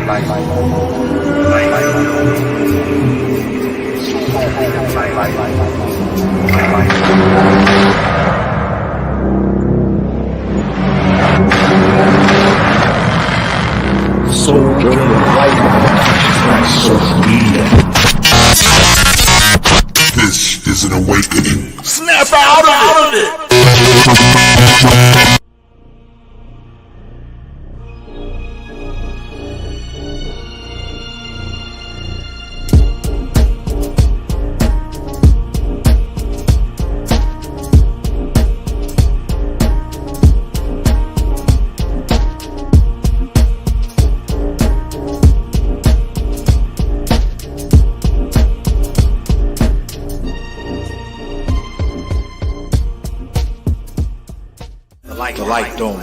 Soul Journey of Life, social media. This is an awakening. Snap out of it! The light dome.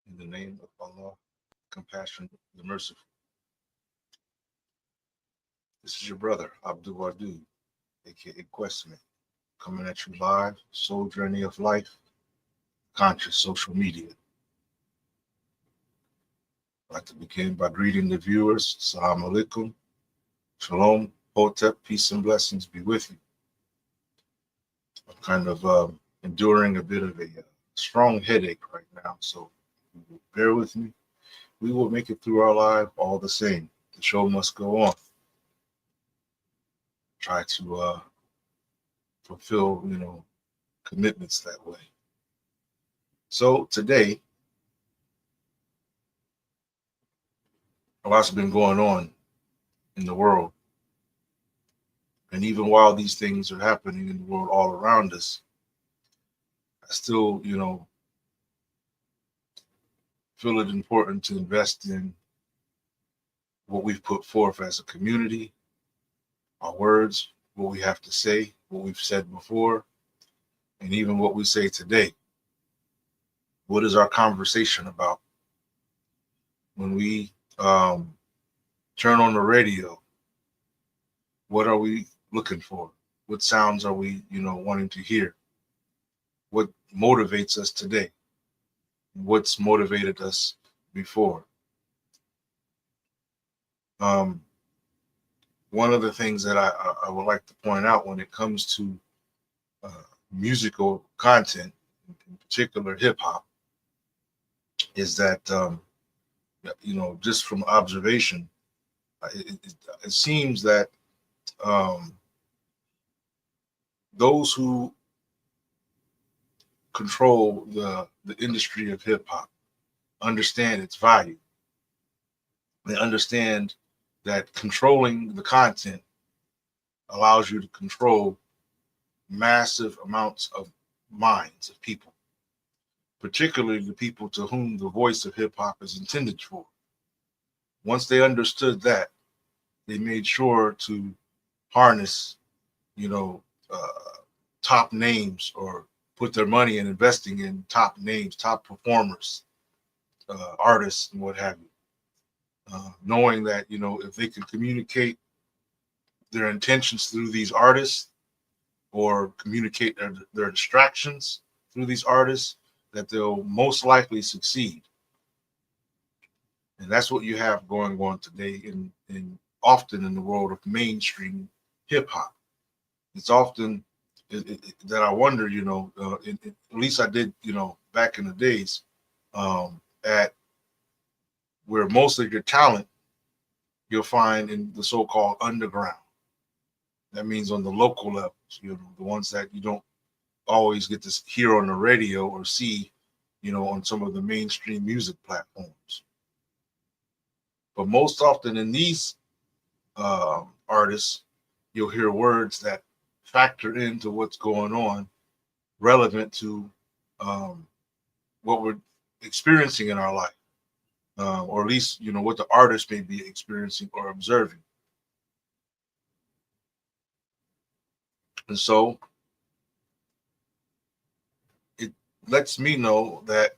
In the name of Allah, compassion, the merciful. This is your brother, Abdul Wadud, aka Questman, coming at you live, Soul Journey of Life, conscious social media. I'd like to begin by greeting the viewers. Assalamu alaikum, shalom, hotep, peace and blessings be with you. I'm kind of enduring a bit of a strong headache right now, so bear with me. We will make it through our life all the same. The show must go on. Try to fulfill, commitments that way. So today, a lot's been going on in the world. And even while these things are happening in the world all around us, I still, feel it important to invest in what we've put forth as a community, our words, what we have to say, what we've said before, and even what we say today. What is our conversation about? When we turn on the radio, what are we looking for? What sounds are we, wanting to hear? What motivates us today? What's motivated us before? One of the things that I would like to point out when it comes to musical content, in particular hip hop, is that, just from observation, it seems that those who control the industry of hip hop understand its value. They understand that controlling the content allows you to control massive amounts of minds of people, particularly the people to whom the voice of hip hop is intended for. Once they understood that, they made sure to harness, top names, or put their money in investing in top names, top performers, artists, and what have you. Knowing that, if they can communicate their intentions through these artists, or communicate their distractions through these artists, that they'll most likely succeed. And that's what you have going on today in often in the world of mainstream hip hop. It's often that I wonder, at least I did, back in the days, at where most of your talent you'll find in the so-called underground. That means on the local levels, the ones that you don't always get to hear on the radio or see, on some of the mainstream music platforms. But most often in these artists, you'll hear words that factor into what's going on, relevant to what we're experiencing in our life, or at least, what the artist may be experiencing or observing. And so it lets me know that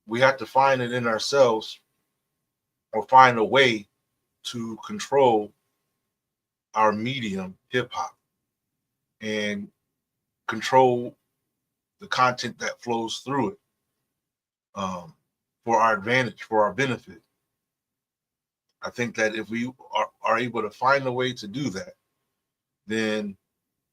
we have to find it in ourselves or find a way to control our medium, hip hop, and control the content that flows through it, for our advantage, for our benefit. I think that if we are able to find a way to do that, then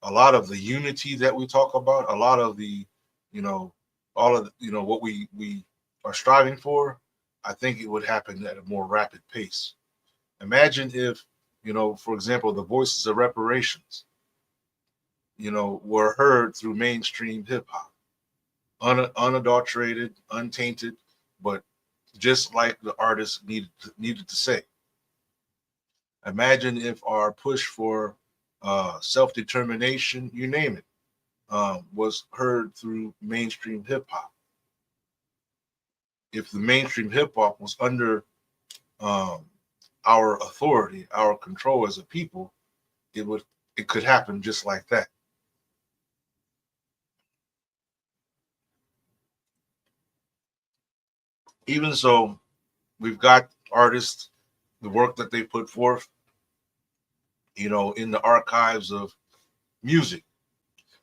a lot of the unity that we talk about, a lot of the, you know, all of the, what we are striving for, I think it would happen at a more rapid pace. Imagine if, for example, the voices of reparations, were heard through mainstream hip hop, unadulterated, untainted, but just like the artist needed to say. Imagine if our push for self-determination, you name it, was heard through mainstream hip hop. If the mainstream hip hop was under um, our authority, our control as a people, it could happen just like that. Even so, we've got artists, the work that they put forth, in the archives of music.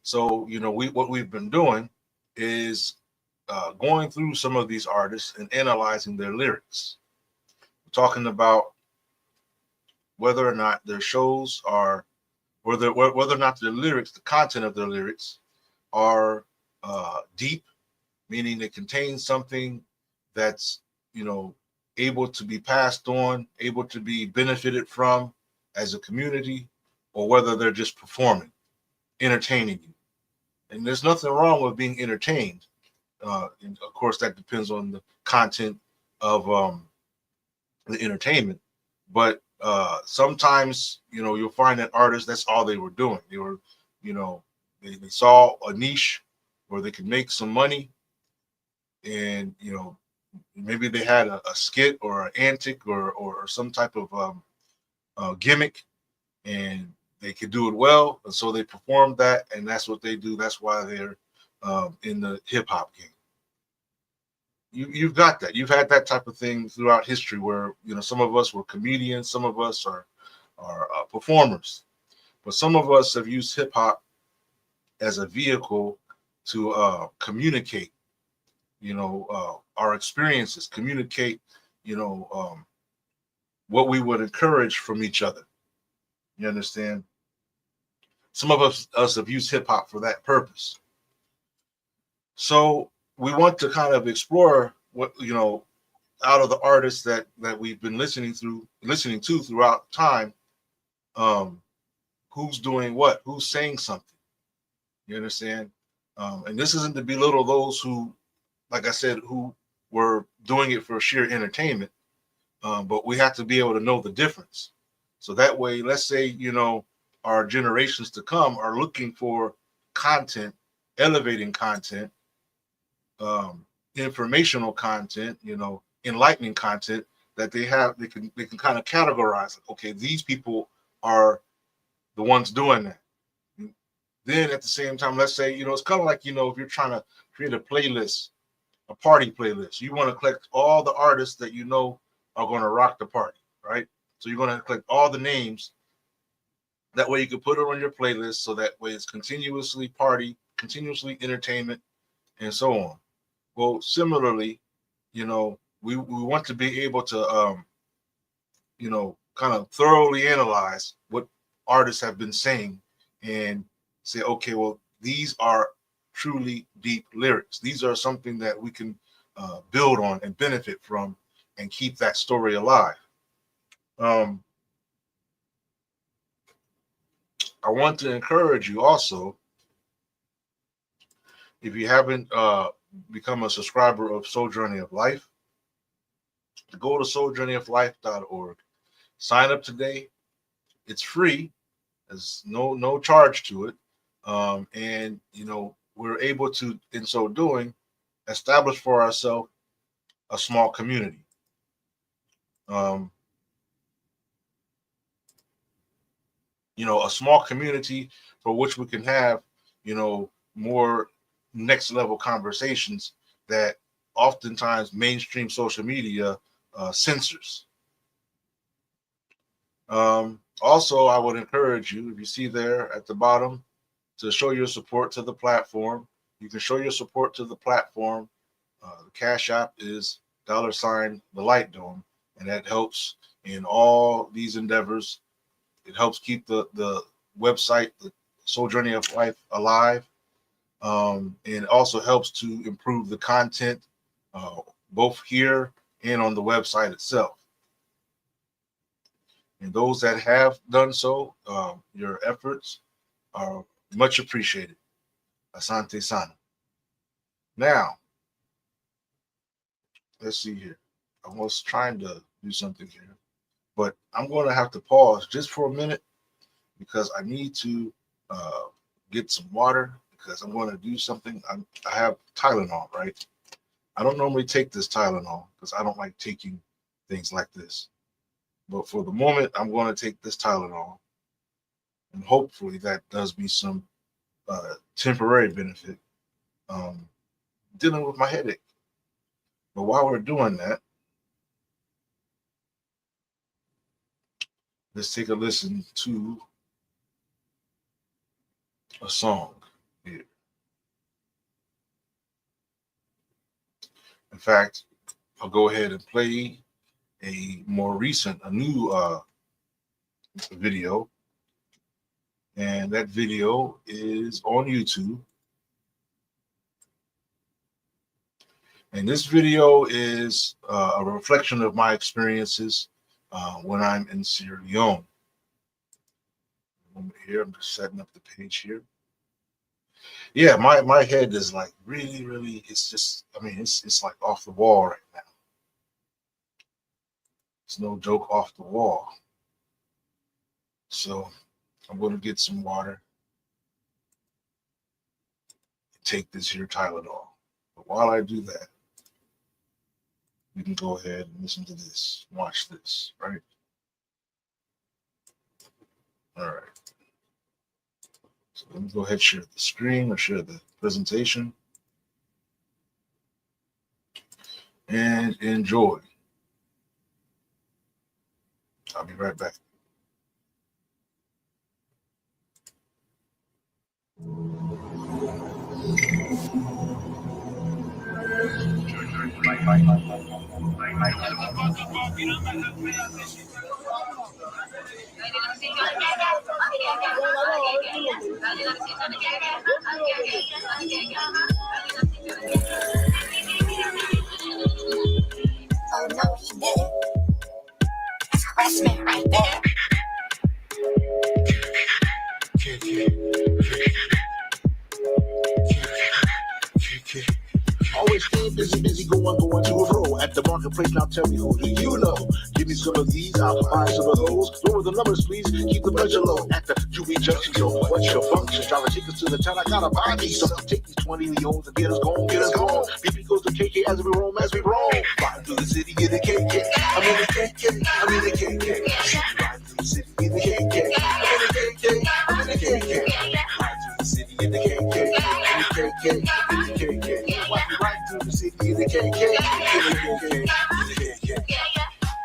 So, what we've been doing is going through some of these artists and analyzing their lyrics, talking about whether or not their shows are, whether or not their lyrics, the content of their lyrics, are deep, meaning they contain something that's, able to be passed on, able to be benefited from as a community, or whether they're just performing, entertaining you. And there's nothing wrong with being entertained. And of course, that depends on the content of the entertainment. But sometimes, you'll find that artists, that's all they were doing. They were, you know, they saw a niche where they could make some money, and maybe they had a skit or an antic or some type of gimmick, and they could do it well, and so they performed that, and that's what they do. That's why they're in the hip hop game. You've got that. You've had that type of thing throughout history, where some of us were comedians, some of us are performers, but some of us have used hip hop as a vehicle to communicate. Our experiences, communicate. What we would encourage from each other. You understand? Some of us have used hip hop for that purpose. So we want to kind of explore what out of the artists that we've been listening to throughout time, um, who's doing what, who's saying something. You understand? And this isn't to belittle those who, like I said, who were doing it for sheer entertainment, but we have to be able to know the difference. So that way, let's say our generations to come are looking for content, elevating content, informational content, enlightening content, that they can kind of categorize. Okay, these people are the ones doing that. Then at the same time, let's say it's kind of like if you're trying to create a playlist, a party playlist, you want to collect all the artists that are going to rock the party, right? So you're going to collect all the names. That way you can put it on your playlist, so that way it's continuously party, continuously entertainment, and so on. Well, similarly, we want to be able to kind of thoroughly analyze what artists have been saying, and say, okay, well, these are truly deep lyrics. These are something that we can build on and benefit from, and keep that story alive. Um, I want to encourage you also, if you haven't become a subscriber of Soul Journey of Life, to go to souljourneyoflife.org. Sign up today. It's free. There's no charge to it. And we're able to, in so doing, establish for ourselves a small community. Um, a small community for which we can have, more next level conversations that oftentimes mainstream social media censors. Also, I would encourage you, if you see there at the bottom, to show your support to the platform. You can show your support to the platform. The Cash App is $the Light Dome, and that helps in all these endeavors. It helps keep the website, the Soul Journey of Life, alive. And it also helps to improve the content, both here and on the website itself. And those that have done so, your efforts are much appreciated. Asante Sana. Now, let's see here. I was trying to do something here, but I'm going to have to pause just for a minute because I need to get some water because I'm going to do something. I have Tylenol, right? I don't normally take this Tylenol because I don't like taking things like this. But for the moment, I'm going to take this Tylenol, and hopefully that does me some temporary benefit dealing with my headache. But while we're doing that, let's take a listen to a song here. In fact, I'll go ahead and play a new video. And that video is on YouTube. And this video is a reflection of my experiences when I'm in Sierra Leone. Here, I'm just setting up the page here. Yeah, my head is like really, it's just, I mean, it's like off the wall right now. It's no joke, off the wall. So I'm going to get some water, take this here Tylenol. But while I do that, you can go ahead and listen to this, watch this, right? All right. So let me go ahead and share the screen or share the presentation and enjoy. I'll be right back. Oh no, he didn't. That's harassment right there. Always staying busy, going to and fro. At the marketplace, now tell me, who do you know? Give me some of these, I'll buy some of those. Lower the numbers, please, keep the budget low. At the Jubilee Junction, yo, what's your function? Drive a ticket to the town, I gotta buy me something. Take these 20 Leons and get us going, BP goes to KK as we roam. Riding through the city in the KK. I'm in the KK, I'm in the KK. Riding through the city in the KK. I'm in the KK, I'm in the KK. Riding through the city in the KK. In the KK, in the KK. Right through the city in the KK, in the KK.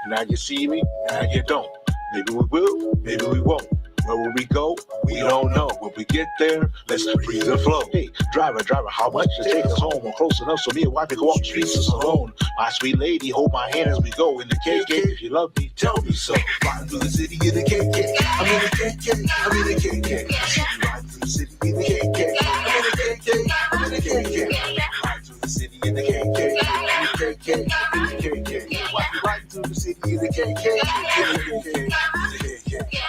Now you see me, now you don't. Maybe we will, maybe we won't. Where will we go? We don't know. When we get there, let's breathe and flow. Hey, driver, how much to take us home? We're close enough so me and wife can go off the streets alone. My sweet lady, hold my hand as we go in the KK. If you love me, tell me so. Riding through the city in the KK. I'm in the KK, I'm in the KK. Riding through the city in the KK. I'm in the KK, I'm in the KK. Riding through the city in the KK. In the KK, in the KK. Riding through the city in the KK. In the KK, in the KK.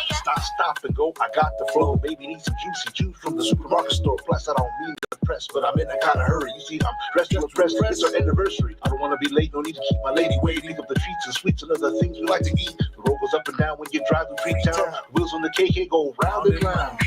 Stop and go, I got the flow. Baby need some juicy juice from the supermarket store. Plus, I don't mean to press, but I'm in a kind of hurry. You see, I'm dressed to impress. It's our anniversary. I don't want to be late, no need to keep my lady waiting. Think of the treats and sweets and other things we like to eat. The road goes up and down when you drive through Freetown. Wheels on the KK go round and round.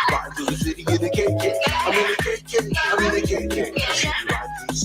Riding through the city in the KK. I'm in the KK. I'm in the KK. Riding through the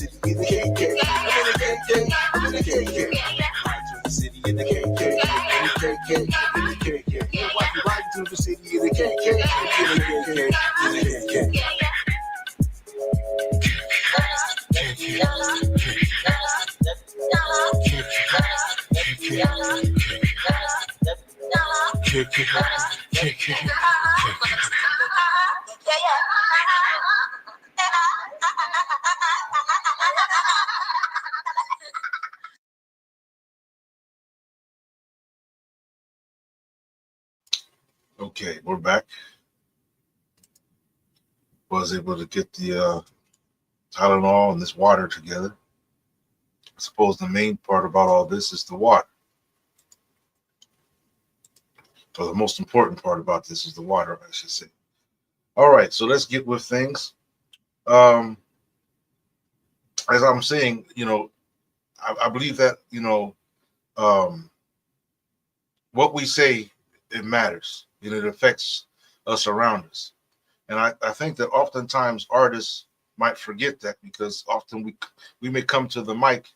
Okay, we're back. Was able to get the Tylenol and this water together. I suppose the main part about all this is the water. Or the most important part about this is the water, I should say. All right, so let's get with things. As I'm saying, I believe that, what we say, it matters, and it affects us around us. And I think that oftentimes artists might forget that because often we may come to the mic,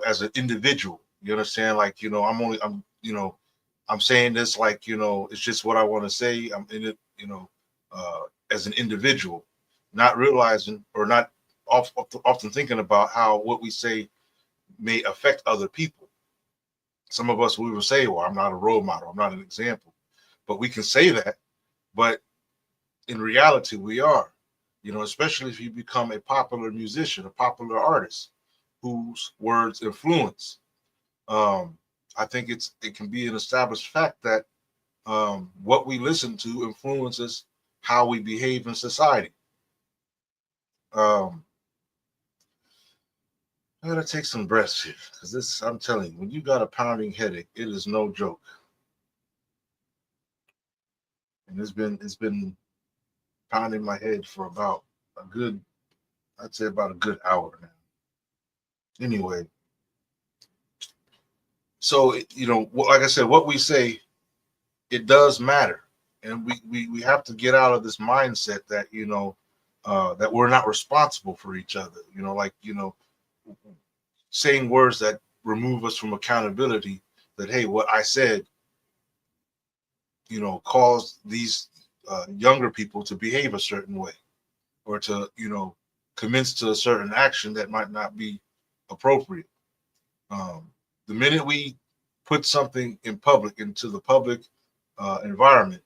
as an individual. You understand? Like, I'm saying this like, it's just what I want to say. I'm in it, as an individual, not realizing or not often thinking about how what we say may affect other people. Some of us, we will say, well, I'm not a role model, I'm not an example, but we can say that, but in reality we are, especially if you become a popular musician, a popular artist whose words influence. I think it can be an established fact that what we listen to influences how we behave in society. um, I gotta take some breaths here because this, I'm telling you, when you got a pounding headache, it is no joke. And it's been pounding my head for about a good, I'd say about a good hour now. Anyway, so like I said, what we say, it does matter, and we have to get out of this mindset that that we're not responsible for each other. Like saying words that remove us from accountability. That hey, what I said, caused these younger people to behave a certain way, or to commence to a certain action that might not be appropriate. The minute we put something in public, into the public environment,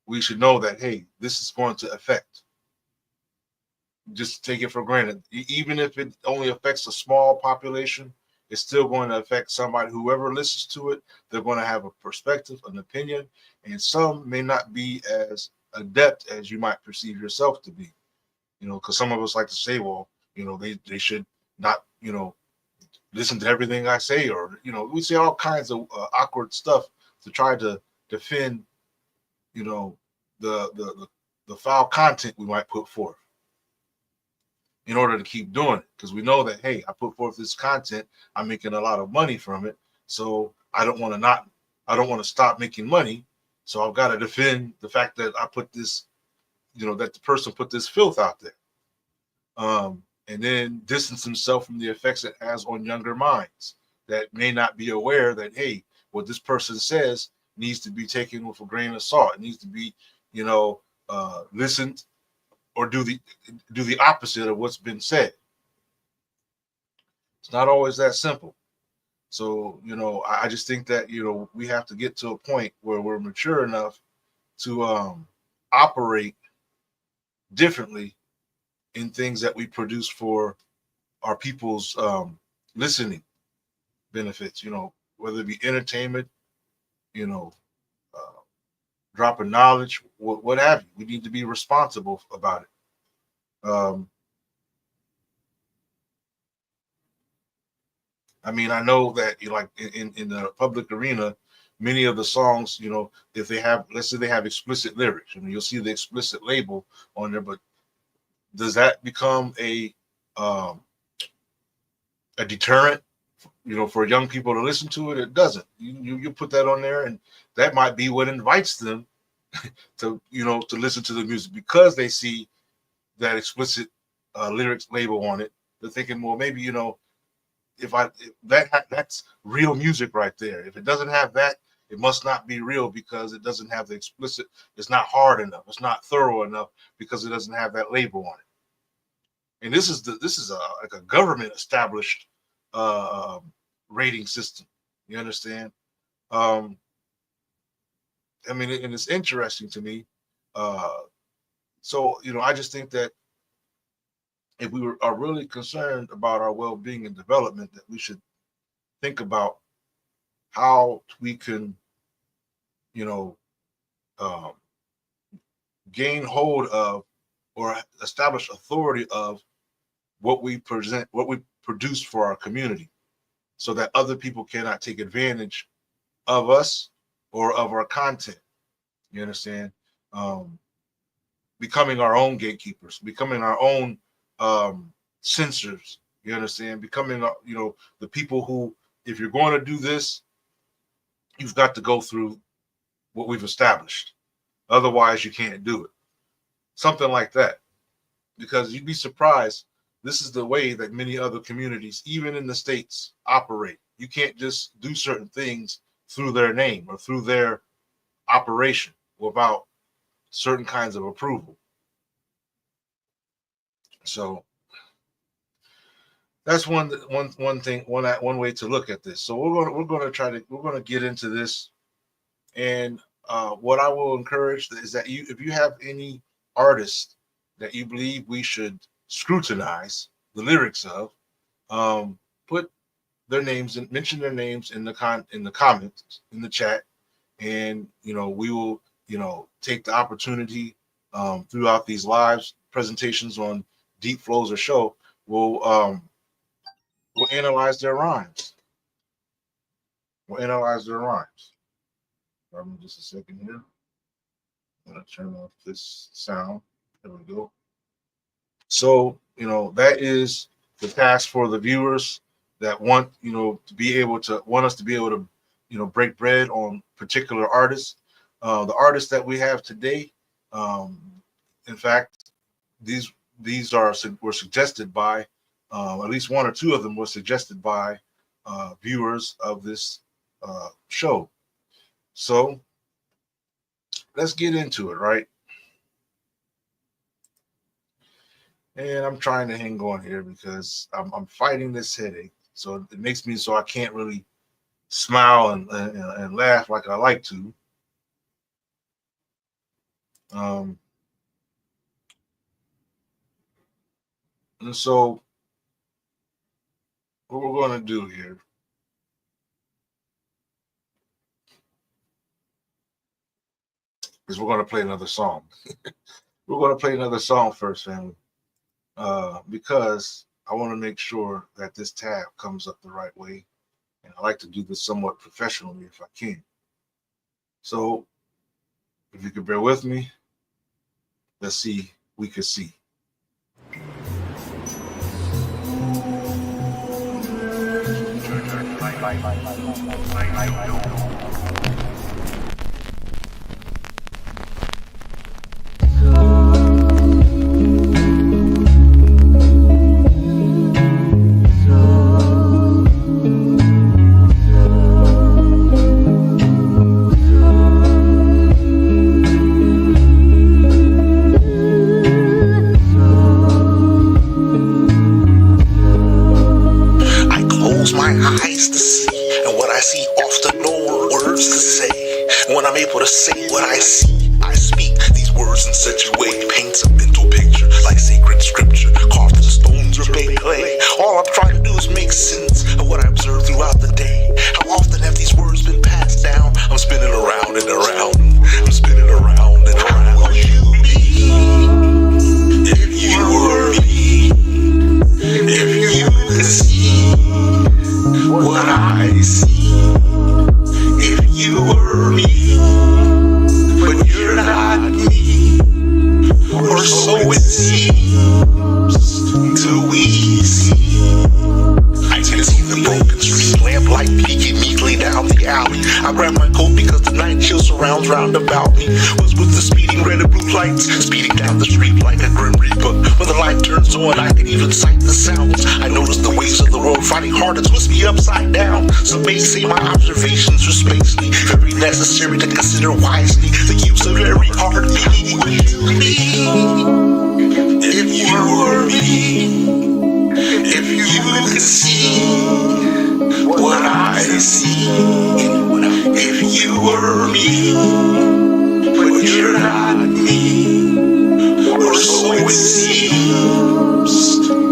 we should know that hey, this is going to affect. Just take it for granted. Even if it only affects a small population, it's still going to affect somebody. Whoever listens to it, they're going to have a perspective, an opinion, and some may not be as adept as you might perceive yourself to be. Because some of us like to say, well, they should not, listen to everything I say, or we say all kinds of awkward stuff to try to defend, the foul content we might put forth, in order to keep doing it, because we know that hey, I put forth this content, I'm making a lot of money from it, so I don't want to stop making money, so I've got to defend the fact that I put this, that the person put this filth out there, and then distance himself from the effects it has on younger minds that may not be aware that hey, what this person says needs to be taken with a grain of salt. It needs to be, listened, or do the opposite of what's been said. It's not always that simple. So, I just think that, we have to get to a point where we're mature enough to operate differently in things that we produce for our people's listening benefits, whether it be entertainment, you know, uh, dropping knowledge, what have you. We need to be responsible about it. I mean, I know that like in the public arena, many of the songs, if they have, let's say they have explicit lyrics, you'll see the explicit label on there. But does that become um, a deterrent, for young people to listen to it? It doesn't. You put that on there, and that might be what invites them to listen to the music, because they see that explicit lyrics label on it. They're thinking, well, maybe that's real music right there. If it doesn't have that, it must not be real, because it doesn't have the explicit. It's not hard enough. It's not thorough enough, because it doesn't have that label on it. and this is like a government established rating system. You understand? I mean, and it's interesting to me. So I just think that if we are really concerned about our well-being and development, that we should think about how we can, gain hold of or establish authority of what we present, what we produce for our community, so that other people cannot take advantage of us or of our content. You understand? Becoming our own gatekeepers, becoming our own censors. You understand? Becoming, the people who, if you're going to do this, you've got to go through what we've established. Otherwise, you can't do it. Something like that. Because you'd be surprised. This is the way that many other communities, even in the States, operate. You can't just do certain things through their name or through their operation without certain kinds of approval. So that's one way to look at this. So we're going to get into this, and what I will encourage is that if you have any artists that you believe we should scrutinize the lyrics of, put their names and mention their names in the comments in the chat, and we will take the opportunity throughout these live presentations on Deep Flows or Show. We'll analyze their rhymes. Give me just a second here. I'm gonna turn off this sound. There we go. So that is the task for the viewers that want us to be able to break bread on particular artists. The artists that we have today, in fact, these were suggested by at least one or two of them were suggested by viewers of this show. So let's get into it, right? And I'm trying to hang on here because I'm fighting this headache. So it makes me so I can't really smile and laugh like I like to. And so what we're going to do here is we're going to play another song. We're going to play another song first, family, because I want to make sure that this tab comes up the right way. And I like to do this somewhat professionally if I can. So if you could bear with me, let's see, we could see. To say what I see, I speak these words in such a way it paints a mental picture like sacred scripture carved in stones or baked clay. All I'm trying to do is make sense of what I observe throughout the day. How often have these words been passed down? I'm spinning around and around. I'm spinning around and around. How would you be if you were me? If you could see what I see. If you were me, but you're not me, or so it seems till we see. I can see the broken street lamplight peeking meekly down the alley. I grab my coat because the night chill surrounds round about me. Was with the speeding red and blue lights, speeding down the street like a grim reaper. When the light turns on, I can even sight the sounds. I notice the waves of the road fighting hard to twist me upside down. Some may say my observations are spacely, very necessary to consider wisely the use of every heartbeat. If you were me, could see what I see, if you were me, but you're not me, or so it seems,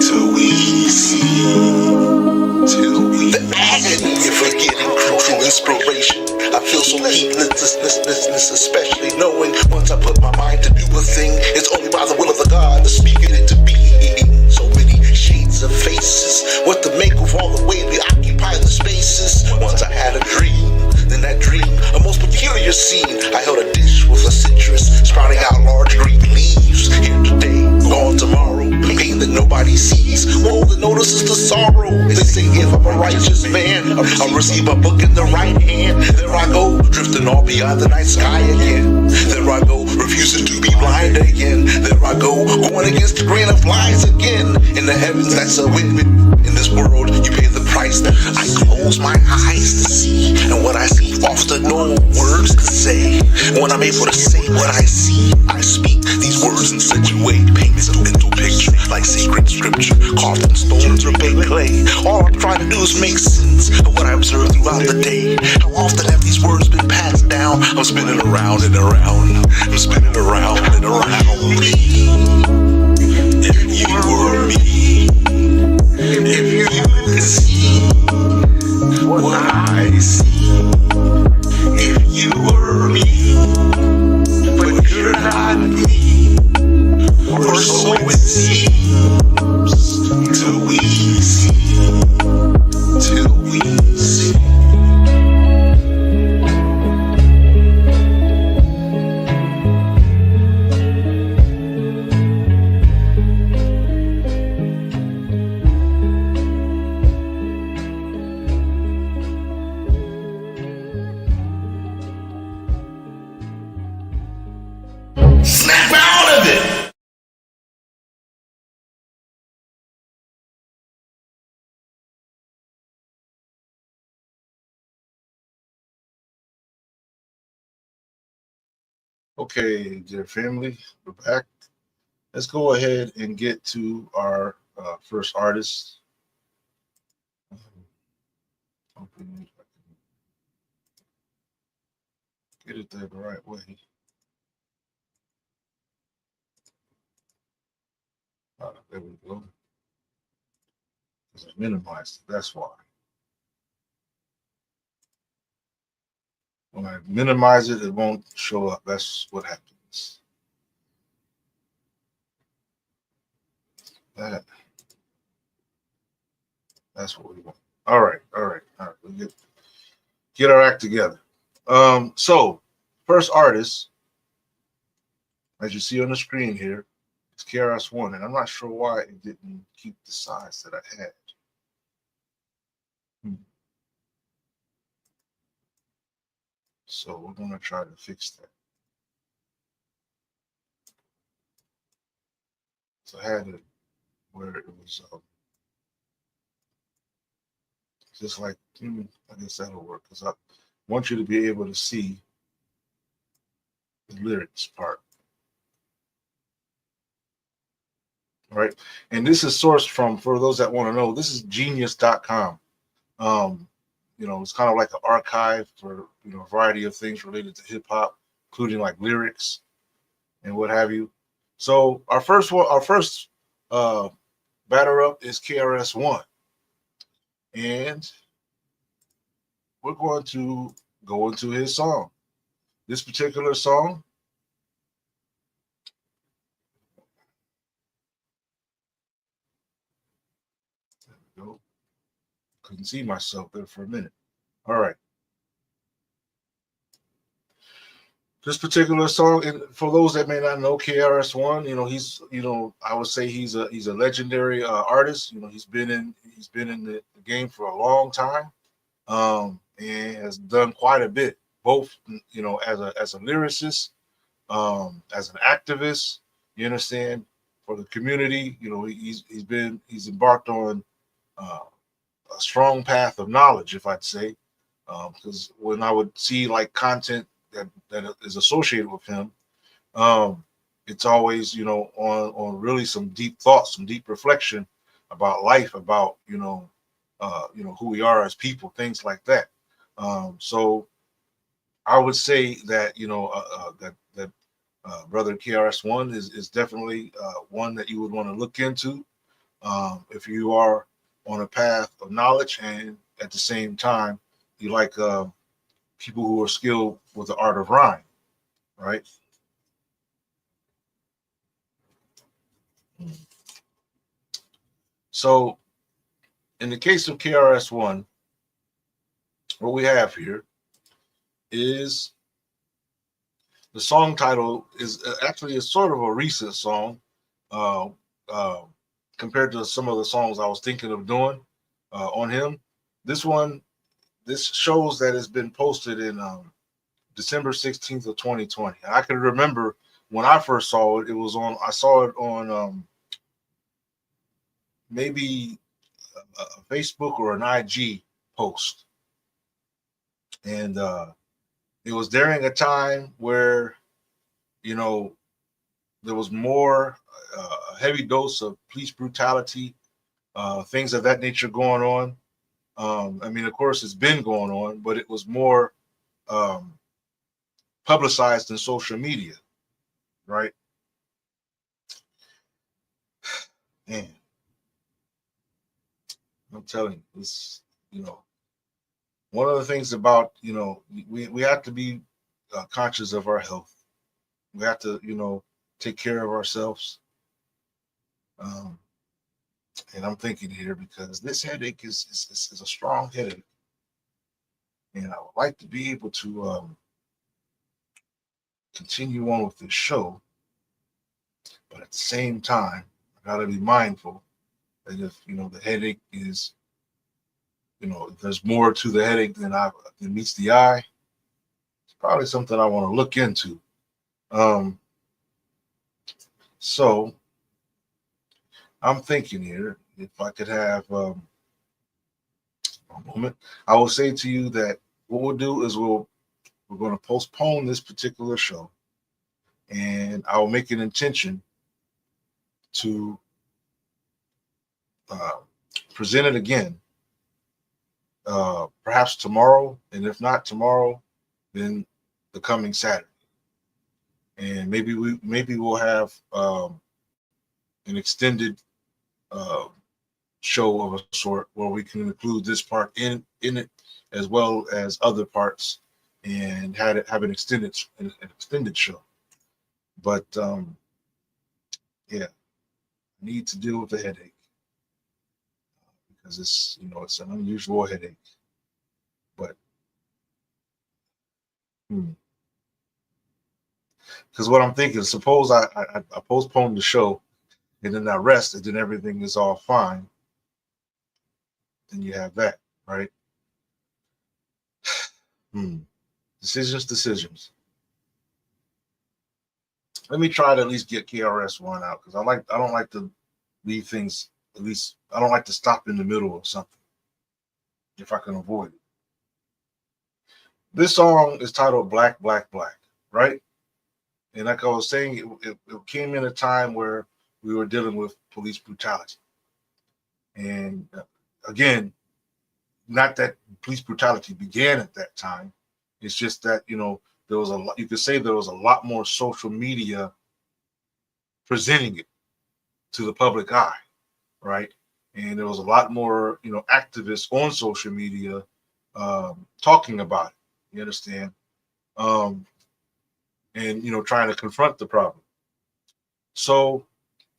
till we see, till we the agony of forgetting crucial inspiration. I feel so heedless, especially knowing once I put my mind to do a thing, it's only by the will of the God to speak it into being. So many shades of faces, what to make of all the way we occupy the spaces. Once I had a dream, then that dream, a most peculiar scene. I held a dish with a citrus, sprouting out large green leaves. Here today, gone tomorrow, pain that nobody sees, woe that notices the sorrow. They say if I'm a righteous man, I'll receive a book in the right hand. There I go, drifting all beyond the night sky again. There I go, refusing to be blind again. There I go, going against the grain of lies again. In the heavens, that's a win. In this world, you pay the price. I close my eyes to see, and what I see often no words to say. When I'm able to say what I see, I speak these words in such a way, paints a mental picture like sacred scripture, carved in stones or baked clay. All I'm trying to do is make sense of what I observe throughout the day. How often have these words been passed down? I'm spinning around and around. I'm spinning around and around me. If you were me, if you could see what I see, if you were me, but you're not me, or so it seems, till we see, till we see. Snap out of it! Okay, dear family, we're back. Let's go ahead and get to our first artist. Hoping I can get it there the right way. There we go. Because I minimized it, that's why. When I minimize it, it won't show up. That's what happens. That's what we want. All right. We get our act together. So first artist, as you see on the screen here, is KRS One, and I'm not sure why it didn't keep the size that I had. So we're gonna try to fix that. So I had it where it was just like, I guess that'll work, because I want you to be able to see the lyrics part. All right. And this is sourced from, for those that want to know, this is genius.com. It's kind of like an archive for, a variety of things related to hip hop, including like lyrics and what have you. So our first batter up is KRS One. And we're going to go into his song. This particular song, there we go. Couldn't see myself there for a minute. All right. This particular song, and for those that may not know KRS One, he's, I would say he's a legendary artist. He's been in the game for a long time, and has done quite a bit, both as a lyricist, as an activist. You understand, for the community. He's embarked on a strong path of knowledge, if I'd say, because when I would see like content that is associated with him, it's always on really some deep thoughts, some deep reflection about life, about who we are as people, things like that. So I would say that brother KRS One is definitely one that you would want to look into if you are on a path of knowledge, and at the same time you like people who are skilled with the art of rhyme, right? So in the case of KRS One, what we have here is the song title is actually a sort of a recent song uh, uh, compared to some of the songs I was thinking of doing on him. This one, this shows that it's been posted in December 16th of 2020. And I can remember when I first saw it, I saw it on maybe a Facebook or an IG post. And it was during a time where, you know, there was more a heavy dose of police brutality, things of that nature going on. I mean, of course, it's been going on, but it was more um, publicized in social media, right? Man, I'm telling you, it's, one of the things about, we have to be conscious of our health. We have to, take care of ourselves. Um, and I'm thinking here because this headache is a strong headache. And I would like to be able to continue on with this show. But at the same time, I got to be mindful that if, the headache is, if there's more to the headache than meets the eye, it's probably something I want to look into. So I'm thinking here, if I could have a moment, I will say to you that what we'll do is we're going to postpone this particular show, and I will make an intention to present it again, perhaps tomorrow, and if not tomorrow, then the coming Saturday. And maybe we'll have an extended uh, show of a sort where we can include this part in it as well as other parts, and have an extended show. But yeah, I need to deal with the headache because it's an unusual headache. But because what I'm thinking, suppose I postpone the show and then I rest and then everything is all fine, then you have that, right? Decisions. Let me try to at least get KRS One out because I don't like to leave things, at least I don't like to stop in the middle of something if I can avoid it. This song is titled Black, Black, Black, right? And like I was saying, it came in a time where we were dealing with police brutality. And again, not that police brutality began at that time. It's just that, there was a lot, you could say there was a lot more social media presenting it to the public eye, right? And there was a lot more, activists on social media talking about it. You understand? And trying to confront the problem. So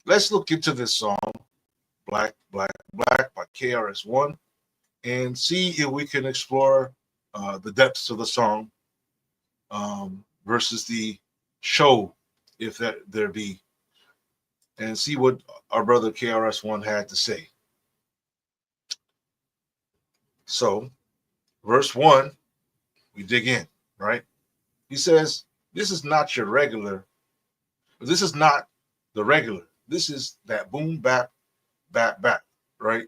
let's look into this song, Black, Black, Black by KRS One, and see if we can explore the depths of the song versus the show, if there be, and see what our brother KRS One had to say. So, verse 1, we dig in, right? He says, this is not the regular. This is that boom, bap, bap, bap, right?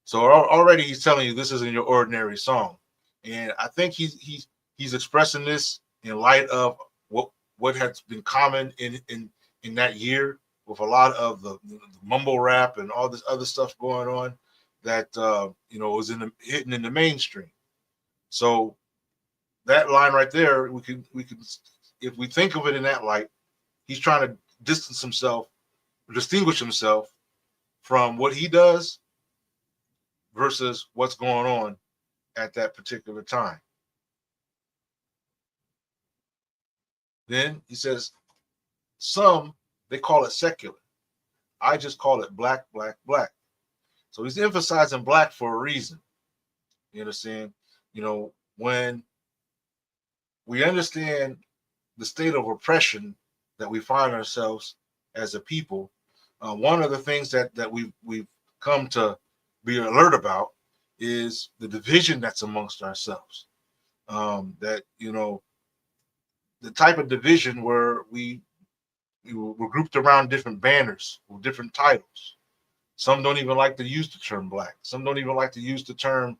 So already he's telling you this isn't your ordinary song. And I think he's expressing this in light of what has been common in that year with a lot of the mumble rap and all this other stuff going on, that was hitting in the mainstream. So that line right there, we can if we think of it in that light, he's trying to distinguish himself from what he does versus what's going on at that particular time. Then he says, some, they call it secular. I just call it black, black, black. So he's emphasizing black for a reason. You understand? When we understand the state of oppression that we find ourselves as a people, one of the things that we've come to be alert about is the division that's amongst ourselves. That the type of division where we're grouped around different banners with different titles. Some don't even like to use the term black. Some don't even like to use the term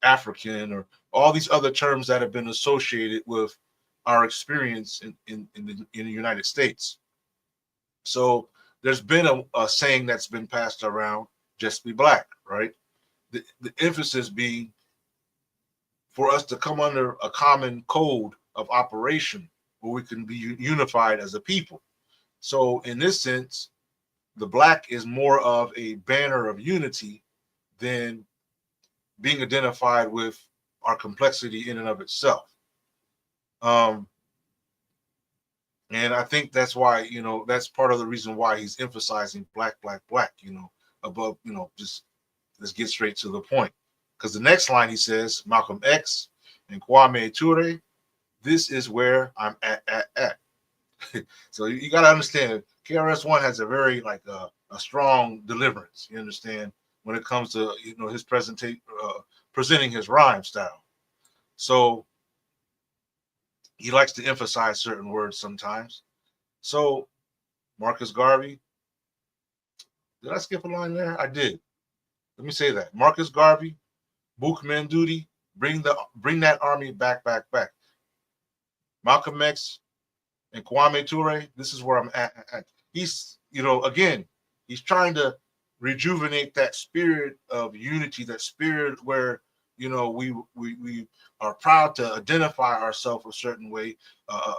African, or all these other terms that have been associated with our experience in the United States. So there's been a saying that's been passed around, just be black, right? The emphasis being for us to come under a common code of operation where we can be unified as a people. So in this sense, the black is more of a banner of unity than being identified with our complexity in and of itself. And I think that's why, that's part of the reason why he's emphasizing black, black, black, above, just let's get straight to the point. Because the next line he says, Malcolm X and Kwame Ture, this is where I'm at. So you got to understand, KRS One has a very a strong deliverance. You understand, when it comes to his presenting his rhyme style. So he likes to emphasize certain words sometimes. So Marcus Garvey, did I skip a line there? I did. Let me say that. Marcus Garvey, Bookman duty, bring that army back, back, back. Malcolm X and Kwame Ture, this is where I'm at. He's, again, he's trying to rejuvenate that spirit of unity, that spirit where, we are proud to identify ourselves a certain way,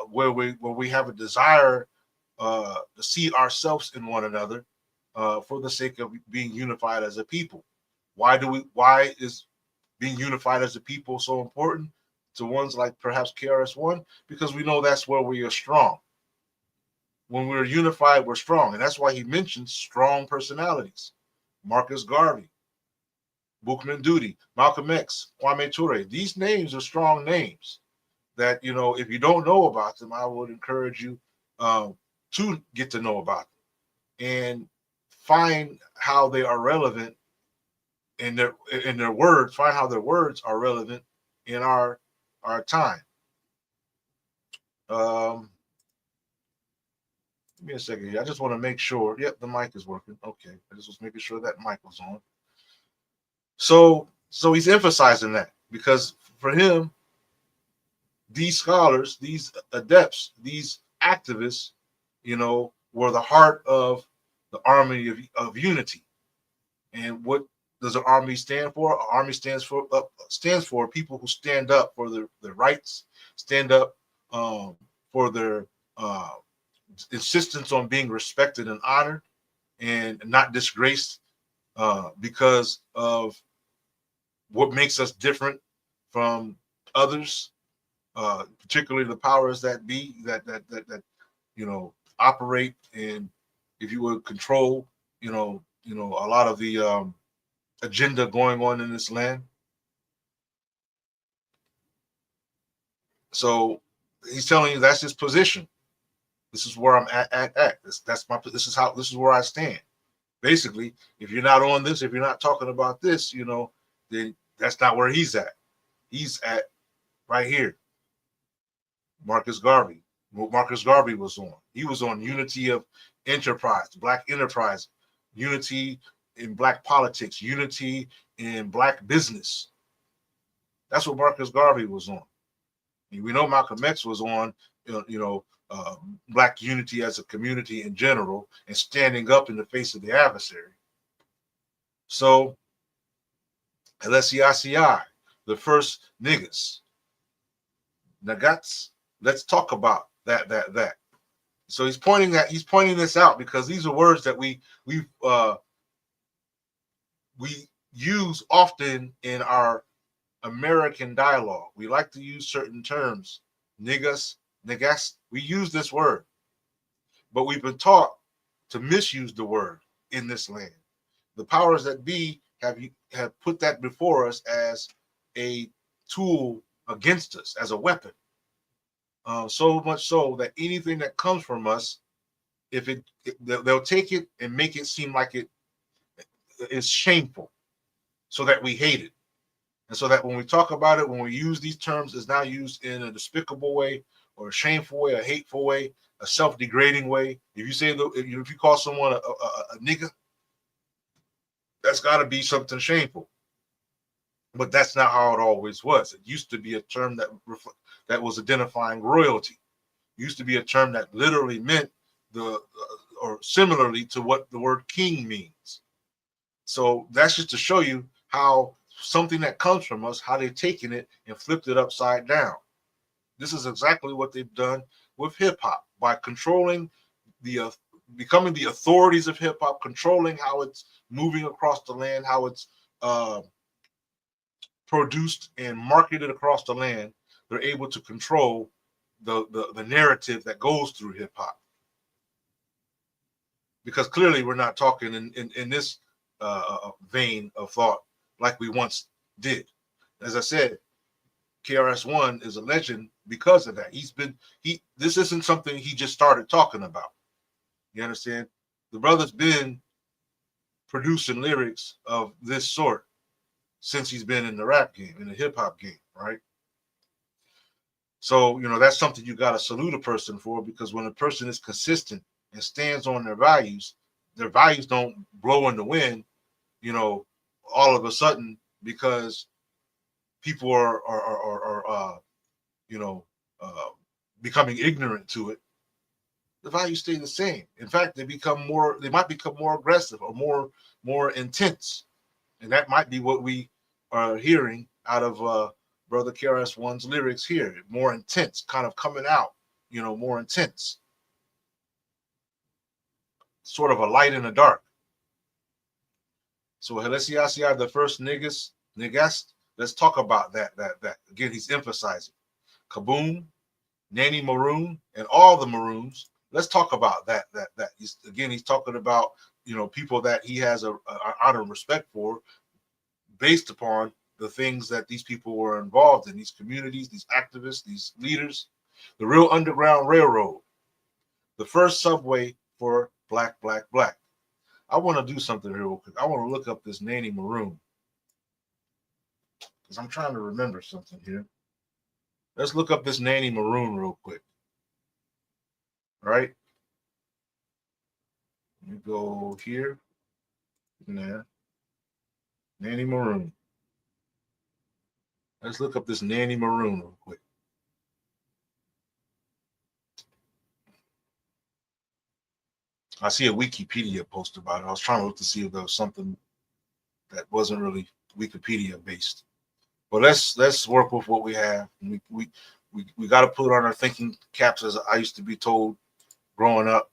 where we have a desire to see ourselves in one another, for the sake of being unified as a people. Why is being unified as a people so important to ones like perhaps KRS One? Because we know that's where we are strong. When we're unified, we're strong. And that's why he mentions strong personalities. Marcus Garvey, Bookman Duty, Malcolm X, Kwame Ture. These names are strong names that, if you don't know about them, I would encourage you to get to know about them and find how they are relevant in their words, find how their words are relevant in our time. Give me a second here. I just want to make sure. Yep, the mic is working. Okay. I just was making sure that mic was on. So he's emphasizing that because for him, these scholars, these adepts, these activists, were the heart of the army of unity. And what does an army stand for? An army stands for people who stand up for their rights, stand up for their insistence on being respected and honored and not disgraced because of what makes us different from others, particularly the powers that be that operate and, if you would, control a lot of the agenda going on in this land. So he's telling you that's his position. This is where I'm at. This is where I stand. Basically, if you're not on this, if you're not talking about this, then that's not where he's at. He's at right here. Marcus Garvey. What Marcus Garvey was on. He was on unity of enterprise, black enterprise, unity in black politics, unity in black business. That's what Marcus Garvey was on. We know Malcolm X was on, black unity as a community in general and standing up in the face of the adversary. So LSEICI, the first niggas, nagats. Let's talk about that. So he's pointing this out because these are words that we use often in our American dialogue. We like to use certain terms, niggas, niggas. We use this word, but we've been taught to misuse the word in this land. The powers that be have put that before us as a tool against us, as a weapon. So much so that anything that comes from us, if they'll take it and make it seem like it is shameful, so that we hate it. And so that when we talk about it, when we use these terms, it's now used in a despicable way or a shameful way, a hateful way, a self-degrading way. If you say, if you call someone a nigga, that's got to be something shameful. But that's not how it always was. It used to be a term that was identifying royalty. It used to be a term that literally meant or similarly to what the word king means. So that's just to show you how something that comes from us, how they've taken it and flipped it upside down. This is exactly what they've done with hip hop by controlling becoming the authorities of hip hop, controlling how it's moving across the land, how it's produced and marketed across the land. They're able to control the narrative that goes through hip hop. Because clearly we're not talking in this vein of thought like we once did. As I said, KRS One is a legend because of that. This isn't something he just started talking about. You understand? The brother's been producing lyrics of this sort since he's been in the rap game, in the hip hop game, right? So, that's something you got to salute a person for, because when a person is consistent and stands on their values don't blow in the wind, all of a sudden, because people are becoming ignorant to it. The values stay the same. In fact, they might become more aggressive or more intense. And that might be what we are hearing out of Brother KRS One's lyrics here. More intense, kind of coming out, more intense. Sort of a light in the dark. So let's see the first niggas. Let's talk about that. Again, he's emphasizing Kaboom, Nanny Maroon, and all the Maroons. Let's talk about that. He's talking about people that he has a honor and respect for, based upon the things that these people were involved in, these communities, these activists, these leaders. The real Underground Railroad, the first subway for black. I want to do something here real quick. I want to look up this Nanny Maroon, because I'm trying to remember something here. Let's look up this Nanny Maroon real quick. All right. Let me go here. There. Nanny Maroon. Let's look up this Nanny Maroon real quick. I see a Wikipedia post about it. I was trying to look to see if there was something that wasn't really Wikipedia based. But let's work with what we have. We got to put on our thinking caps, as I used to be told growing up.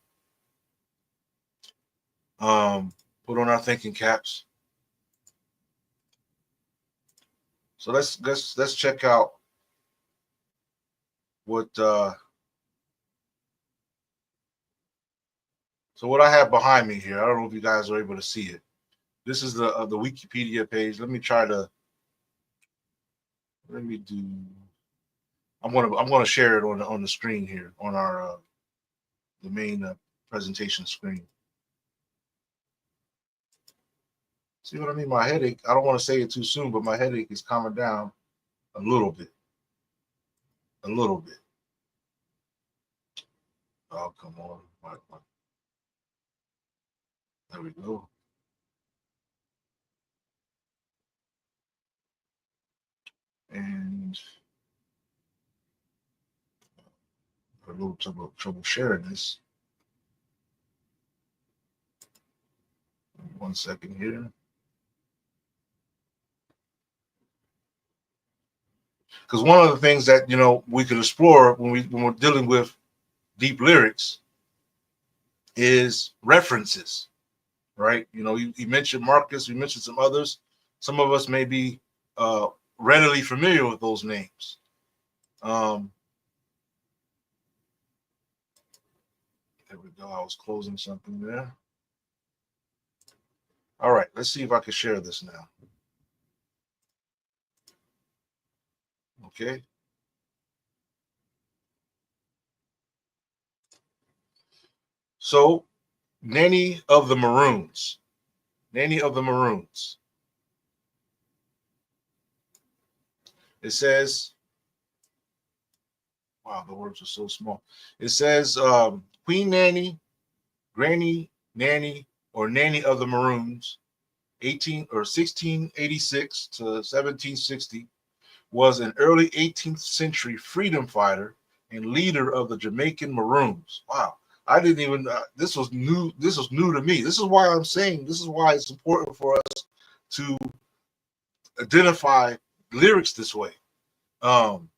Put on our thinking caps. So let's check out what so what I have behind me here. I don't know if you guys are able to see it. This is the Wikipedia page. Let me do. I'm gonna share it on the screen here on our the main presentation screen. See what I mean? My headache. I don't want to say it too soon, but my headache is calming down a little bit. A little bit. Oh, come on. There we go. And a little trouble sharing this. 1 second here. because one of the things that we could explore when we're dealing with deep lyrics is references, right? You mentioned Marcus, you mentioned some others. Some of us may be readily familiar with those names. There we go. I was closing something there. All right, let's see if I can share this now. Okay. So, Nanny of the Maroons. Nanny of the Maroons. It says, wow, the words are so small. It says Queen Nanny, Granny Nanny, or Nanny of the Maroons, 1686 to 1760, was an early 18th century freedom fighter and leader of the Jamaican Maroons. Wow, I didn't even. This was new. This was new to me. This is why I'm saying. This is why it's important for us to identify lyrics this way, so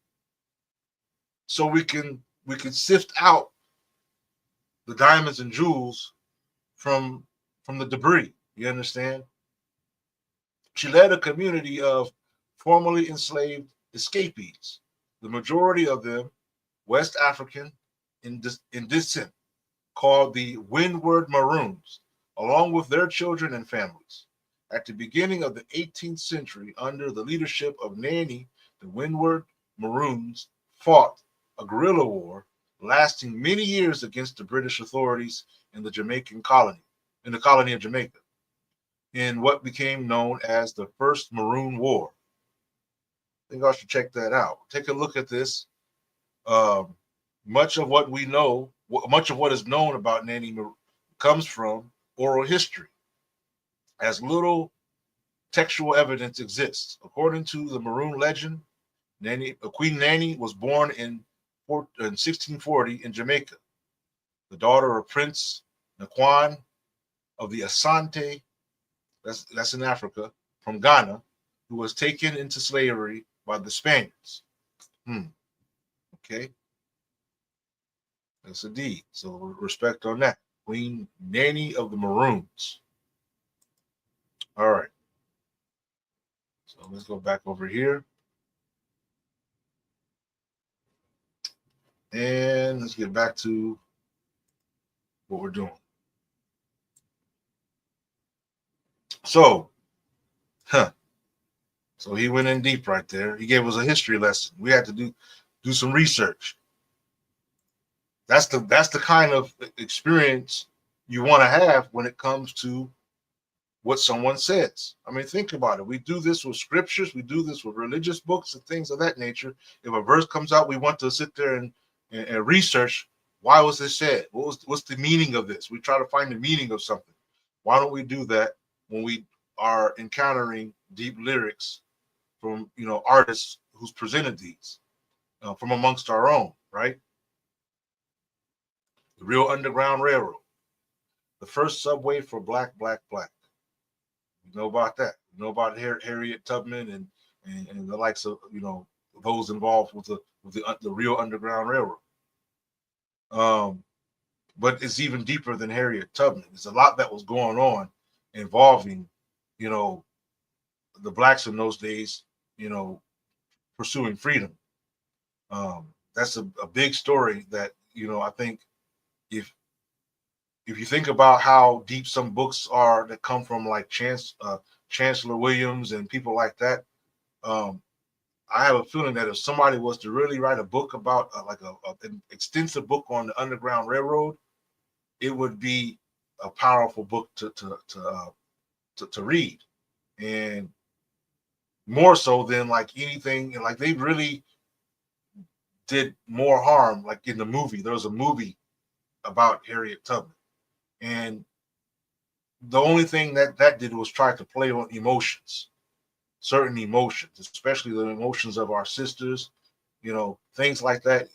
we can sift out the diamonds and jewels from the debris. You understand? She led a community of formerly enslaved escapees, the majority of them West African in descent, called the Windward Maroons, along with their children and families. At the beginning of the 18th century, under the leadership of Nanny, the Windward Maroons fought a guerrilla war lasting many years against the British authorities in the colony of Jamaica, in what became known as the First Maroon War. I think I should check that out. Take a look at this. Much of what we know, much of what is known about Nanny comes from oral history, as little textual evidence exists. According to the Maroon legend, Queen Nanny was born in 1640 in Jamaica, the daughter of Prince Naquan of the Asante, that's in Africa, from Ghana, who was taken into slavery by the Spaniards. Okay. That's a D. So respect on that. Queen Nanny of the Maroons. All right. So let's go back over here. And let's get back to what we're doing. So, so he went in deep right there. He gave us a history lesson. We had to do some research. That's the kind of experience you want to have when it comes to what someone says. I mean, think about it. We do this with scriptures. We do this with religious books and things of that nature. If a verse comes out, we want to sit there and research, why was this said? What's the meaning of this? We try to find the meaning of something. Why don't we do that when we are encountering deep lyrics from artists who's presented these from amongst our own, right? The Real Underground Railroad, the first subway for black. You know about that. You know about Harriet Tubman and the likes of those involved with the Real Underground Railroad. But it's even deeper than Harriet Tubman. There's a lot that was going on involving, the blacks in those days, pursuing freedom. That's a big story that I think if you think about how deep some books are that come from like Chancellor Williams and people like that, I have a feeling that if somebody was to really write a book about an extensive book on the Underground Railroad, it would be a powerful book to read, and more so than like anything. Like they really did more harm. Like in the movie, there was a movie about Harriet Tubman, and the only thing that did was try to play on emotions, certain emotions, especially the emotions of our sisters, things like that.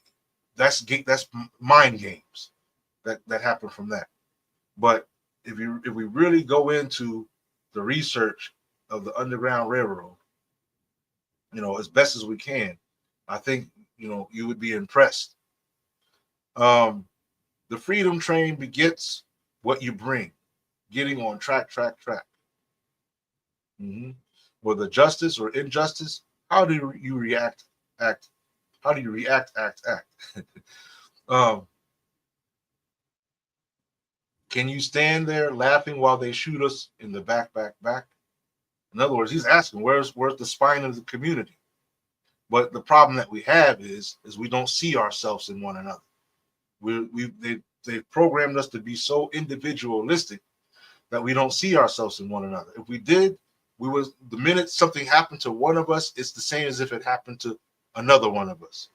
That's mind games that happen from that. But if we really go into the research of the Underground Railroad, as best as we can, I think you would be impressed. The freedom train begets what you bring, getting on track, track, track. Whether justice or injustice, how do you react, act? How do you react, act, act? um, can you stand there laughing while they shoot us in the back, back, back? In other words, he's asking, where's the spine of the community? But the problem that we have is we don't see ourselves in one another. They've programmed us to be so individualistic that we don't see ourselves in one another. If we did, the minute something happened to one of us, it's the same as if it happened to another one of us.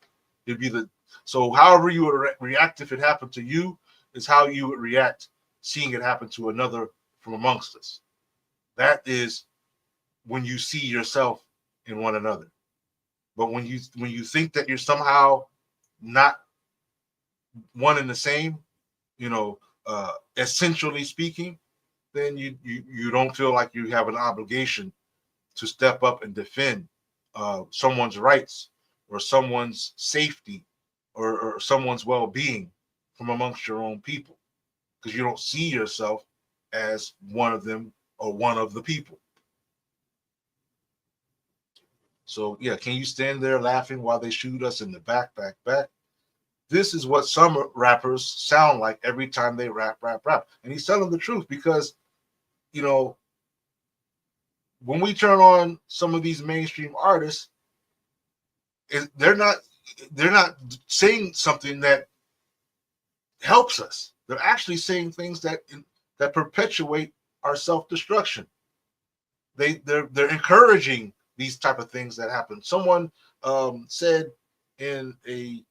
So however you would react if it happened to you is how you would react seeing it happen to another from amongst us. That is when you see yourself in one another. But when you think that you're somehow not one and the same, essentially speaking, then you don't feel like you have an obligation to step up and defend someone's rights or someone's safety or someone's well-being from amongst your own people, because you don't see yourself as one of them or one of the people. So yeah, can you stand there laughing while they shoot us in the back, back, back? This is what some rappers sound like every time they rap, rap, rap. And he's telling the truth, because when we turn on some of these mainstream artists, they're not saying something that helps us. They're actually saying things that perpetuate our self-destruction. They're encouraging these type of things that happen. Someone said in it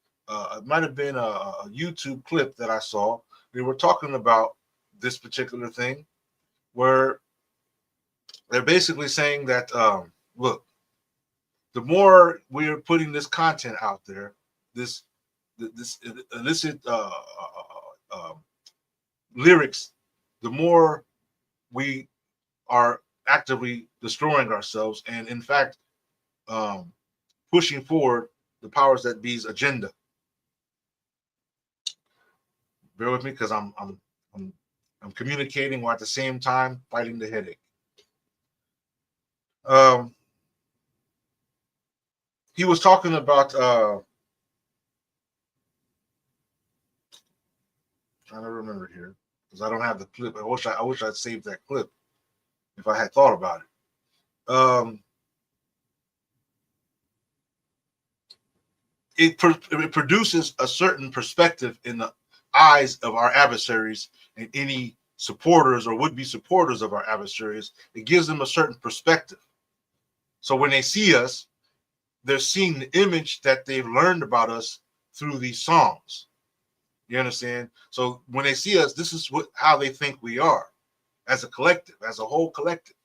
might have been a YouTube clip that I saw. They were talking about this particular thing, where they're basically saying that look, the more we're putting this content out there, this illicit lyrics, the more we are actively destroying ourselves, and in fact pushing forward the powers that be's agenda. Bear with me, because I'm communicating while at the same time fighting the headache. He was talking about trying to remember here, because I don't have the clip. I wish I'd saved that clip if I had thought about it. It produces a certain perspective in the eyes of our adversaries and any supporters or would-be supporters of our adversaries. It gives them a certain perspective. So when they see us, they're seeing the image that they've learned about us through these songs. You understand? So when they see us, this is how they think we are as a collective, as a whole collective,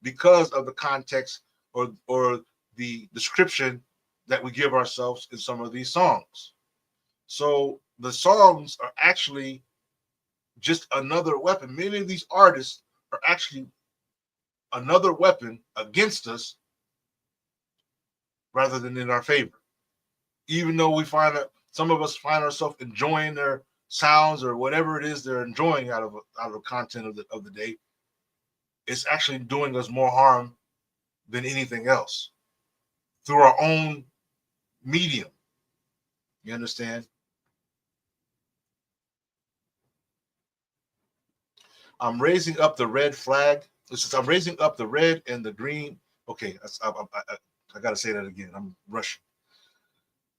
because of the context or the description that we give ourselves in some of these songs. So the songs are actually just another weapon. Many of these artists are actually another weapon against us rather than in our favor. Even though we find that some of us find ourselves enjoying their sounds or whatever it is they're enjoying out of the content of the day, it's actually doing us more harm than anything else through our own medium. You understand? I'm raising up the red flag. I'm raising up the red and the green. Okay, I got to say that again. I'm rushing.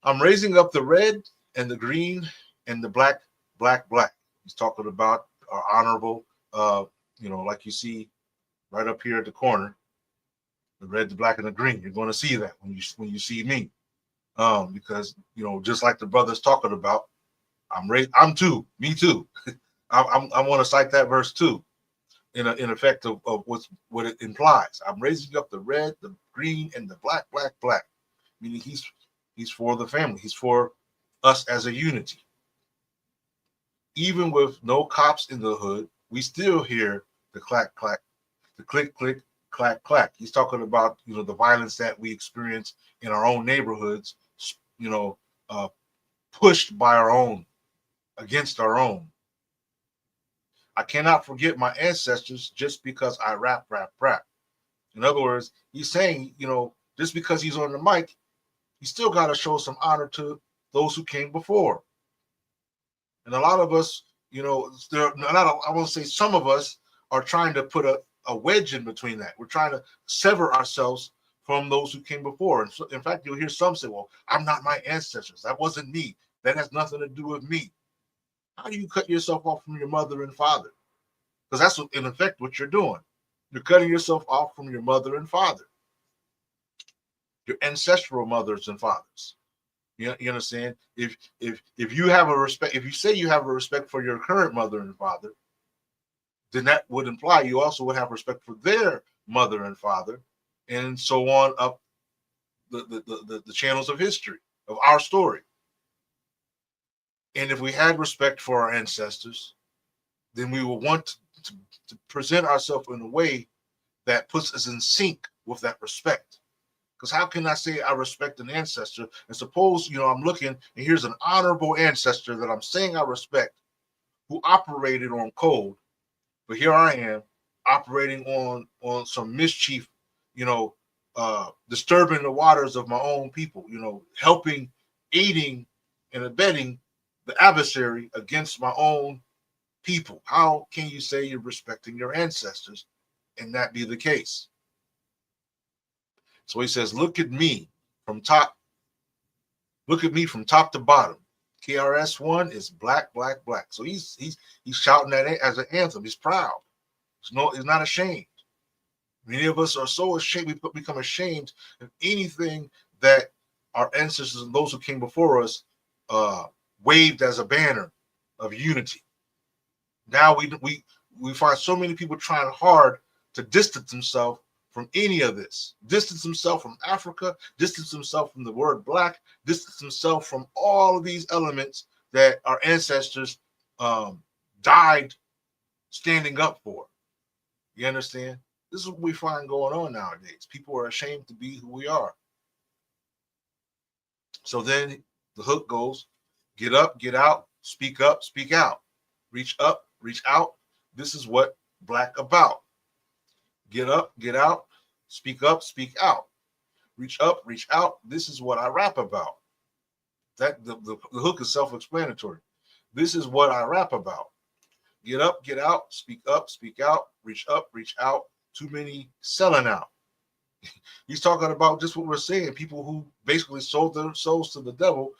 I'm raising up the red and the green and the black, black, black. He's talking about our honorable, like you see right up here at the corner, the red, the black, and the green. You're going to see that when you see me, because just like the brothers talking about, I'm too, me too. I want to cite that verse too, in effect of what it implies. I'm raising up the red, the green, and the black, black, black. Meaning he's for the family. He's for us as a unity. Even with no cops in the hood, we still hear the clack, clack, the click, click, clack, clack. He's talking about the violence that we experience in our own neighborhoods, you know, pushed by our own, against our own. I cannot forget my ancestors just because I rap, rap, rap. In other words, he's saying, just because he's on the mic, he still got to show some honor to those who came before. And a lot of us, there not. I won't say some of us are trying to put a wedge in between that. We're trying to sever ourselves from those who came before. And so, in fact, you'll hear some say, "Well, I'm not my ancestors. That wasn't me. That has nothing to do with me." How do you cut yourself off from your mother and father? Because that's in effect what you're doing. You're cutting yourself off from your mother and father, your ancestral mothers and fathers. You understand? If you have a respect, if you say you have a respect for your current mother and father, then that would imply you also would have respect for their mother and father, and so on up the channels of history of our story. And if we had respect for our ancestors, then we will want to present ourselves in a way that puts us in sync with that respect. Because how can I say I respect an ancestor and suppose, I'm looking and here's an honorable ancestor that I'm saying I respect who operated on code, but here I am operating on some mischief, disturbing the waters of my own people, helping, aiding, and abetting the adversary against my own people. How can you say you're respecting your ancestors and that be the case? So he says, look at me from top to bottom. KRS One is black, black, black. So he's shouting that as an anthem. He's proud. He's not ashamed. Many of us are so ashamed, we become ashamed of anything that our ancestors and those who came before us waved as a banner of unity. Now we find so many people trying hard to distance themselves from any of this, distance himself from Africa, distance himself from the word black, distance himself from all of these elements that our ancestors died standing up for. You understand? This is what we find going on nowadays. People are ashamed to be who we are. So then the hook goes, get up, get out, speak up, speak out. Reach up, reach out. This is what black about. Get up, get out, speak up, speak out. Reach up, reach out. This is what I rap about. That the hook is self-explanatory. This is what I rap about. Get up, get out, speak up, speak out, reach up, reach out. Too many selling out. He's talking about just what we're saying. People who basically sold their souls to the devil.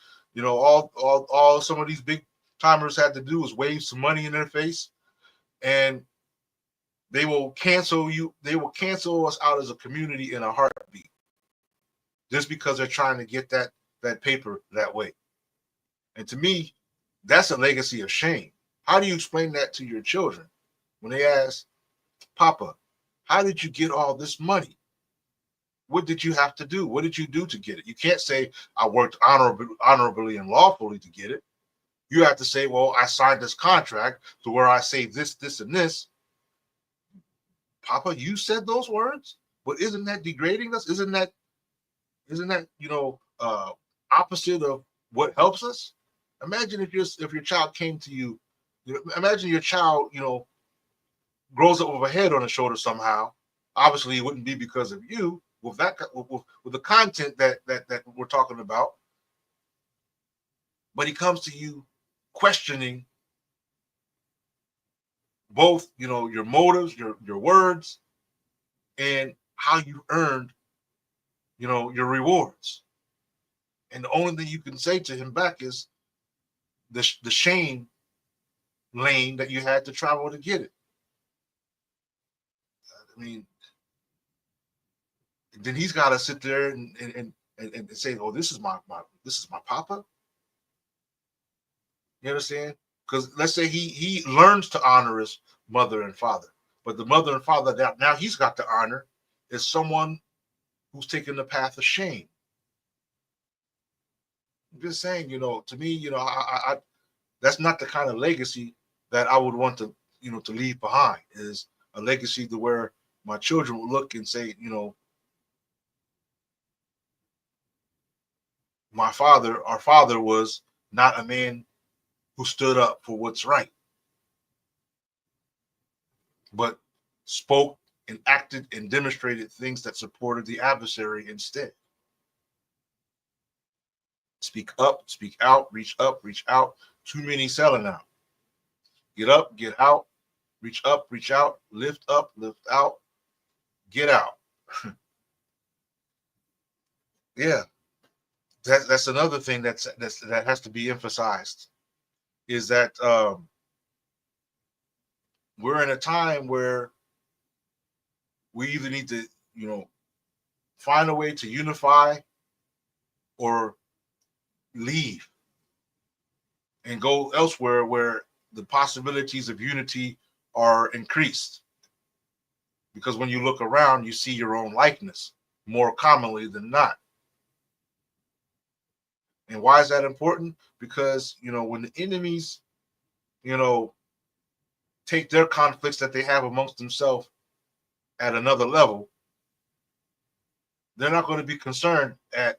All some of these big timers had to do was wave some money in their face, and they will cancel you. They will cancel us out as a community in a heartbeat, just because they're trying to get that paper that way. And to me, that's a legacy of shame. How do you explain that to your children when they ask, Papa, how did you get all this money? What did you have to do? What did you do to get it? You can't say, I worked honorably and lawfully to get it. You have to say, well, I signed this contract to where I saved this, this, and this. Papa, you said those words? But isn't that degrading us? Isn't that opposite of what helps us? Imagine if your child came to you, imagine your child, grows up with a head on his shoulder somehow. Obviously, it wouldn't be because of you. With the content that we're talking about, but he comes to you questioning both, your motives, your words, and how you earned, your rewards. And the only thing you can say to him back is the shame lane that you had to travel to get it. I mean, then he's got to sit there and say, "Oh, this is my papa." You understand? Because let's say he learns to honor his mother and father, but the mother and father that now he's got to honor is someone who's taken the path of shame. I'm just saying, to me, I that's not the kind of legacy that I would want to, to leave behind. Is a legacy to where my children will look and say, our father was not a man who stood up for what's right, but spoke and acted and demonstrated things that supported the adversary instead. Speak up, speak out, reach up, reach out. Too many selling out. Get up, get out, reach up, reach out, lift up, lift out, get out. Yeah, that's another thing that has to be emphasized is that we're in a time where we either need to, find a way to unify or leave and go elsewhere where the possibilities of unity are increased. Because when you look around, you see your own likeness more commonly than not. And why is that important? Because, when the enemies, take their conflicts that they have amongst themselves at another level, they're not going to be concerned at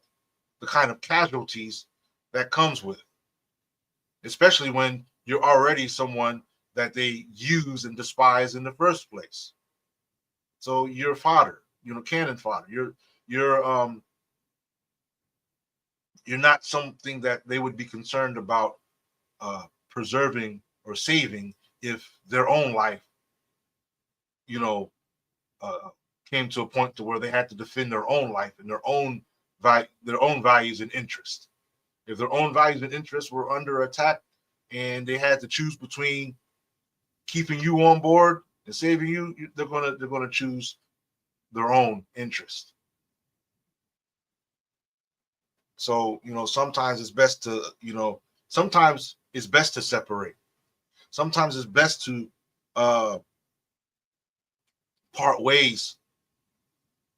the kind of casualties that comes with it, especially when you're already someone that they use and despise in the first place. So you're fodder, cannon fodder. You're not something that they would be concerned about preserving or saving if their own life, came to a point to where they had to defend their own life and their own values and interests. If their own values and interests were under attack and they had to choose between keeping you on board and saving you, they're gonna choose their own interest. So sometimes it's best to sometimes it's best to separate. Sometimes it's best to part ways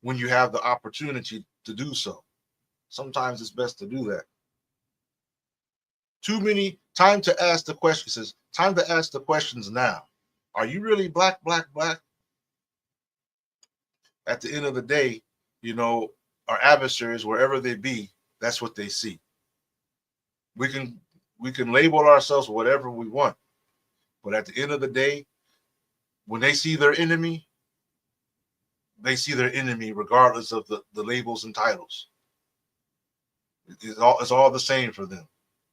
when you have the opportunity to do so. Sometimes it's best to do that. Time to ask the questions. Says time to ask the questions now. Are you really black, black, black? At the end of the day, our adversaries, wherever they be, that's what they see. We can label ourselves whatever we want, but at the end of the day, when they see their enemy, they see their enemy regardless of the labels and titles. It's all the same for them.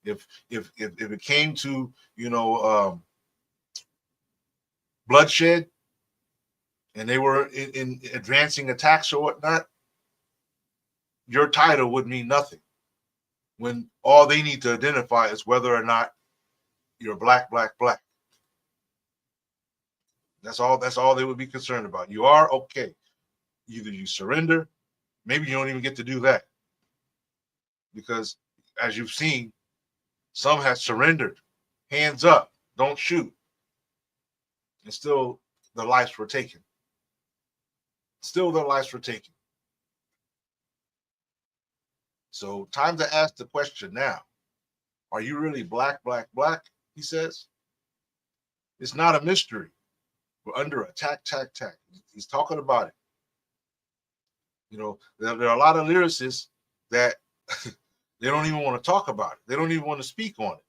If it came to bloodshed and they were in advancing attacks or whatnot, your title would mean nothing when all they need to identify is whether or not you're black, black, black. That's all they would be concerned about. You are okay. Either you surrender, maybe you don't even get to do that. Because as you've seen, some have surrendered, hands up, don't shoot. And still their lives were taken. Still their lives were taken. So time to ask the question now. Are you really black, black, black? He says. It's not a mystery. We're under attack, tack, tack. He's talking about it. There are a lot of lyricists that they don't even want to talk about it. They don't even want to speak on it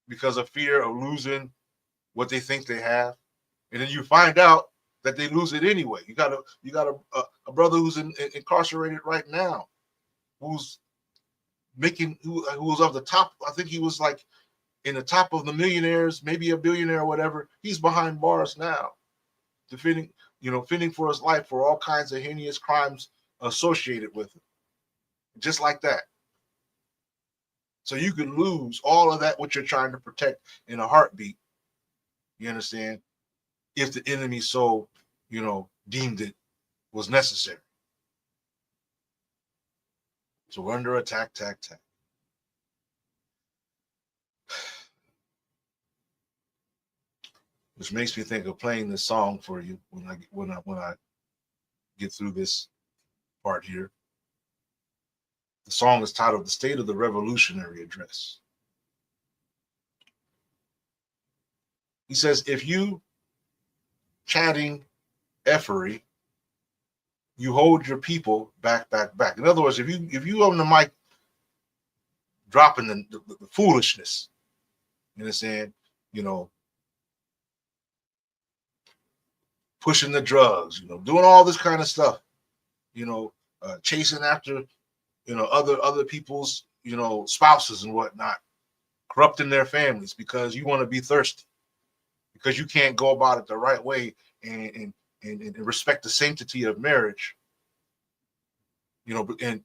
because of fear of losing what they think they have. And then you find out that they lose it anyway. You got a brother who's incarcerated right now, who's who's of the top. I think he was like in the top of the millionaires, maybe a billionaire or whatever. He's behind bars now, defending for his life for all kinds of heinous crimes associated with it. Just like that. So you could lose all of that, what you're trying to protect, in a heartbeat. You understand? If the enemy so, deemed it was necessary. So we're under attack, tack, tack. Which makes me think of playing this song for you when I get through this part here. The song is titled "The State of the Revolutionary Address." He says, if you chanting effery, you hold your people back, back, back. In other words, if you on the mic dropping the foolishness. You understand? You know, pushing the drugs, you know, doing all this kind of stuff, you know, chasing after, you know, other people's, you know, spouses and whatnot, corrupting their families because you want to be thirsty, because you can't go about it the right way and respect the sanctity of marriage, you know, and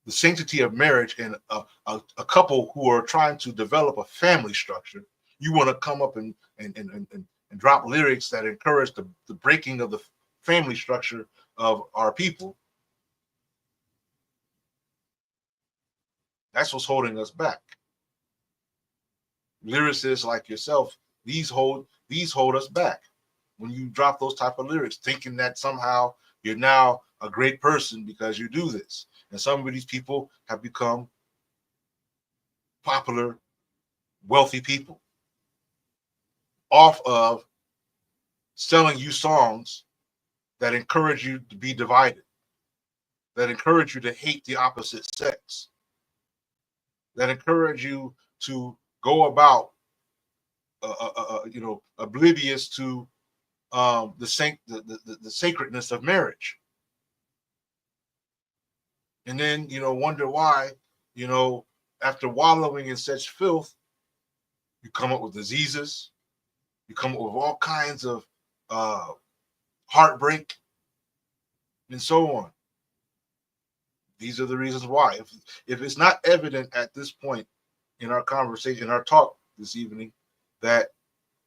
the sanctity of marriage and a couple who are trying to develop a family structure. You want to come up and drop lyrics that encourage the breaking of the family structure of our people. That's what's holding us back. Lyricists like yourself, these hold us back. When you drop those type of lyrics, thinking that somehow you're now a great person because you do this. And some of these people have become popular, wealthy people off of selling you songs that encourage you to be divided, that encourage you to hate the opposite sex, that encourage you to go about, you know, oblivious to the sacredness of marriage, and then, you know, wonder why, you know, after wallowing in such filth, you come up with diseases, you come up with all kinds of heartbreak, and so on. These are the reasons why. If it's not evident at this point in our conversation, our talk this evening, that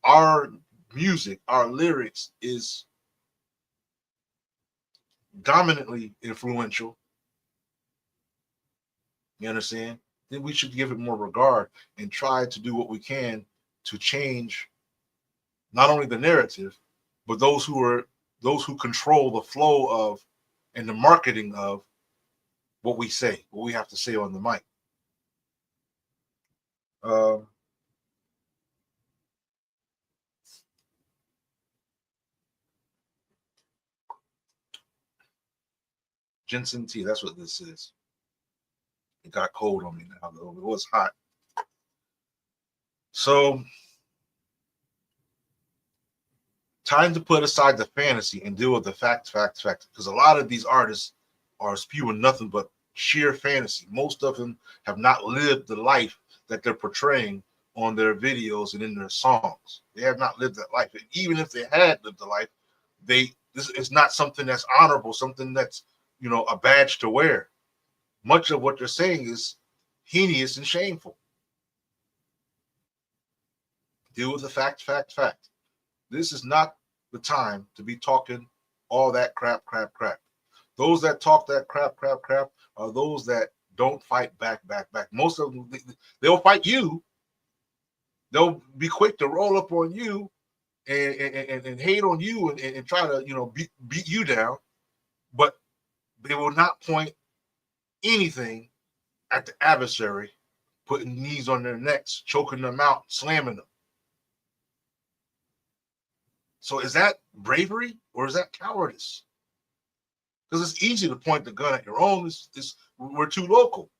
our music, our lyrics is dominantly influential, you understand, then we should give it more regard and try to do what we can to change not only the narrative, but those who control the flow of and the marketing of what we say, what we have to say on the mic. Ginseng tea, that's what this is. It got cold on me now, though. It was hot. So, time to put aside the fantasy and deal with the facts. Because a lot of these artists are spewing nothing but sheer fantasy. Most of them have not lived the life that they're portraying on their videos and in their songs. They have not lived that life. And even if they had lived the life, this is not something that's honorable, something that's, you know, a badge to wear. Much of what they're saying is heinous and shameful. Deal with the fact. This is not the time to be talking all that crap. Those that talk that crap are those that don't fight back. Most of them, they'll fight you. They'll be quick to roll up on you and hate on you and try to, you know, beat you down, but they will not point anything at the adversary, putting knees on their necks, choking them out, slamming them. So is that bravery or is that cowardice? Because it's easy to point the gun at your own. We're too local.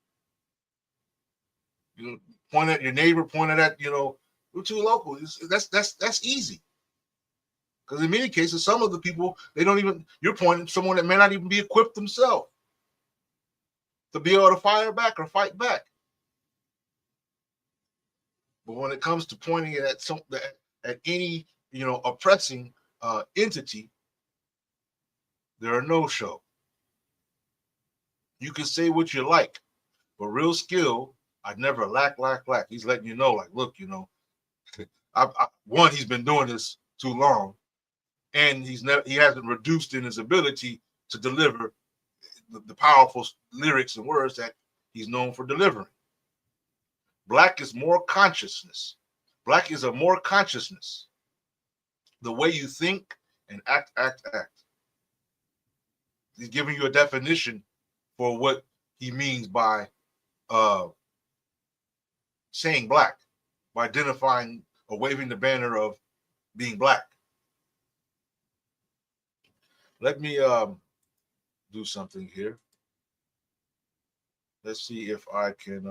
You know, point at your neighbor, point it at, you know, we're too local. That's easy. Because in many cases, some of the people, you're pointing at someone that may not even be equipped themselves to be able to fire back or fight back. But when it comes to pointing it at any, you know, oppressing entity, they're a no-show. You can say what you like, but real skill, I'd never lack. He's letting you know, like, look, you know, one, he's been doing this too long, and he hasn't reduced in his ability to deliver the powerful lyrics and words that he's known for delivering. Black is more consciousness. Black is a more consciousness. The way you think and act. He's giving you a definition for what he means by saying black, by identifying or waving the banner of being black. Let me do something here. Let's see if I can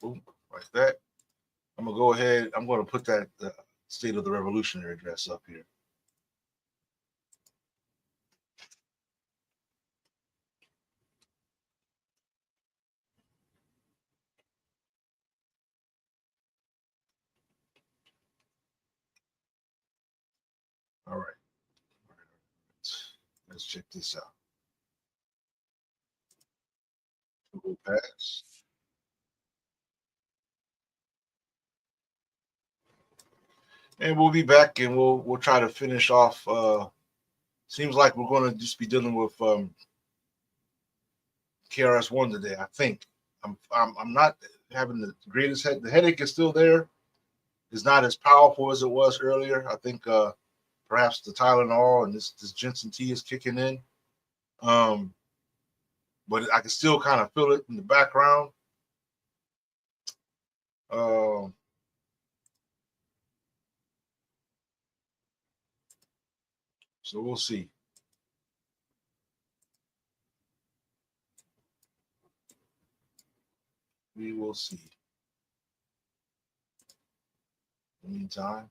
Boom, like that. I'm gonna go ahead. I'm gonna put that State of the Revolutionary address up here. All right. Let's check this out. Google Pass. And we'll be back, and we'll try to finish off. Seems like we're going to just be dealing with KRS One today. I think I'm not having the greatest head. The headache is still there. It's not as powerful as it was earlier. I think perhaps the Tylenol and this ginseng tea is kicking in. But I can still kind of feel it in the background. So we'll see. We will see. In the meantime,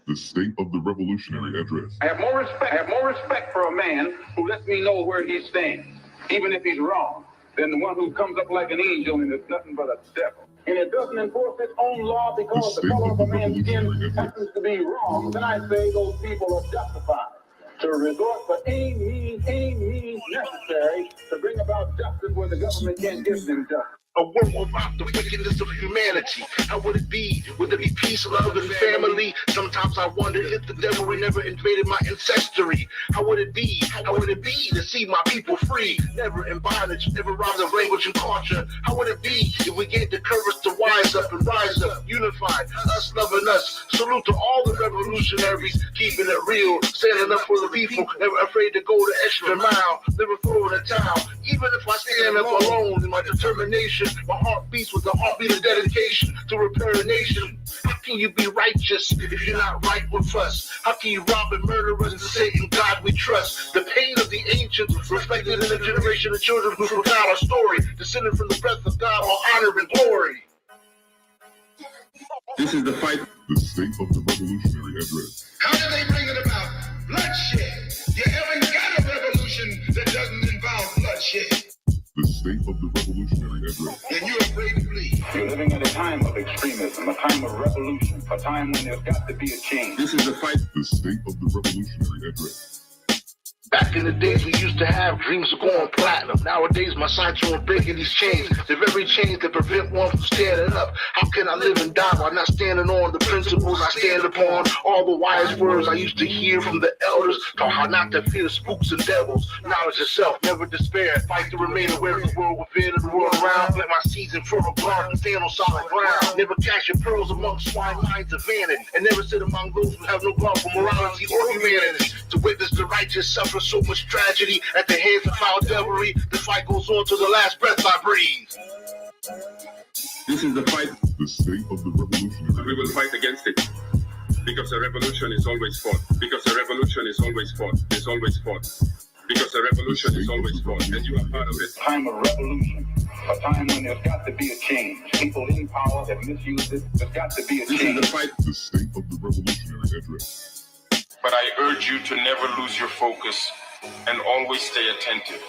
The State of the Revolutionary Address. I have more respect for a man who lets me know where he stands, even if he's wrong, than the one who comes up like an angel and is nothing but a devil. And it doesn't enforce its own law because the color of a man's skin happens to be wrong. Then I say those people are justified to resort to any means necessary to bring about justice where the government can't give them justice. A world without the wickedness of humanity. How would it be? Would there be peace, love, and family? Sometimes I wonder if the devil never invaded my ancestry. How would it be? How would it be to see my people free? Never in bondage, never robbed of language and culture. How would it be if we get the courage to wise up and rise up, unified, us loving us? Salute to all the revolutionaries, keeping it real, standing up for the people, never afraid to go the extra mile, never throwing a towel. Even if I stand up alone in my determination, my heart beats with the heartbeat of dedication to repair a nation. How can you be righteous if you're not right with us? How can you rob and murder us and say in God we trust? The pain of the ancients reflected in the generation of children who forgot our story, descended from the breath of God, all honor and glory. This is the fight. The State of the Revolutionary Address. How do they bring it about? Bloodshed. You haven't got a revolution that doesn't involve bloodshed. The State of the Revolutionary Address. And you're afraid to bleed. You're living at a time of extremism, a time of revolution, a time when there's got to be a change. This is the fight. The State of the Revolutionary Address. Back in the days, we used to have dreams of going platinum. Nowadays, my sights are on breaking these chains. The very chains that prevent one from standing up. How can I live and die while not standing on the principles I stand upon? All the wise words I used to hear from the elders taught how not to fear spooks and devils. Knowledge of self, never despair. Fight to remain aware of the world within and the world around. Let my seeds in fertile garden stand on solid ground. Never cast your pearls among swine minds of vanity. And never sit among those who have no love for morality or humanity. To witness the righteous suffer so much tragedy at the hands of foul devilry. The fight goes on to the last breath I breathe. This is the fight. The State of the Revolutionary We will Address. fight against it. Because a revolution is always fought. Because a revolution is always fought. It's always fought. Because a revolution is always fought. And you are part of it. Time of revolution, a time when there's got to be a change. People in power have misused it. There's got to be a change. This is the fight. The State of the Revolutionary Address. But I urge you to never lose your focus and always stay attentive.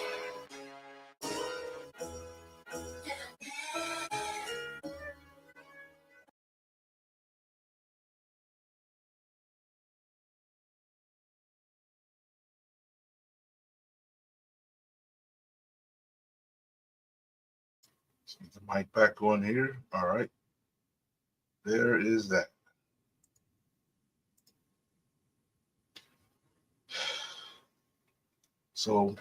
let's get the mic back on here. All right. There is that. So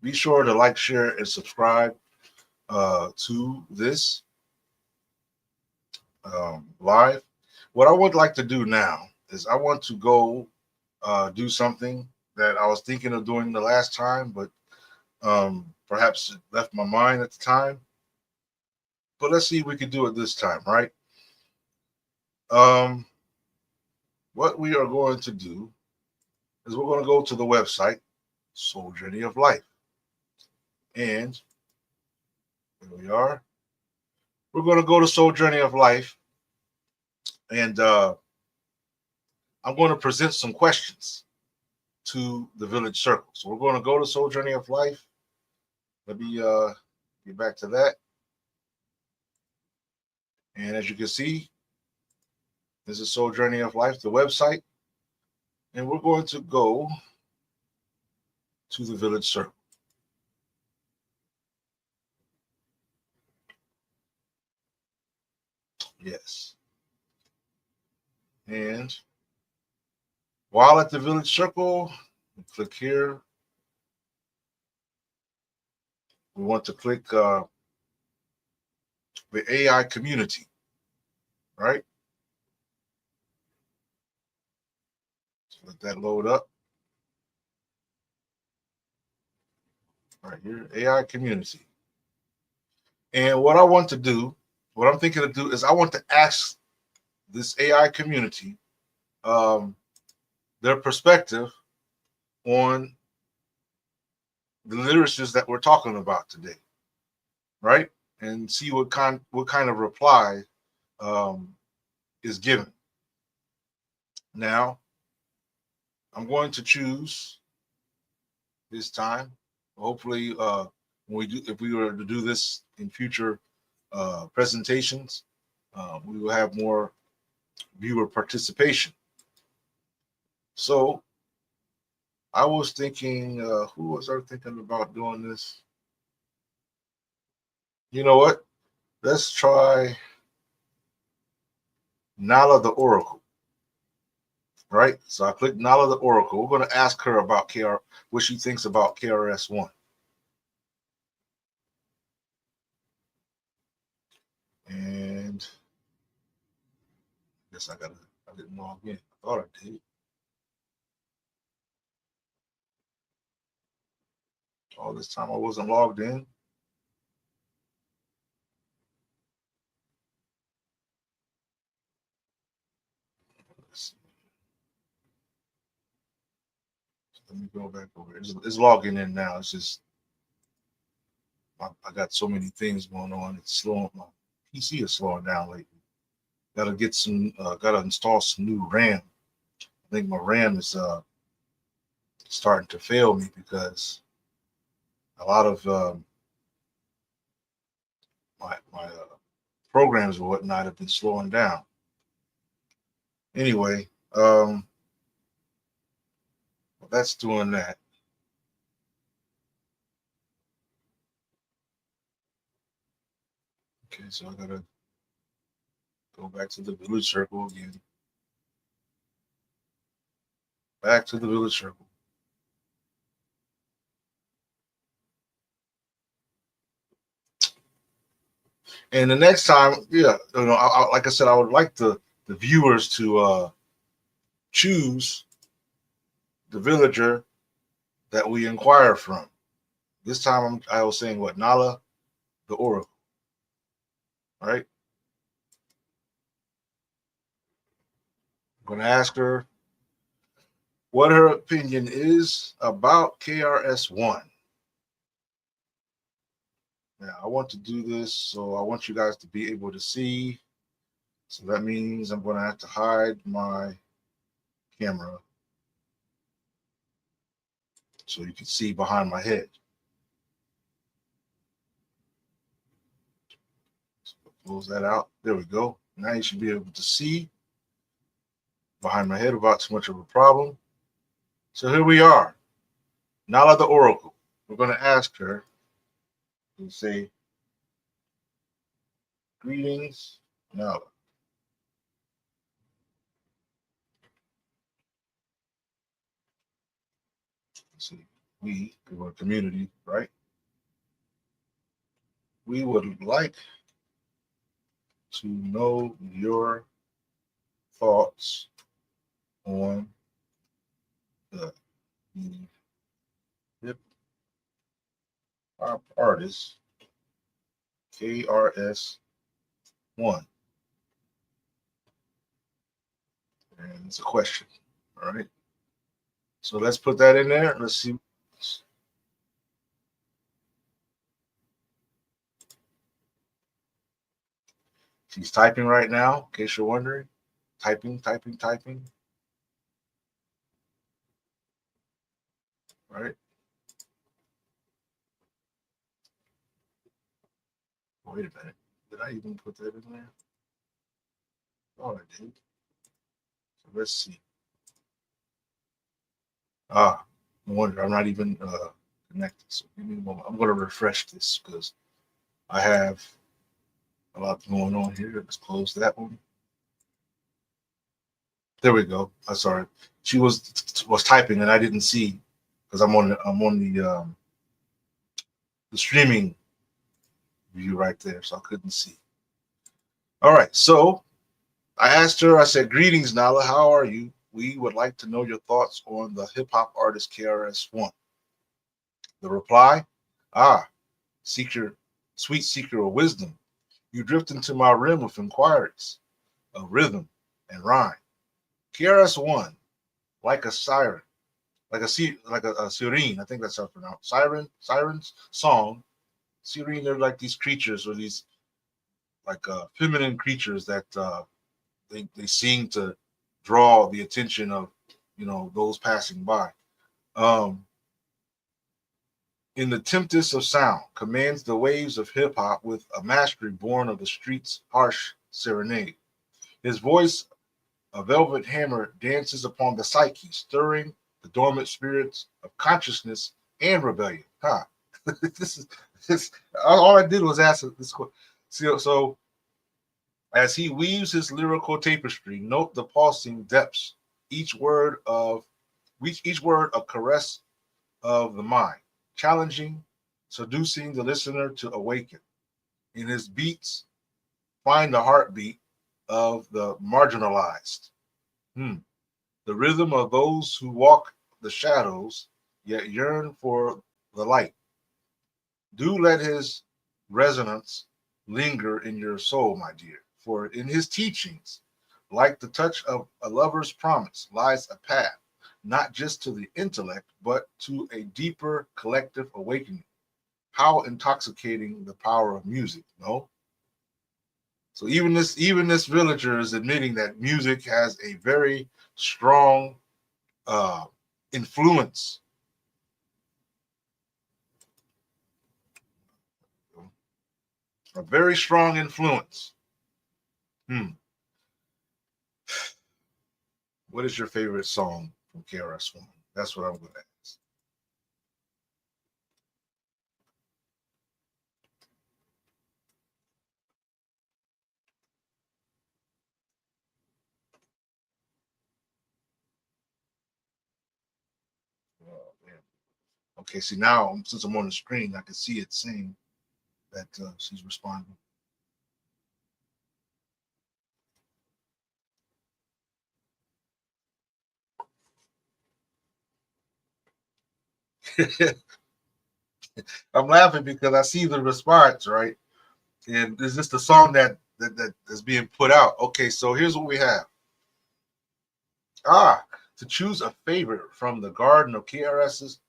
be sure to like, share, and subscribe to this live. What I would like to do now is I want to go do something that I was thinking of doing the last time, but perhaps it left my mind at the time. But let's see if we can do it this time, right? What we are going to do is we're going to go to the website, Soul Journey of Life. And here we are. we're going to go to Soul Journey of Life, and I'm going to present some questions to the Village Circle. So we're going to go to Soul Journey of Life. Let me get back to that. And as you can see, this is Soul Journey of Life, the website. And we're going to go to the Village Circle. Yes. And while at the Village Circle, click here. We want to click the AI community, right? So let that load up. Right here, AI community. And what I want to do, what I'm thinking to do is I want to ask this AI community their perspective on the lyricists that we're talking about today, right? And see what kind of reply is given. Now, I'm going to choose this time. Hopefully, if we were to do this in future presentations, we will have more viewer participation. So I was thinking, who was I thinking about doing this? You know what? Let's try Nala the Oracle. Right? So I clicked Nala the Oracle. We're going to ask her about what she thinks about KRS One. And I guess I didn't log in. I thought I did. All this time I wasn't logged in. Let's see. Let me go back over. It's logging in now. It's just I got so many things going on. It's slowing. My PC is slowing down lately. Gotta get some. Gotta install some new RAM. I think my RAM is starting to fail me because a lot of my programs and whatnot have been slowing down. Anyway, that's doing that. Okay, so I gotta go back to the Village Circle again. Back to the Village Circle. And the next time, yeah, like I said, I would like the viewers to choose the villager that we inquire from. This time I was saying what? Nala the Oracle. All right. I'm going to ask her what her opinion is about KRS One. Now, I want to do this, so I want you guys to be able to see. So that means I'm going to have to hide my camera so you can see behind my head. So close that out. There we go. Now you should be able to see behind my head without too much of a problem. So here we are. Nala the Oracle. We're going to ask her and say, greetings, Nala. Let's see, we are a community, right? We would like to know your thoughts on the hip hop artist KRS One. And it's a question. All right. So let's put that in there. Let's see. She's typing right now, in case you're wondering. Typing. Right? Wait a minute. Did I even put that in there? Oh, I did. So let's see. No wonder I'm not even connected. So give me a moment. I'm going to refresh this because I have a lot going on here. Let's close that one. There we go. I'm sorry. She was typing and I didn't see because I'm on the streaming view right there, so I couldn't see. All right. So I asked her. I said, "Greetings, Nala. How are you? We would like to know your thoughts on the hip hop artist KRS One." The reply, seeker, sweet seeker of wisdom, you drift into my rim with inquiries of rhythm and rhyme. KRS One, like a siren, like a siren, I think that's how it's pronounced. Siren's song. Siren, they're like these creatures or these like feminine creatures that they seem to draw the attention of those passing by. Um, in the tempest of sound, commands the waves of hip hop with a mastery born of the streets' harsh serenade. His voice, a velvet hammer, dances upon the psyche, stirring the dormant spirits of consciousness and rebellion. this is this. All I did was ask this question. So as he weaves his lyrical tapestry, note the pulsing depths. Each word a caress of the mind, challenging, seducing the listener to awaken. In his beats, find the heartbeat of the marginalized. The rhythm of those who walk the shadows, yet yearn for the light. Do let his resonance linger in your soul, my dear, for in his teachings, like the touch of a lover's promise, lies a path, not just to the intellect, but to a deeper collective awakening. How intoxicating the power of music, no? So even this villager is admitting that music has a very strong uh, influence. A very strong influence. What is your favorite song from KRS One? That's what I'm going to ask. Oh, man. Okay, see now since I'm on the screen, I can see it saying that she's responding. I'm laughing because I see the response, right? And is this the song that is being put out? Okay, so here's what we have. To choose a favorite from the garden of KRS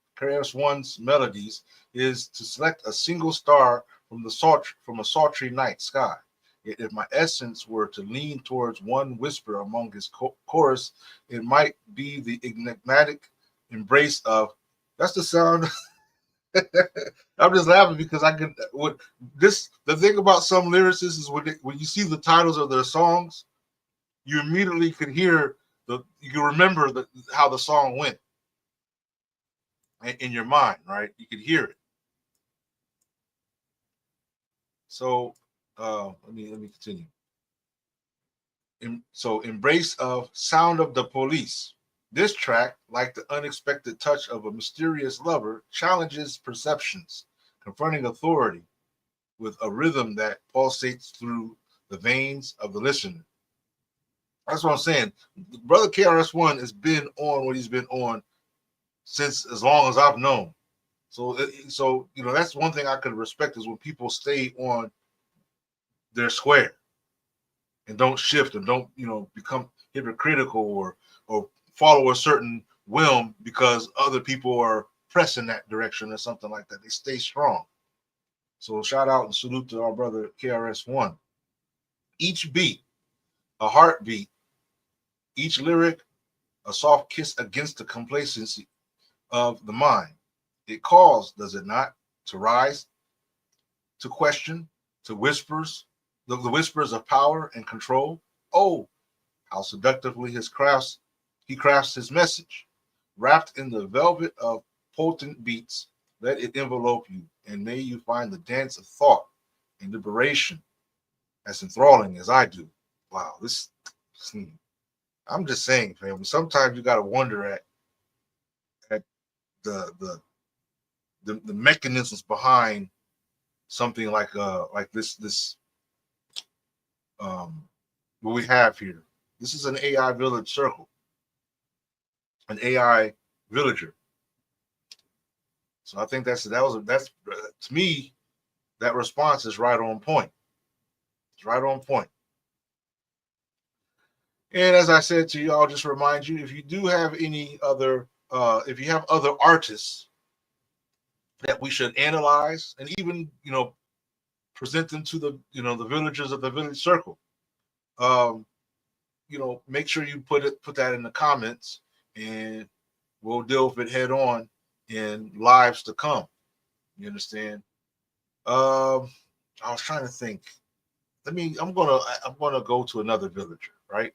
One's melodies is to select a single star from a sultry night sky. If my essence were to lean towards one whisper among his chorus, it might be the enigmatic embrace of. That's the sound. I'm just laughing because I could. What this the thing about some lyricists is when you see the titles of their songs, you immediately can hear you can remember how the song went in your mind, right? You can hear it. So let me continue. So embrace of sound of the police. This track, like the unexpected touch of a mysterious lover, challenges perceptions, confronting authority with a rhythm that pulsates through the veins of the listener. That's what I'm saying. Brother KRS One has been on what he's been on since as long as I've known. So that's one thing I could respect is when people stay on their square and don't shift and don't become hypocritical or follow a certain whim because other people are pressing that direction or something like that. They stay strong. So shout out and salute to our brother KRS One. Each beat, a heartbeat, each lyric, a soft kiss against the complacency of the mind. It calls, does it not, to rise, to question, to whispers, the whispers of power and control. Oh, how seductively he crafts his message. Wrapped in the velvet of potent beats, let it envelope you, and may you find the dance of thought and liberation as enthralling as I do. Wow, I'm just saying, family. Sometimes you got to wonder at the, the the mechanisms behind something like this what we have here. This is an AI village circle, an AI villager. So I think that's to me, that response is right on point. It's right on point. And as I said to you, I'll just remind you, if you do have any other if you have other artists that we should analyze and even present them to the the villagers of the village circle. Make sure you put that in the comments, and we'll deal with it head on in lives to come. You understand? I was trying to think. I'm gonna go to another villager, right?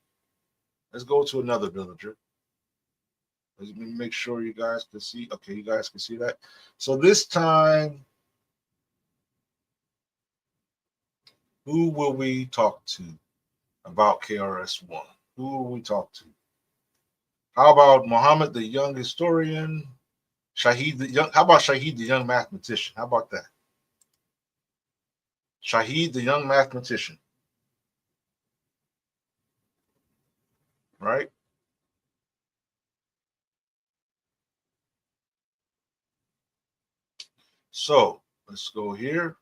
Let's go to another villager. Let me make sure you guys can see. Okay, you guys can see that. So this time, who will we talk to about KRS One? Who will we talk to? How about Muhammad, the young historian? Shahid, the young. How about Shahid, the young mathematician? How about that? Shahid, the young mathematician. Right? So let's go here.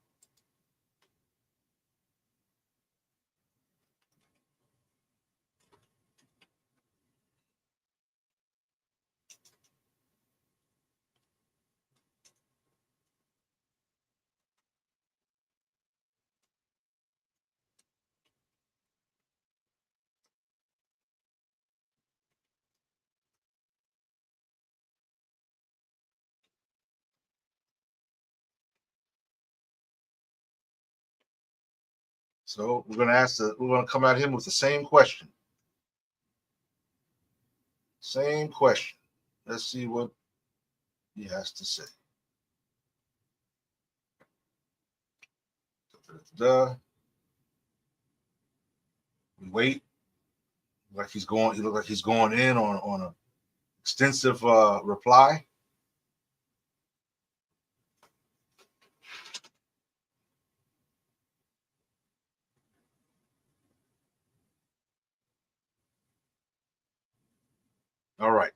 So we're gonna come at him with the same question. Same question. Let's see what he has to say. We wait. He looked like he's going in on a extensive reply. All right.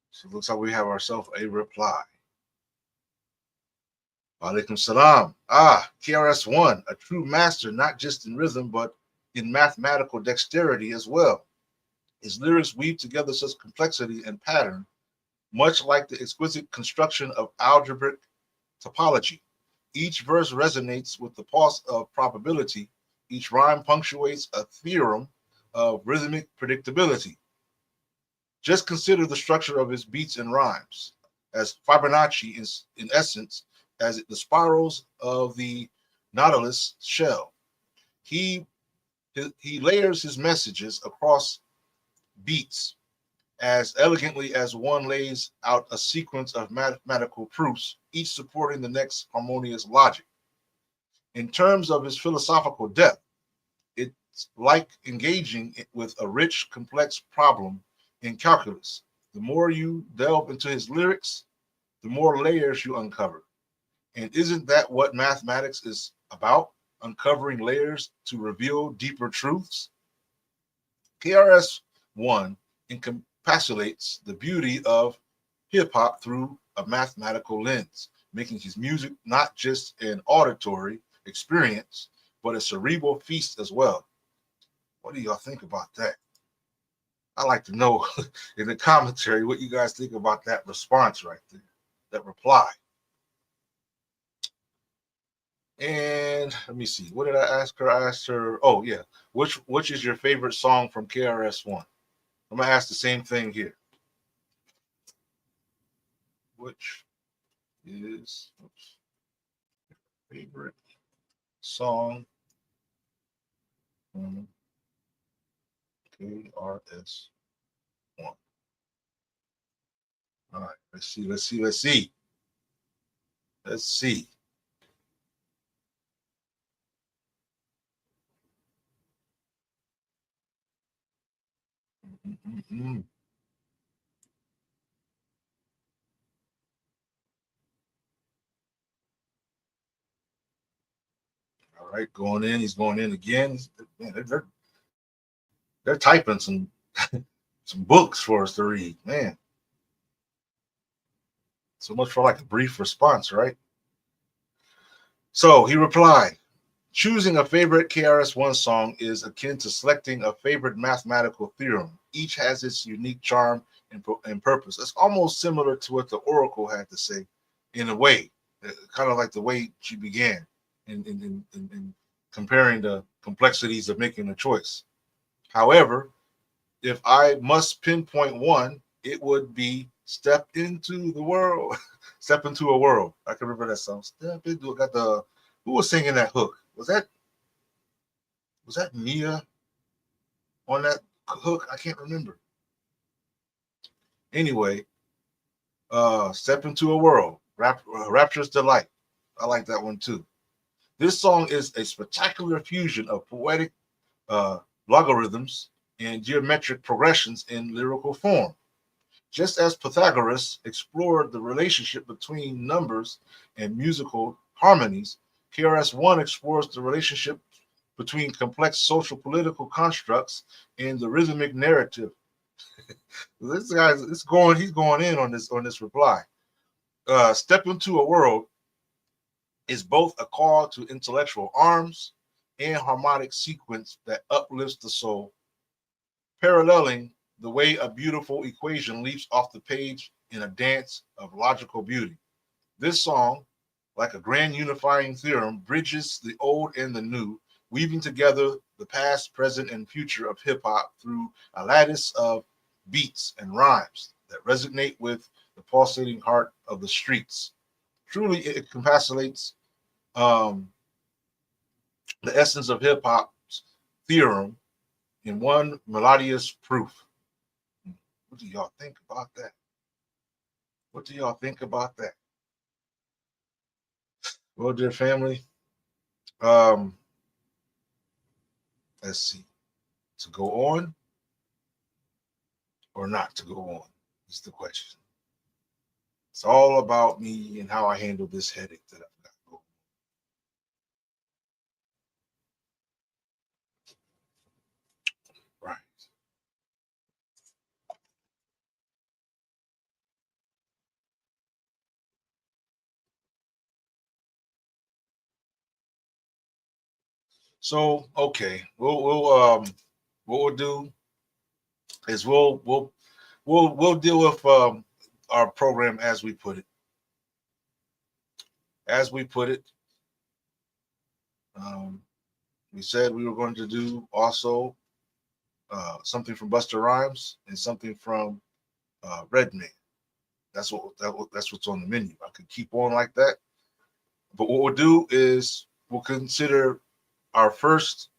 So it looks like we have ourselves a reply. Alaikum salam. KRS One, a true master, not just in rhythm, but in mathematical dexterity as well. His lyrics weave together such complexity and pattern, much like the exquisite construction of algebraic topology. Each verse resonates with the pulse of probability. Each rhyme punctuates a theorem of rhythmic predictability. Just consider the structure of his beats and rhymes, as Fibonacci is, in essence, as the spirals of the Nautilus shell. He layers his messages across beats as elegantly as one lays out a sequence of mathematical proofs, each supporting the next harmonious logic. In terms of his philosophical depth, it's like engaging with a rich, complex problem in calculus. The more you delve into his lyrics, the more layers you uncover. And isn't that what mathematics is about? Uncovering layers to reveal deeper truths? KRS One encapsulates the beauty of hip hop through a mathematical lens, making his music not just an auditory experience, but a cerebral feast as well. What do y'all think about that? I'd like to know in the commentary what you guys think about that response right there, that reply. And let me see. What did I ask her? I asked her, oh yeah, which is your favorite song from KRS One? I'm gonna ask the same thing here. Which is favorite song from KRS One? All right, let's see, let's see, let's see. Let's see. Mm-mm-mm. All right, going in. He's going in again. Man, they're typing some books for us to read. Man, so much for like a brief response, right? So he replied, choosing a favorite KRS-One song is akin to selecting a favorite mathematical theorem. Each has its unique charm and purpose. It's almost similar to what the Oracle had to say in a way, kind of like the way she began in comparing the complexities of making a choice. However, if I must pinpoint one, it would be Step Into the World. Step Into a World. I can remember that song. Step Into it. Got the who was singing that hook? Was that Mia on that hook? I can't remember. Anyway, Step Into a World. Rapture's Delight. I like that one too. This song is a spectacular fusion of poetic uh, logarithms and geometric progressions in lyrical form. Just as Pythagoras explored the relationship between numbers and musical harmonies, KRS-One explores the relationship between complex social political constructs and the rhythmic narrative. This guy's he's going in on this reply. Step Into a World is both a call to intellectual arms and harmonic sequence that uplifts the soul, paralleling the way a beautiful equation leaps off the page in a dance of logical beauty. This song, like a grand unifying theorem, bridges the old and the new, weaving together the past, present, and future of hip hop through a lattice of beats and rhymes that resonate with the pulsating heart of the streets. Truly, it encapsulates um, the essence of hip hop's theorem in one melodious proof. What do y'all think about that? What do y'all think about that? Well, dear family, um, let's see. To go on or not to go on is the question. It's all about me and how I handle this headache that I've got going. Right. So okay, what we'll do is we'll deal with our program as we put it. As we put it, um, we said we were going to do also something from Busta Rhymes and something from Redman. That's what's on the menu. I could keep on like that, but what we'll do is we'll consider our first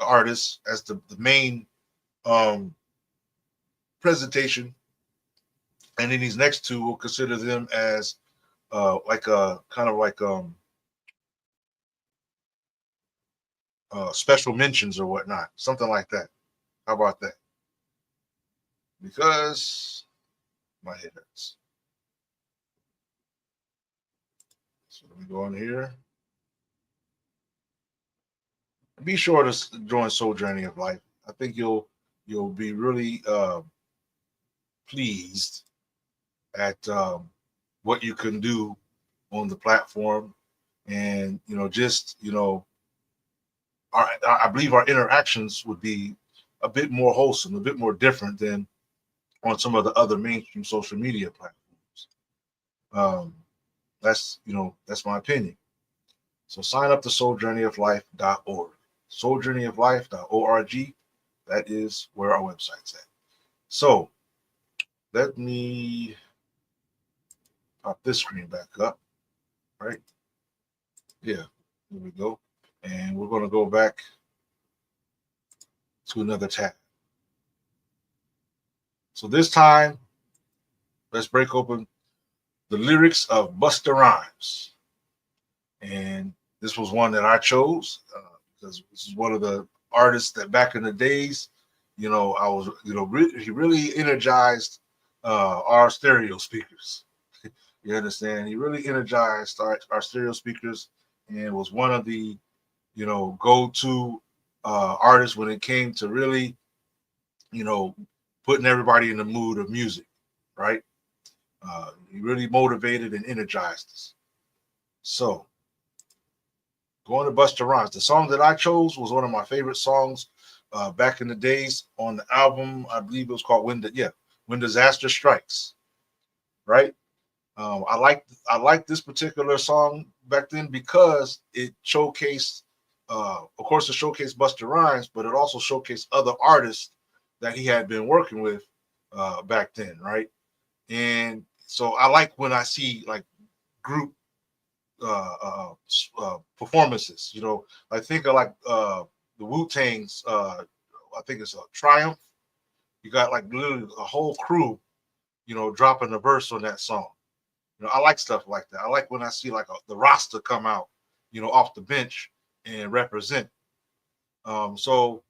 artist as the main um, presentation, and then these next two we'll consider them as like a kind of like special mentions or whatnot, something like that. How about that? Because my head hurts. So let me go on here. Be sure to join Soul Journey of Life. I think you'll be really pleased at what you can do on the platform, and just I believe our interactions would be a bit more wholesome, a bit more different than on some of the other mainstream social media platforms. Um, that's my opinion. So sign up to souljourneyoflife.org. Souljourneyoflife.org. That is where our website's at. So let me pop this screen back up, right? Yeah, here we go. And we're going to go back to another tab. So this time, let's break open the lyrics of Busta Rhymes. And this was one that I chose because this is one of the artists that back in the days, I was, he really energized our stereo speakers. You understand? He really energized our stereo speakers and was one of the, go-to artists when it came to really, putting everybody in the mood of music, right? He really motivated and energized us. So, going to Busta Rhymes. The song that I chose was one of my favorite songs back in the days on the album. I believe it was called When Disaster Strikes. Right. I liked this particular song back then because it showcased, of course, it showcased Busta Rhymes, but it also showcased other artists that he had been working with back then, right? And so I like when I see like group performances. I think of like the Wu-Tang's. I think it's a Triumph. You got like literally a whole crew, dropping a verse on that song. I like stuff like that. I like when I see like the roster come out, off the bench and represent. So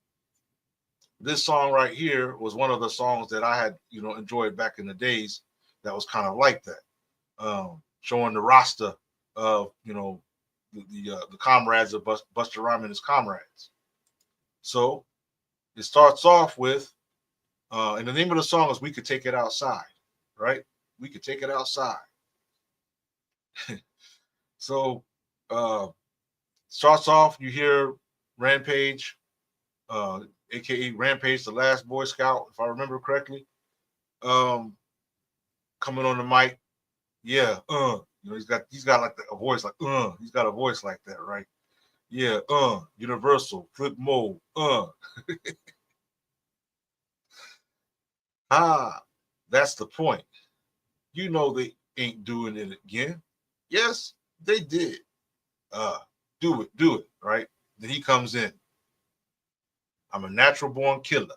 this song right here was one of the songs that I had, enjoyed back in the days. That was kind of like that, showing the roster of, the comrades of Busta Rhymes and his comrades. So it starts off with, and the name of the song is "We Could Take It Outside," right? We could take it outside. So starts off, you hear Rampage, aka Rampage, the last Boy Scout, if I remember correctly, coming on the mic. Yeah, he's got like a voice like he's got a voice like that, right? Yeah, Universal, Flip Mode, that's the point. They ain't doing it again. Yes, they did. Do it, right? Then he comes in. I'm a natural born killer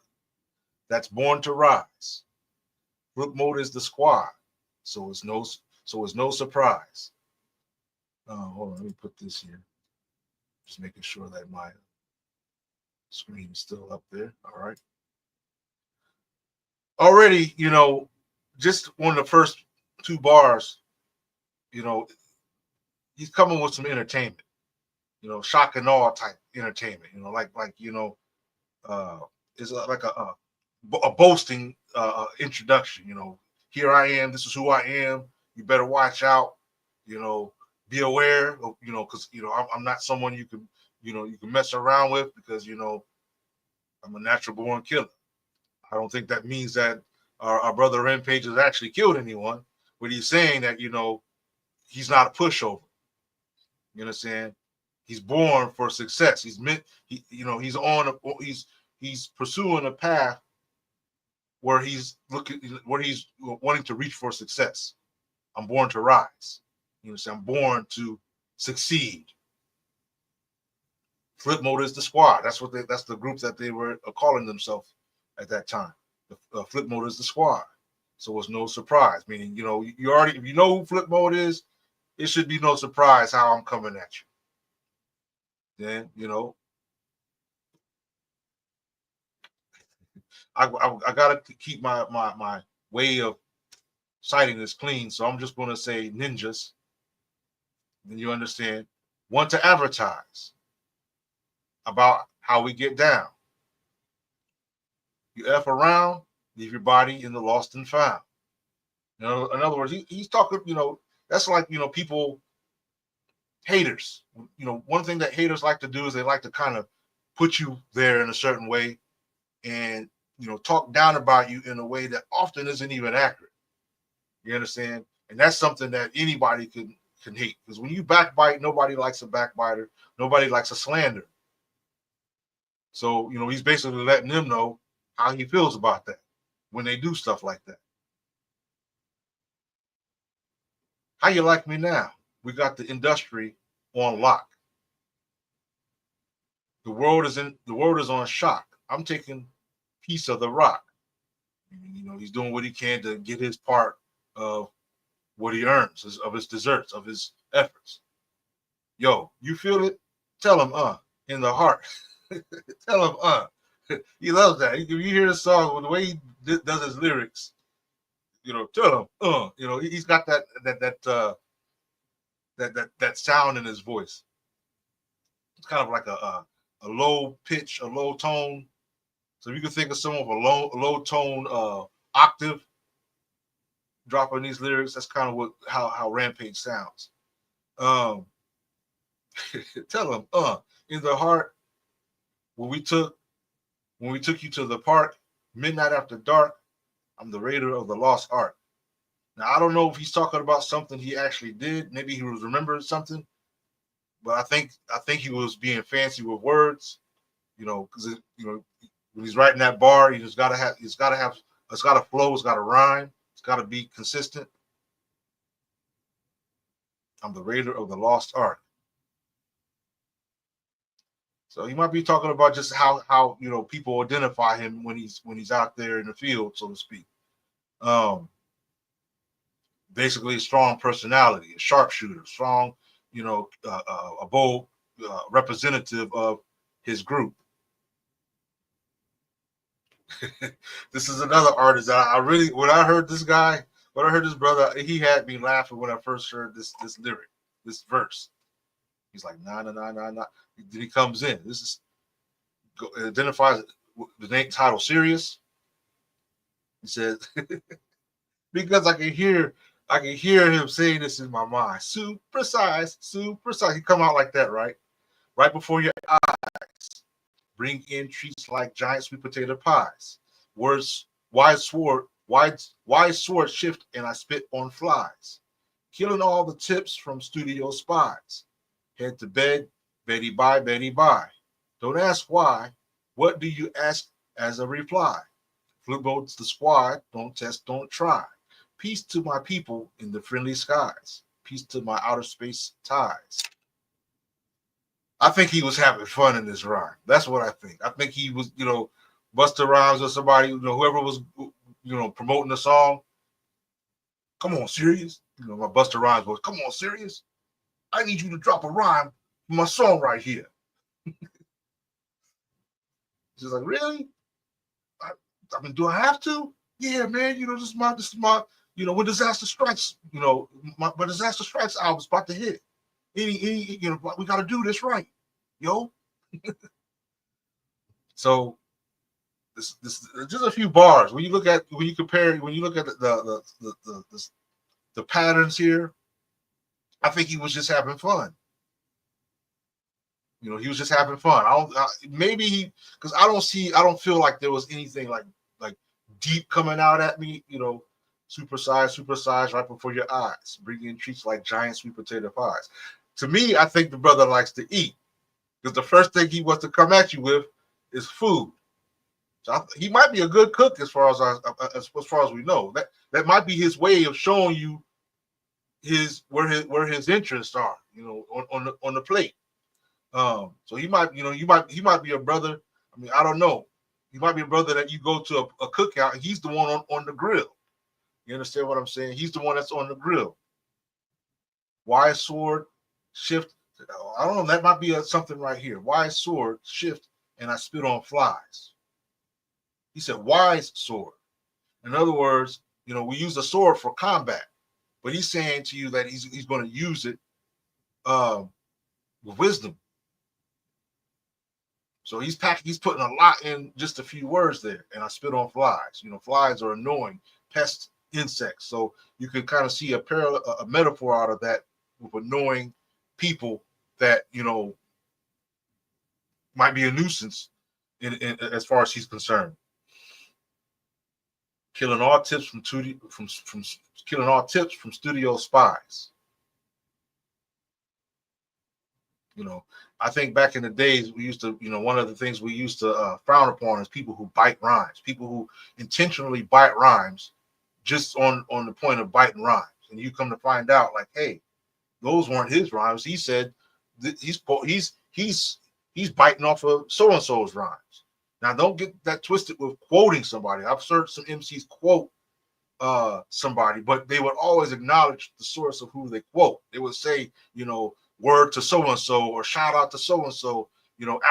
that's born to rise. Flip Mode is the squad, so it's no surprise. Hold on, let me put this here. Just making sure that my screen is still up there. All right. Already, just on the first two bars, he's coming with some entertainment, shock and awe type entertainment, is like a boasting introduction, here I am, this is who I am, you better watch out, be aware of, because, I'm not someone you can mess around with because, I'm a natural born killer. I don't think that means that our brother Rampage has actually killed anyone, but he's saying that, he's not a pushover. You understand? He's born for success. He's he's pursuing a path where he's wanting to reach for success. I'm born to rise. I'm born to succeed. Flip Mode is the squad. That's the group that they were calling themselves at that time. The Flip Mode is the squad. So it's no surprise. Meaning, you already, if you know who Flip Mode is, it should be no surprise how I'm coming at you. Then, I gotta keep my way of citing this clean. So I'm just gonna say ninjas. Then you understand. Want to advertise about how we get down. You F around, leave your body in the lost and found. In other words, he's talking, that's like, people, haters. One thing that haters like to do is they like to kind of put you there in a certain way and, talk down about you in a way that often isn't even accurate. You understand? And that's something that anybody can hate, because when you backbite, nobody likes a backbiter. Nobody likes a slander. So, he's basically letting them know how he feels about that when they do stuff like that. How you like me now? We got the industry on lock. The world is on shock. I'm taking piece of the rock. He's doing what he can to get his part of what he earns, of his desserts, of his efforts. Yo, you feel it? Tell him, in the heart. Tell him, he loves that. If you hear the song, with the way he does his lyrics, tell him, he's got that sound in his voice. It's kind of like a low pitch, a low tone. So you can think of someone with a low tone octave dropping these lyrics. That's kind of how Rampage sounds. Tell him, in the heart, when we took you to the park, midnight after dark, I'm the raider of the lost art. Now I don't know if he's talking about something he actually did. Maybe he was remembering something, but I think he was being fancy with words, because when he's writing that bar, it's got to flow, it's got to rhyme, it's got to be consistent. I'm the raider of the lost art. So he might be talking about just how people identify him when he's out there in the field, so to speak. Basically a strong personality, a sharpshooter, strong, a bold representative of his group. This is another artist that I really, when I heard this brother, he had me laughing when I first heard this lyric, this verse. He's like, nah. Then he comes in. This is identifies the name title Serious. He says, because I can hear him saying this in my mind. Super size. He come out like that, right? Right before your eyes. Bring in treats like giant sweet potato pies. Words, wide sword shift, and I spit on flies. Killing all the tips from studio spies. Head to bed, Betty bye. Don't ask why. What do you ask as a reply? Flip boats the squad. Don't test, don't try. Peace to my people in the friendly skies. Peace to my outer space ties. I think he was having fun in this rhyme. That's what I think. I think he was, Busta Rhymes or somebody, whoever was, promoting the song. Come on, Serious. My Busta Rhymes was, come on, Serious. I need you to drop a rhyme for my song right here. She's like, really? I mean, do I have to? Yeah, man. This is my. When Disaster Strikes, my Disaster Strikes album's about to hit. We got to do this right, yo. So this just a few bars. When you look at the patterns here, I think he was just having fun. He was just having fun. Because I don't feel like there was anything like deep coming out at me. Super size right before your eyes. Bring in treats like giant sweet potato pies. To me, I think the brother likes to eat, because the first thing he wants to come at you with is food. So he might be a good cook as far as we know. That might be his way of showing you where his interests are. On the plate. So he might be a brother. I mean, I don't know. He might be a brother that you go to a cookout and he's the one on the grill. You understand what I'm saying? He's the one that's on the grill. Wide sword, shift. I don't know. That might be something right here. Wide sword, shift, and I spit on flies. He said wise sword. In other words, we use a sword for combat, but he's saying to you that he's going to use it with wisdom. So he's putting a lot in just a few words there. And I spit on flies. Flies are annoying pest insects. So you can kind of see a metaphor out of that with annoying people that might be a nuisance in as far as he's concerned. Killing all tips from studio spies. You know, I think back in the days we used to, one of the things we used to frown upon is people who bite rhymes, people who intentionally bite rhymes just on the point of biting rhymes. And you come to find out, like, hey, those weren't his rhymes. He said he's biting off of so and so's rhymes. Now, don't get that twisted with quoting somebody. I've heard some MCs quote somebody, but they would always acknowledge the source of who they quote. They would say, word to so and so, or shout out to so and so,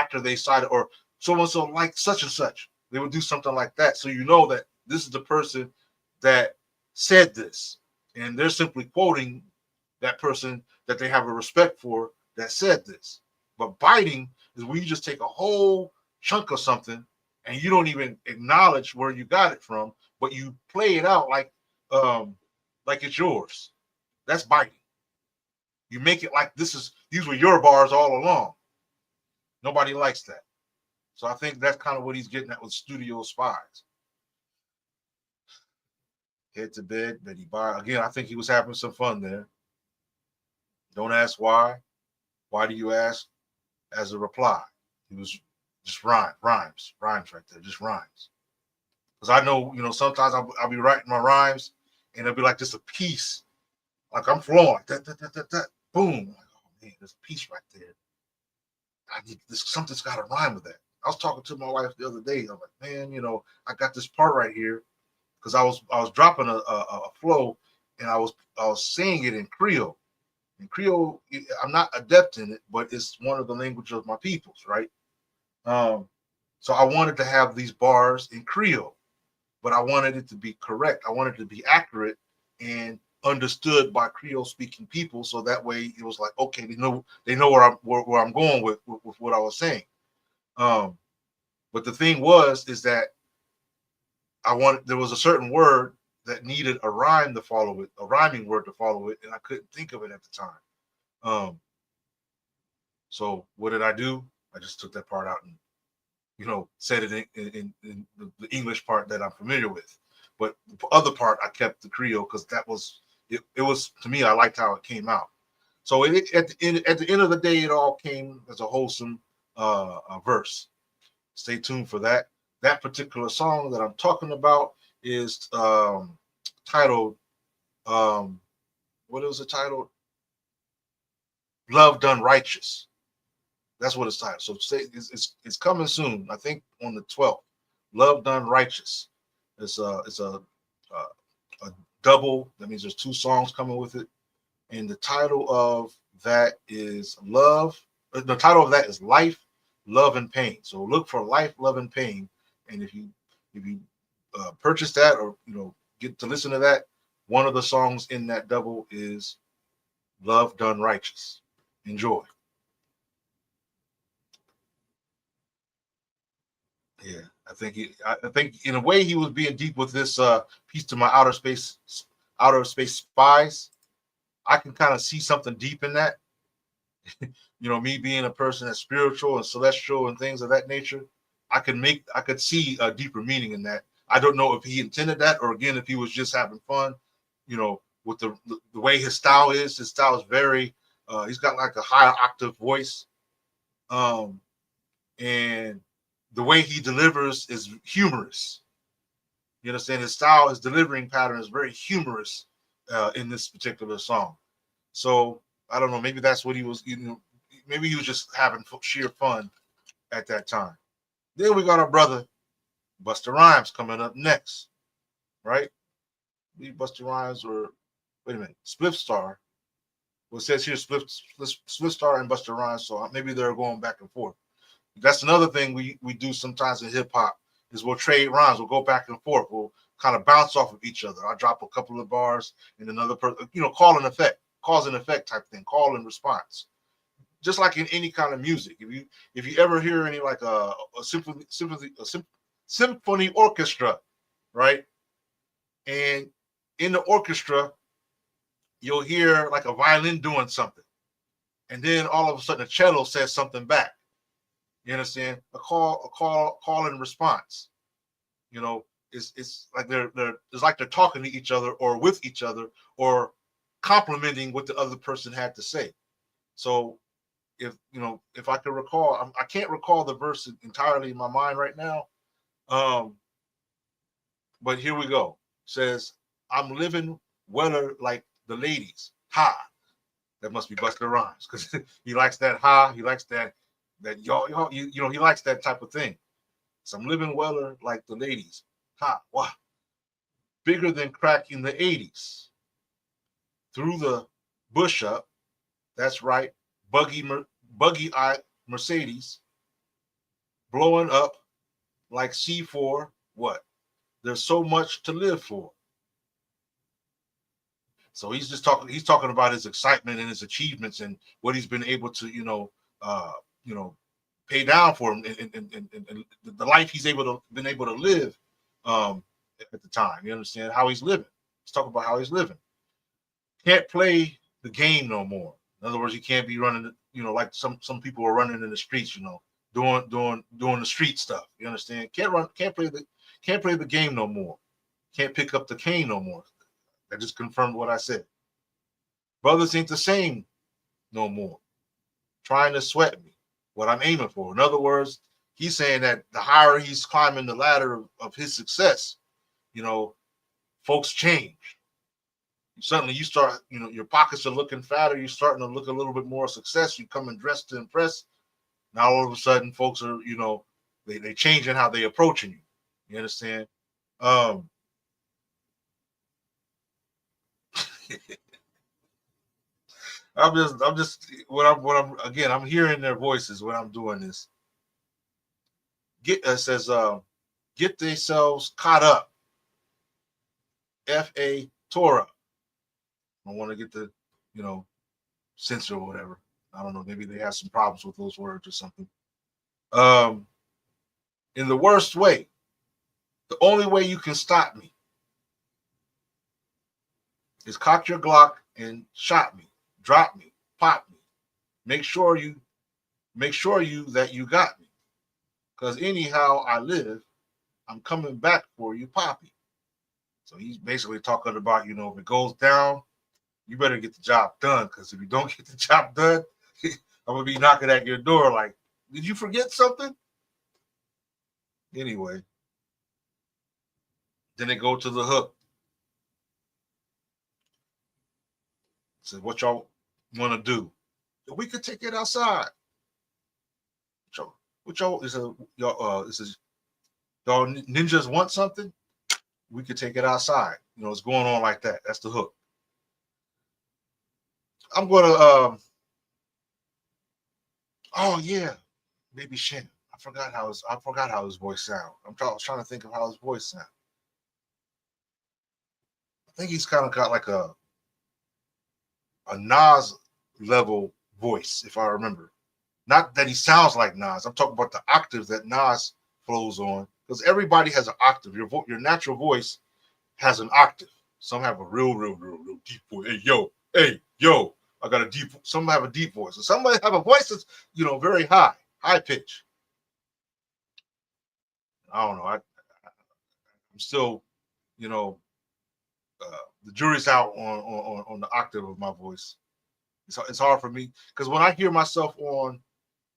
after they cited, or so and so like such and such. They would do something like that, so you know that this is the person that said this, and they're simply quoting that person that they have a respect for that said this. But biting is when you just take a whole chunk of something and you don't even acknowledge where you got it from, but you play it out like it's yours. That's biting. You make it like these were your bars all along. Nobody likes that. So I think that's kind of what he's getting at with Studio Spies. Head to bed, Betty Bye. Again, I think he was having some fun there. Don't ask why. Why do you ask? As a reply. He was just rhymes right there, just rhymes. Because I know, sometimes I'll be writing my rhymes and it'll be like just a piece. Like I'm flowing, like that, boom. Like, oh man, there's a piece right there. I need this, something's got to rhyme with that. I was talking to my wife the other day. I'm like, man, I got this part right here because I was dropping a flow and I was saying it in Creole. In Creole, I'm not adept in it, but it's one of the languages of my peoples, right? So I wanted to have these bars in Creole, but I wanted it to be correct. I wanted it to be accurate and understood by Creole speaking people. So that way it was like, okay, they know where I'm going with what I was saying. But the thing is that there was a certain word that needed a rhyme to follow it, a rhyming word to follow it, and I couldn't think of it at the time. So what did I do? I just took that part out and said it in the English part that I'm familiar with. But the other part I kept the Creole because that was it was, to me, I liked how it came out. So at the end of the day, it all came as a wholesome verse. Stay tuned for that. That particular song that I'm talking about is titled what was it titled? Love Done Righteous. That's what it's titled. So it's coming soon. I think on the 12th. Love Done Righteous. It's a double. That means there's two songs coming with it, and the title of that is Love. The title of that is Life, Love, and Pain. So look for Life, Love, and Pain, and if you purchase that or get to listen to that, one of the songs in that double is Love Done Righteous. Enjoy. Yeah, I think in a way he was being deep with this piece to my outer space spies. I can kind of see something deep in that. Me being a person that's spiritual and celestial and things of that nature, I could see a deeper meaning in that. I don't know if he intended that or again if he was just having fun, with the way his style is. His style is very he's got like a higher octave voice. And the way he delivers is humorous. You understand? His style, his delivering pattern is very humorous in this particular song. So I don't know. Maybe that's what he was. Maybe he was just having sheer fun at that time. Then we got our brother Busta Rhymes coming up next, right? Busta Rhymes or wait a minute, Spliff Star. Well, it says here Spliff Star and Busta Rhymes, so maybe they're going back and forth. That's another thing we do sometimes in hip hop is we'll trade rhymes. We'll go back and forth. We'll kind of bounce off of each other. I drop a couple of bars and another person, cause and effect type thing, call and response. Just like in any kind of music. If you ever hear any like a symphony orchestra, right? And in the orchestra, you'll hear like a violin doing something. And then all of a sudden a cello says something back. You understand? A call and response. It's like they're talking to each other or with each other or complimenting what the other person had to say. So if I could recall, I can't recall the verse entirely in my mind right now. But here we go. Says, I'm living weller like the ladies. Ha. That must be Busta Rhymes because he likes that ha. He likes that y'all, he likes that type of thing. So I'm living weller like the ladies. Ha. Wow. Bigger than crack in the 80s. Through the bush up. That's right. Buggy-eyed Mercedes. Blowing up like C4. What? There's so much to live for. So he's talking about his excitement and his achievements and what he's been able to, pay down for him and the life he's been able to live at the time. You understand how he's living. He's talking about how he's living. Can't play the game no more. In other words, you can't be running, like some people are running in the streets, doing the street stuff. You understand? Can't play the game no more. Can't pick up the cane no more. That just confirmed what I said. Brothers ain't the same no more. Trying to sweat me, what I'm aiming for. In other words, he's saying that the higher he's climbing the ladder of his success, folks change. Suddenly you start, your pockets are looking fatter. You're starting to look a little bit more success. You come and dressed to impress. Now all of a sudden, folks are, they changing how they approaching you. You understand? I'm hearing their voices when I'm doing this. Get themselves caught up. F.A. Torah. I want to get the, censor or whatever. I don't know. Maybe they have some problems with those words or something. In the worst way, the only way you can stop me is cock your Glock and shot me, drop me, pop me. Make sure you that you got me. Because anyhow I live, I'm coming back for you, Poppy. So he's basically talking about, if it goes down, you better get the job done. Because if you don't get the job done, I'm going to be knocking at your door like, did you forget something? Anyway, then they go to the hook. So what y'all want to do? We could take it outside. What y'all y'all ninjas want something? We could take it outside. It's going on like that. That's the hook. I'm gonna oh yeah, maybe Shannon. I forgot how his voice sound. I was trying to think of how his voice sound. I think he's kind of got like a Nas level voice, if I remember. Not that he sounds like Nas. I'm talking about the octaves that Nas flows on, because everybody has an octave. Your natural voice has an octave. Some have a real deep voice. Hey yo, I got a deep. Some have a deep voice, and some have a voice that's very high pitch. I don't know. I'm still, the jury's out on the octave of my voice. It's hard for me because when I hear myself on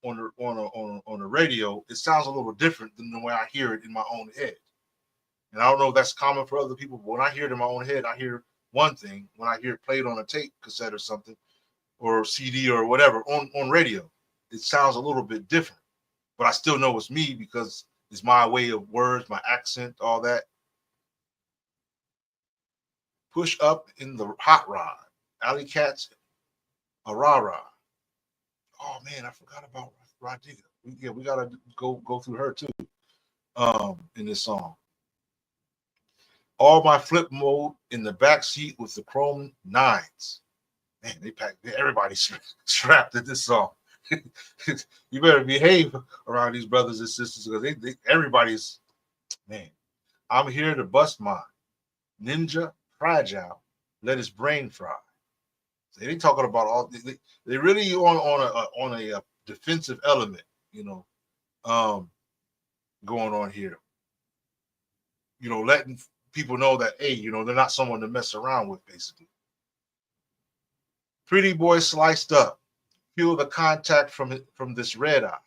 the radio, it sounds a little different than the way I hear it in my own head. And I don't know if that's common for other people, but when I hear it in my own head, I hear one thing. When I hear it played on a tape cassette or something, or CD or whatever on radio, it sounds a little bit different. But I still know it's me because it's my way of words, my accent, all that. Push up in the hot rod. Alley Cats, a rah-rah. Oh man, I forgot about Rodiga. We gotta go through her too. In this song. All my flip mode in the back seat with the chrome 9s. Man, everybody's strapped to this song. You better behave around these brothers and sisters because everybody's, man. I'm here to bust mine. Ninja, fragile, let his brain fry. So they ain't talking about all. They really on a defensive element, going on here. Letting people know that they're not someone to mess around with, basically. Pretty boy sliced up. Feel the contact from this red eye.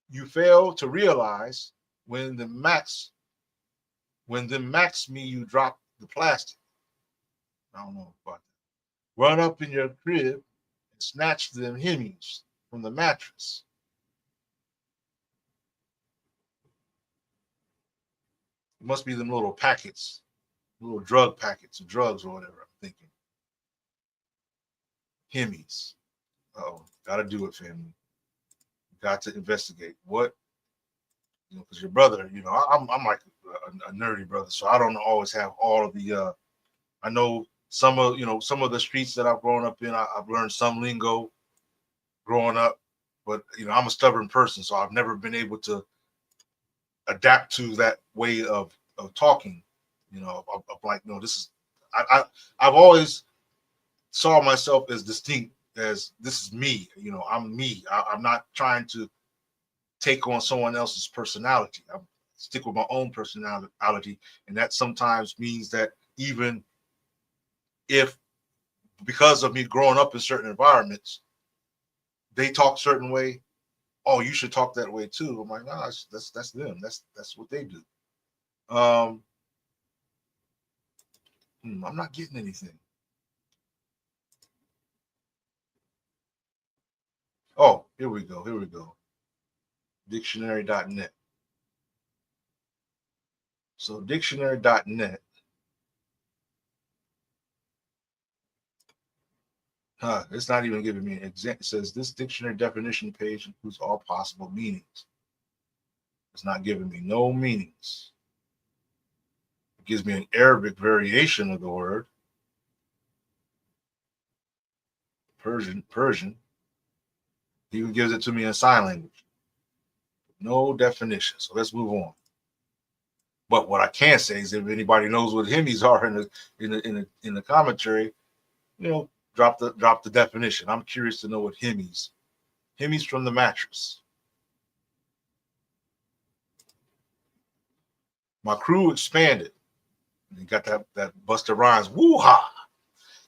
You fail to realize when the max me, you drop the plastic. I don't know about that. Run up in your crib and snatch them Hemis from the mattress. It must be them little packets, little drug packets of drugs or whatever. I'm thinking. Hemis. Oh, gotta do it, family. Got to investigate what, because your brother, I'm like a nerdy brother, so I don't always have all of the. I know some of the streets that I've grown up in. I've learned some lingo growing up, but I'm a stubborn person, so I've never been able to adapt to that way of talking. Of like, no, this is I've always saw myself as distinct as this is me. I'm me. I'm not trying to take on someone else's personality. I stick with my own personality, and that sometimes means that even if, because of me growing up in certain environments, they talk a certain way. Oh, you should talk that way too. I'm like, no, that's them. That's what they do. I'm not getting anything. Oh, here we go. Dictionary.net. So dictionary.net. It's not even giving me an example. It says this dictionary definition page includes all possible meanings. It's not giving me no meanings. It gives me an Arabic variation of the word. Persian. It even gives it to me in sign language. No definition. So let's move on. But what I can say is, if anybody knows what Hemis are in the commentary, drop the definition. I'm curious to know what Hemis from the mattress. My crew expanded. You got that Busta Rhymes. Woo-ha!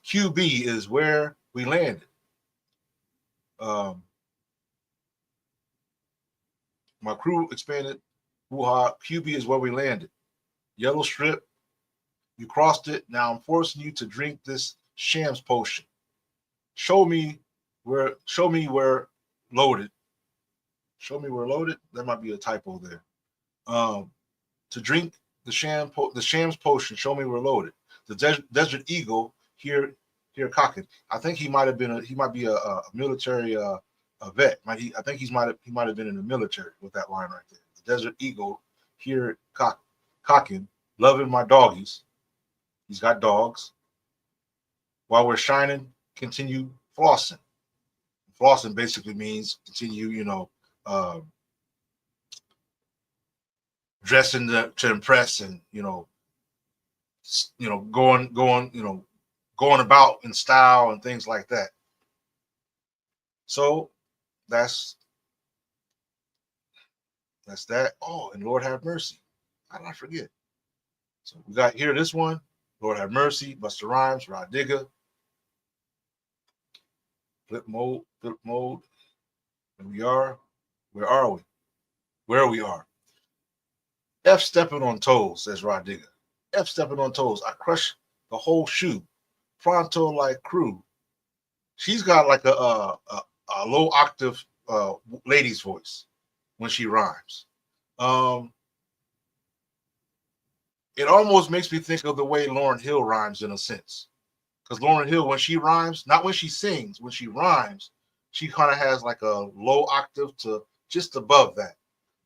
QB is where we landed. My crew expanded. Woo-ha! QB is where we landed. Yellow strip. You crossed it. Now I'm forcing you to drink this Shams potion. Show me where loaded. Show me where loaded. There might be a typo there. To drink the Shams potion. Show me where loaded. The Desert Eagle here cocking. I think he might be a military a vet. I think he might have been in the military with that line right there. The Desert Eagle here cocking, loving my doggies. He's got dogs. While we're shining, continue flossing. Flossing basically means continue, dressing to impress, and going about in style and things like that. So that's that. Oh, and Lord have mercy. How did I forget? So we got here this one. Lord have mercy. Busta Rhymes. Rod Digger. Flip mode. Here we are. Where are we? Where we are. F stepping on toes, says Rod Digger. F stepping on toes. I crush the whole shoe. Pronto like crew. She's got like a low octave lady's voice when she rhymes. It almost makes me think of the way Lauryn Hill rhymes in a sense. Because Lauryn Hill, when she rhymes, not when she sings, when she rhymes, she kind of has like a low octave to just above that.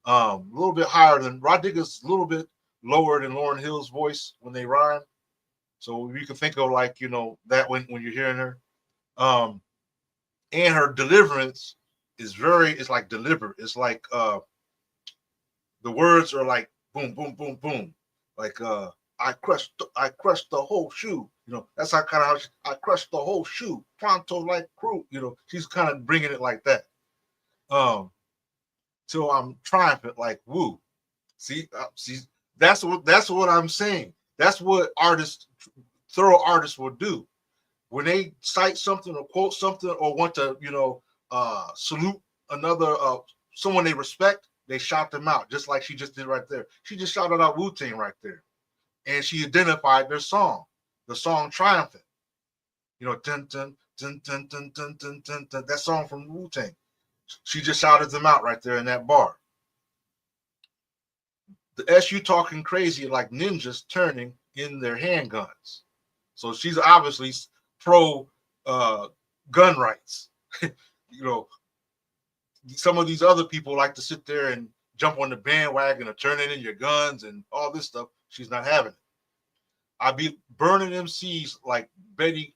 A little bit higher than Rod Digger's, a little bit lower than Lauryn Hill's voice when they rhyme. So you can think of like, that when you're hearing her. And her deliverance is it's like deliberate. It's like the words are like boom, boom, boom, boom. Like I crushed the whole shoe. That's how I crushed the whole shoe. Pronto like crew. She's kind of bringing it like that. So I'm triumphant like woo. See, that's what I'm saying. That's what thorough artists will do. when they cite something or quote something or want to, salute another someone they respect, they shout them out, just like she just did right there. She just shouted out Wu-Tang right there. And she identified their song, the song Triumphant. Dun, dun, dun, dun, dun, dun, dun, dun, dun, that song from Wu-Tang. She just shouted them out right there in that bar. The SU talking crazy like ninjas turning in their handguns. So she's obviously pro gun rights. Some of these other people like to sit there and jump on the bandwagon of turning in your guns and all this stuff. She's not having it. I be burning MCs like Betty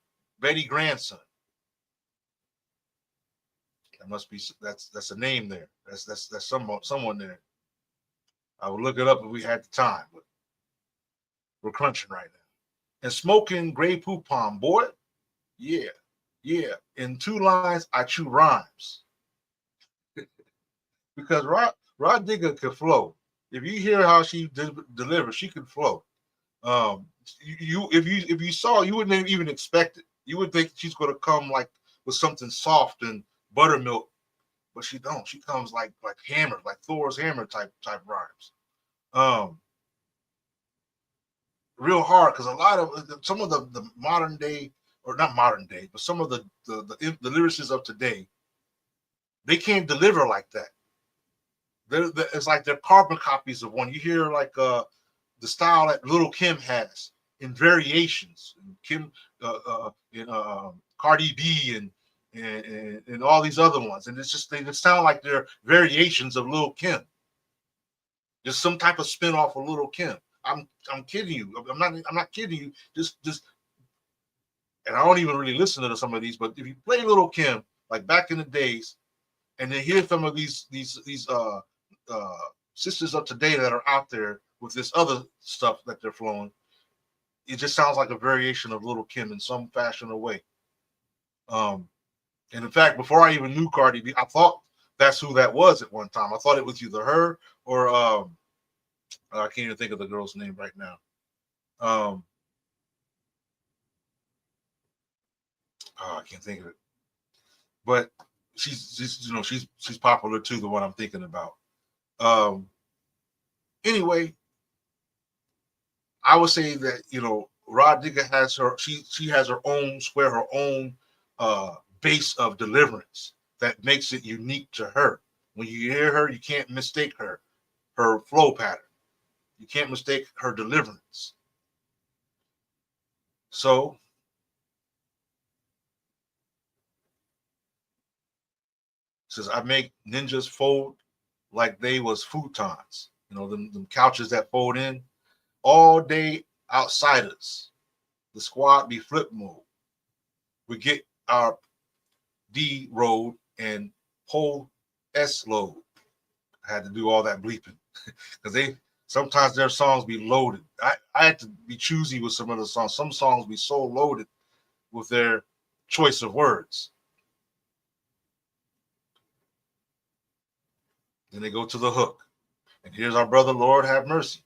grandson. That must be that's a name there. That's someone there. I would look it up if we had the time, but we're crunching right now. And smoking Grey Poupon, boy. Yeah. In 2 lines, I chew rhymes. Because Rod Digger could flow. If you hear how she delivers, she could flow. If you saw, you wouldn't even expect it. You would think she's going to come like with something soft and buttermilk, but she don't. She comes like hammer, like Thor's hammer type rhymes. Real hard, because a lot of some of the modern day, or not modern day, but some of the lyricists of today, they can't deliver like that. It's like they're carbon copies of one. You hear like the style that Little Kim has in variations, and Kim, Cardi B, and all these other ones, and it's just they just sound like they're variations of Little Kim. Just some type of spin off of Little Kim. I'm kidding you. I'm not kidding you. Just and I don't even really listen to some of these, but if you play Little Kim like back in the days, and then hear some of these sisters of today that are out there with this other stuff that they're flowing, it just sounds like a variation of Little Kim in some fashion or way. And in fact, before I even knew Cardi B, I thought that's who that was at one time. I thought it was either her or I can't even think of the girl's name right now. I can't think of it. But she's popular too, the one I'm thinking about. Anyway, I would say that Rod Digger has she has her own base of deliverance that makes it unique to her. When you hear her, you can't mistake her flow pattern. You can't mistake her deliverance. So says I make ninjas fold like they was futons. Them couches that fold in all day outsiders. The squad be flip mode. We get our D road and whole S load. I had to do all that bleeping because sometimes their songs be loaded. I had to be choosy with some of the songs. Some songs be so loaded with their choice of words. Then they go to the hook. And here's our brother, Lord have mercy.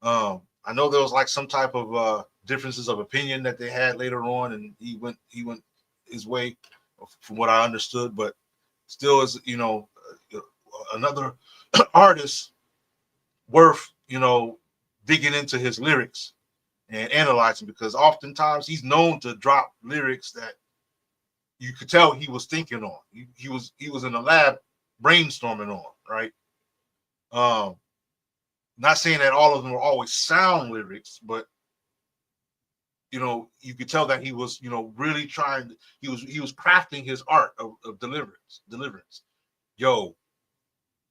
I know there was like some type of differences of opinion that they had later on, and he went his way from what I understood, but still is, another artist worth, digging into his lyrics and analyzing, because oftentimes he's known to drop lyrics that you could tell he was thinking on. He was in the lab brainstorming on, right? Not saying that all of them were always sound lyrics, but you could tell that he was, really trying. He was crafting his art of deliverance. Yo,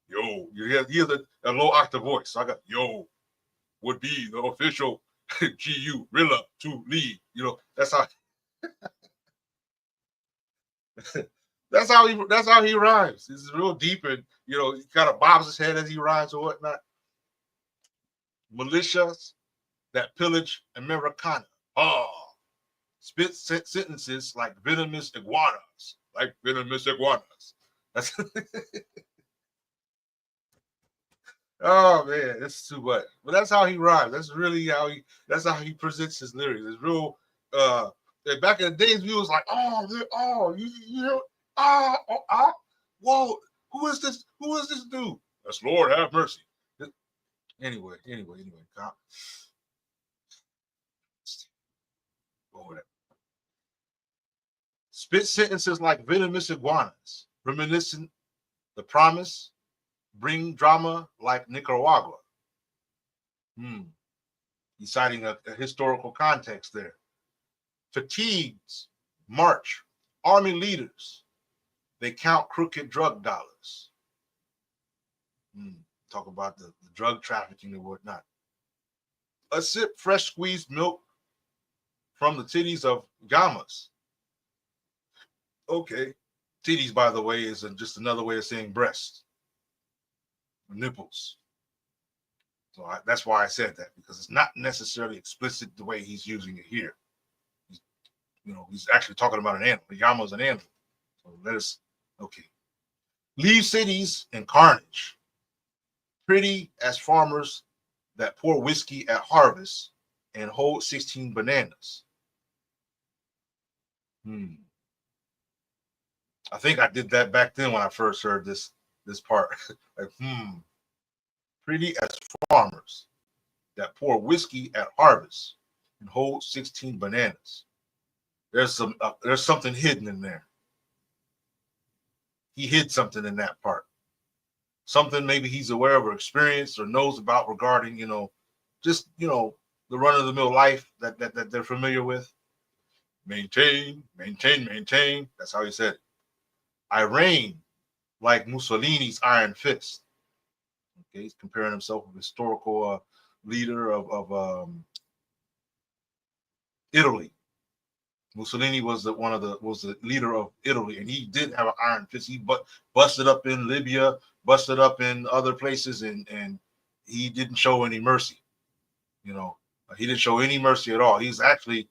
you hear the low octave voice. So I got yo would be the official GU Rilla to lead. That's how. That's how he rhymes. It's real deep, and he kind of bobs his head as he rhymes or whatnot. Militias that pillage Americana. Spit sentences like venomous iguanas. That's oh man, it's too much. But that's how he rhymes. That's how he presents his lyrics. It's real Back in the days, we was like, whoa, who is this? Who is this dude? That's Lord have mercy. Anyway. God. Over that. Spit sentences like venomous iguanas, reminiscent the promise, bring drama like Nicaragua. He's citing a historical context there. Fatigues, march, army leaders, they count crooked drug dollars. Talk about the drug trafficking and whatnot. A sip fresh squeezed milk from the titties of Gamas. Okay. Titties, by the way, is just another way of saying breast. Nipples. So that's why I said that, because it's not necessarily explicit the way he's using it here. He's actually talking about an animal. The Yama is an animal. So okay. Leave cities in carnage. Pretty as farmers that pour whiskey at harvest and hold 16 bananas. I think I did that back then when I first heard this part. Like, pretty as farmers that pour whiskey at harvest and hold 16 bananas. There's something hidden in there. He hid something in that part. Something maybe he's aware of or experienced or knows about regarding, just, the run-of-the-mill life that they're familiar with. Maintain. That's how he said it. I reign like Mussolini's iron fist. Okay, he's comparing himself with a historical leader of Italy. Mussolini was the leader of Italy, and he did have an iron fist. He busted up in Libya, busted up in other places, and he didn't show any mercy. He didn't show any mercy at all. He's actually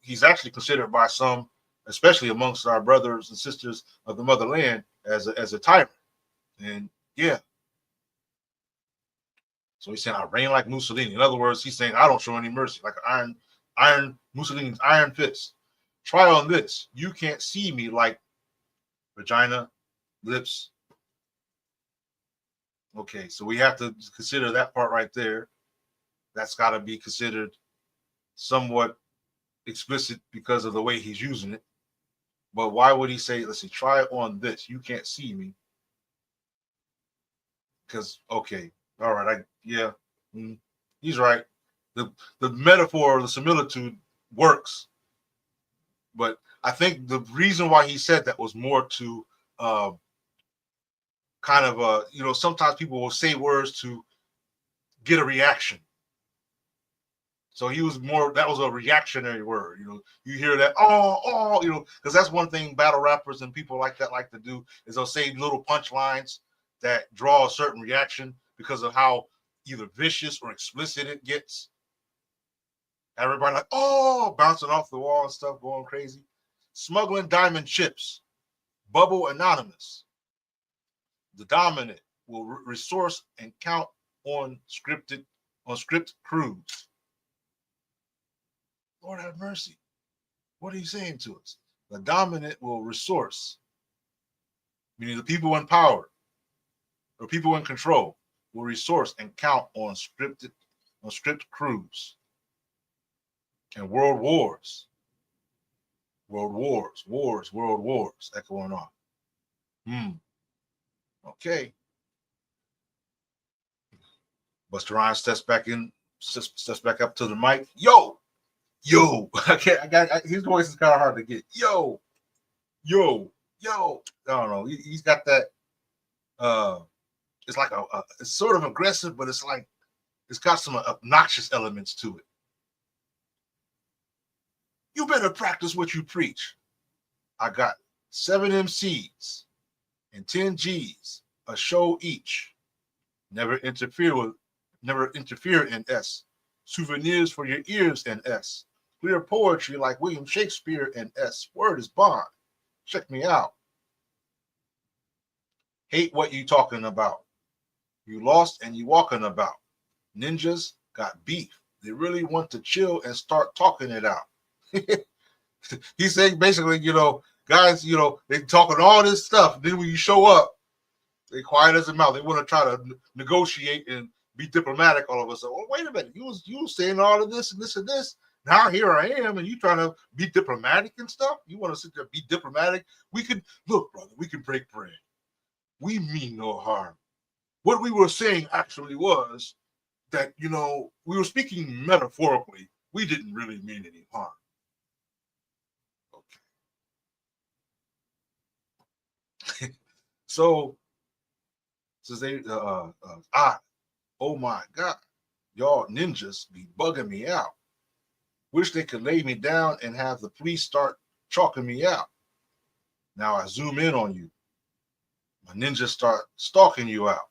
considered by some, especially amongst our brothers and sisters of the motherland, as a tyrant. And yeah. So he's saying, I reign like Mussolini. In other words, he's saying, I don't show any mercy, like Mussolini's iron fist. Try on this. You can't see me like vagina, lips. Okay, so we have to consider that part right there. That's got to be considered somewhat explicit because of the way he's using it. But why would he say, let's see, try on this? You can't see me. Because, okay, all right, he's right. The metaphor, the similitude works. But I think the reason why he said that was more to sometimes people will say words to get a reaction. So that was a reactionary word. You hear that, because that's one thing battle rappers and people like that like to do, is they'll say little punchlines that draw a certain reaction because of how either vicious or explicit it gets. Everybody like, bouncing off the wall and stuff, going crazy. Smuggling diamond chips. Bubble anonymous. The dominant will resource and count on script crews. Lord have mercy. What are you saying to us? The dominant will resource, meaning the people in power or people in control will resource and count on script crews. And world wars echoing on. Okay. Busta Rhymes steps back up to the mic. Yo. His voice is kind of hard to get. Yo. I don't know. He's got that. It's like it's sort of aggressive, but it's got some obnoxious elements to it. You better practice what you preach. I got 7 MCs and 10 Gs, a show each. Never interfere in S. Souvenirs for your ears in S. Clear poetry like William Shakespeare in S. Word is bond. Check me out. Hate what you talking about. You lost and you walking about. Ninjas got beef. They really want to chill and start talking it out. He's saying basically, guys, they talking all this stuff. Then when you show up, they quiet as a mouth. They want to try to negotiate and be diplomatic all of a sudden. Well, wait a minute, you was saying all of this and this and this. Now here I am, and you trying to be diplomatic and stuff. You want to sit there and be diplomatic? We can look, brother. We can break bread. We mean no harm. What we were saying actually was that we were speaking metaphorically. We didn't really mean any harm. Okay. So they oh my God, y'all ninjas be bugging me out. Wish they could lay me down and have the police start chalking me out. Now I zoom in on you. My ninjas start stalking you out.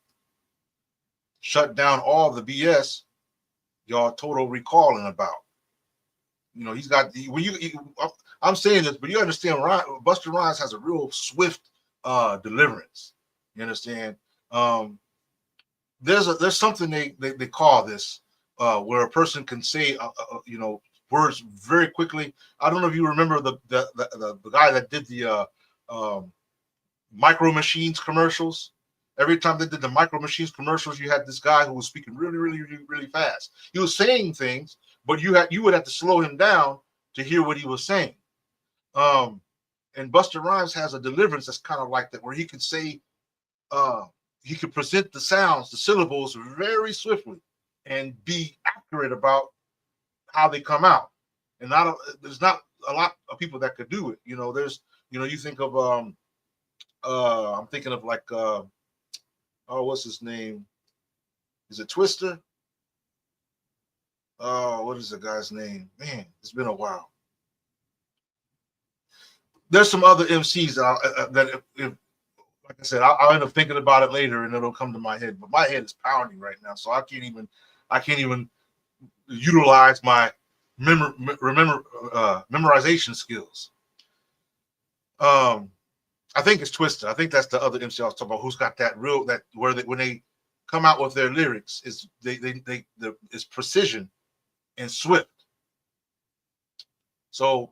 Shut down all the BS y'all total recalling about. He's got I'm saying this, but you understand, Busta Rhymes has a real swift deliverance. You understand? There's something they call this where a person can say words very quickly. I don't know if you remember the guy that did the Micro Machines commercials. Every time they did the Micro Machines commercials, you had this guy who was speaking really, really, really, really fast. He was saying things, but you would have to slow him down to hear what he was saying. And Busta Rhymes has a deliverance that's kind of like that, where he could say, he could present the sounds, the syllables very swiftly, and be accurate about how they come out. And there's not a lot of people that could do it. There's you think of I'm thinking of like what's his name? Is it Twister? What is the guy's name? Man, it's been a while. There's some other MCs that if like I said, I'll end up thinking about it later and it'll come to my head. But my head is pounding right now, so I can't even utilize my memorization skills. I think it's Twister. I think that's the other MC I was talking about, who's got that when they come out with their lyrics, it's it's precision and swift. So,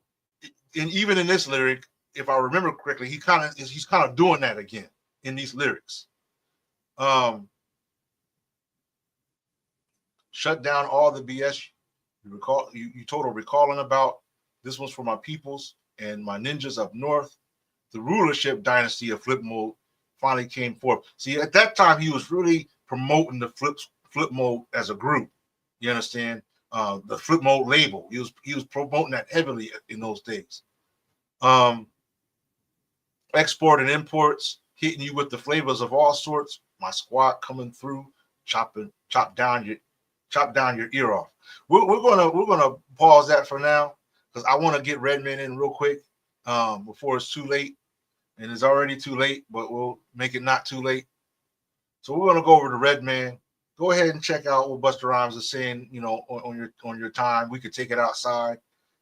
and even in this lyric, if I remember correctly, he's kind of doing that again in these lyrics. Shut down all the BS you total recalling about. This one's for my peoples and my ninjas up north. The rulership dynasty of flip mode finally came forth. See, at that time, he was really promoting the flip mode as a group. You understand? The flip mode label. He was promoting that heavily in those days. Export and imports, hitting you with the flavors of all sorts. My squad coming through, chop down your ear off. We're gonna pause that for now because I want to get Redman in real quick before it's too late. And it's already too late, but we'll make it not too late. So we're gonna go over to Redman. Go ahead and check out what Busta Rhymes is saying. On your time, we could take it outside.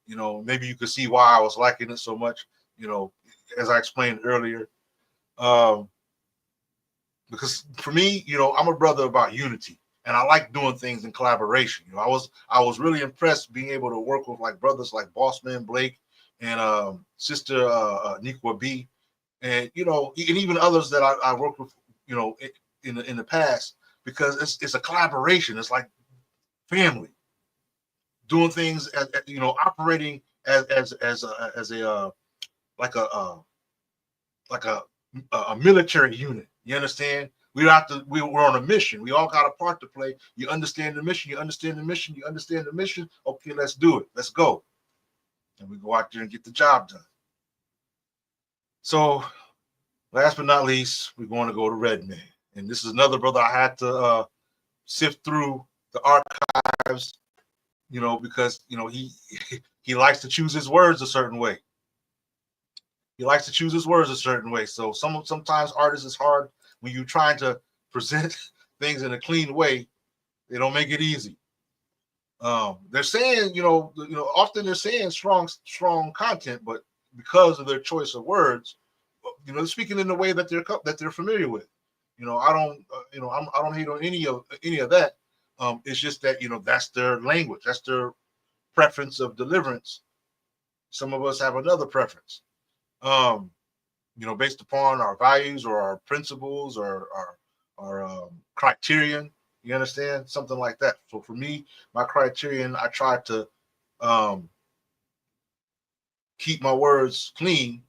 Maybe you could see why I was liking it so much. As I explained earlier, because for me, I'm a brother about unity, and I like doing things in collaboration. I was really impressed being able to work with like brothers like Bossman Blake and Sister Nikwa B. And and even others that I worked with, in the past, because it's a collaboration. It's like family doing things, operating as a military unit. You understand? We're on a mission. We all got a part to play. You understand the mission. You understand the mission. You understand the mission. Okay, let's do it. Let's go. And we go out there and get the job done. So, last but not least, we're going to go to Redman. And this is another brother I had to sift through the archives, because, he likes to choose his words a certain way. So sometimes artists is hard when you're trying to present things in a clean way. They don't make it easy. They're saying, often they're saying strong content, but because of their choice of words, they're speaking in a way that they're familiar with. I don't hate on any of that. It's just that that's their language, that's their preference of deliverance. Some of us have another preference. Based upon our values or our principles or our criterion. You understand? Something like that. So for me, my criterion, I try to keep my words clean.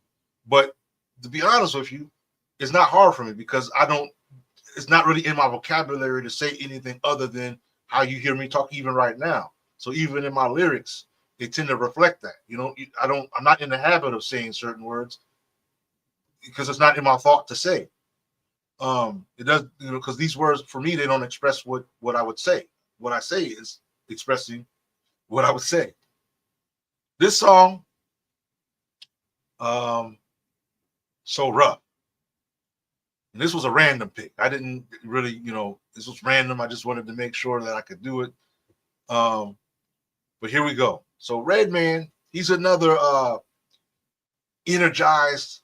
But to be honest with you, it's not hard for me because it's not really in my vocabulary to say anything other than how you hear me talk even right now. So even in my lyrics, they tend to reflect that. I'm not in the habit of saying certain words because it's not in my thought to say. It does, because these words for me, they don't express what I would say. What I say is expressing what I would say. This song, So Rough. And this was a random pick. I didn't really, this was random. I just wanted to make sure that I could do it. But here we go. So Redman, he's another energized,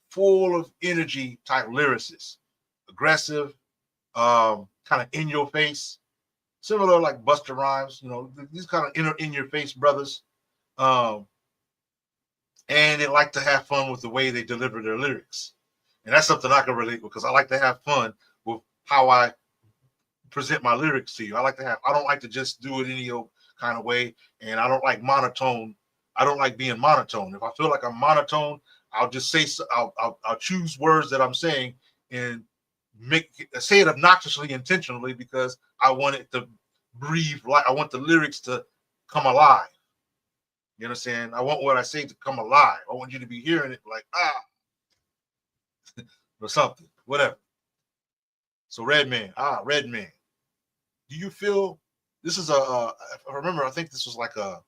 full of energy type lyricist. Aggressive, kind of in your face, similar like Busta Rhymes, these kind of in your face brothers. And they like to have fun with the way they deliver their lyrics. And that's something I can relate with because I like to have fun with how I present my lyrics to you. I don't like to just do it any old kind of way. And I don't like monotone. I don't like being monotone. If I feel like I'm monotone, I'll just say, I'll choose words that I'm saying and say it obnoxiously, intentionally, because I want it to breathe. I want the lyrics to come alive. You understand? I want what I say to come alive. I want you to be hearing it like, or something, whatever. So Redman. Do you feel this is if I remember, I think this was like oh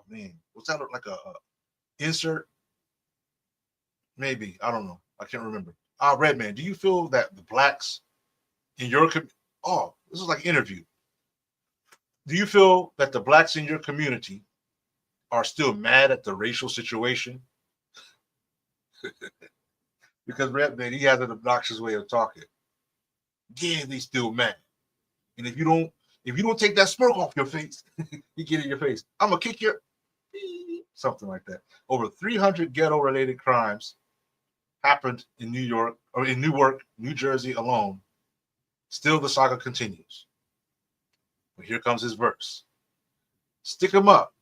man, was that like a insert? Maybe, I don't know. I can't remember. Redman, do you feel that the blacks in your this is like an interview. Do you feel that the blacks in your community are still mad at the racial situation? Because Redman, he has an obnoxious way of talking. Yeah, they still mad. And if you don't take that smirk off your face, you get in your face, I'm gonna kick your something like that. Over 300 ghetto-related crimes happened in New York or in Newark, New Jersey alone. Still, the saga continues. But here comes his verse. Stick 'em up.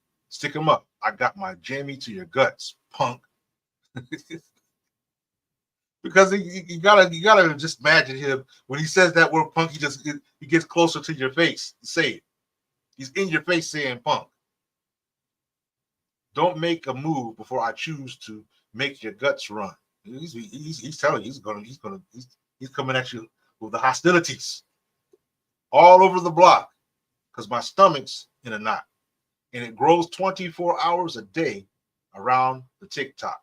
I got my jammy to your guts, punk. Because you gotta just imagine him when he says that word punk. He gets closer to your face to say it. He's in your face saying punk. Don't make a move before I choose to make your guts run. He's telling you he's coming at you with the hostilities all over the block because my stomach's in a knot and it grows 24 hours a day around the TikTok.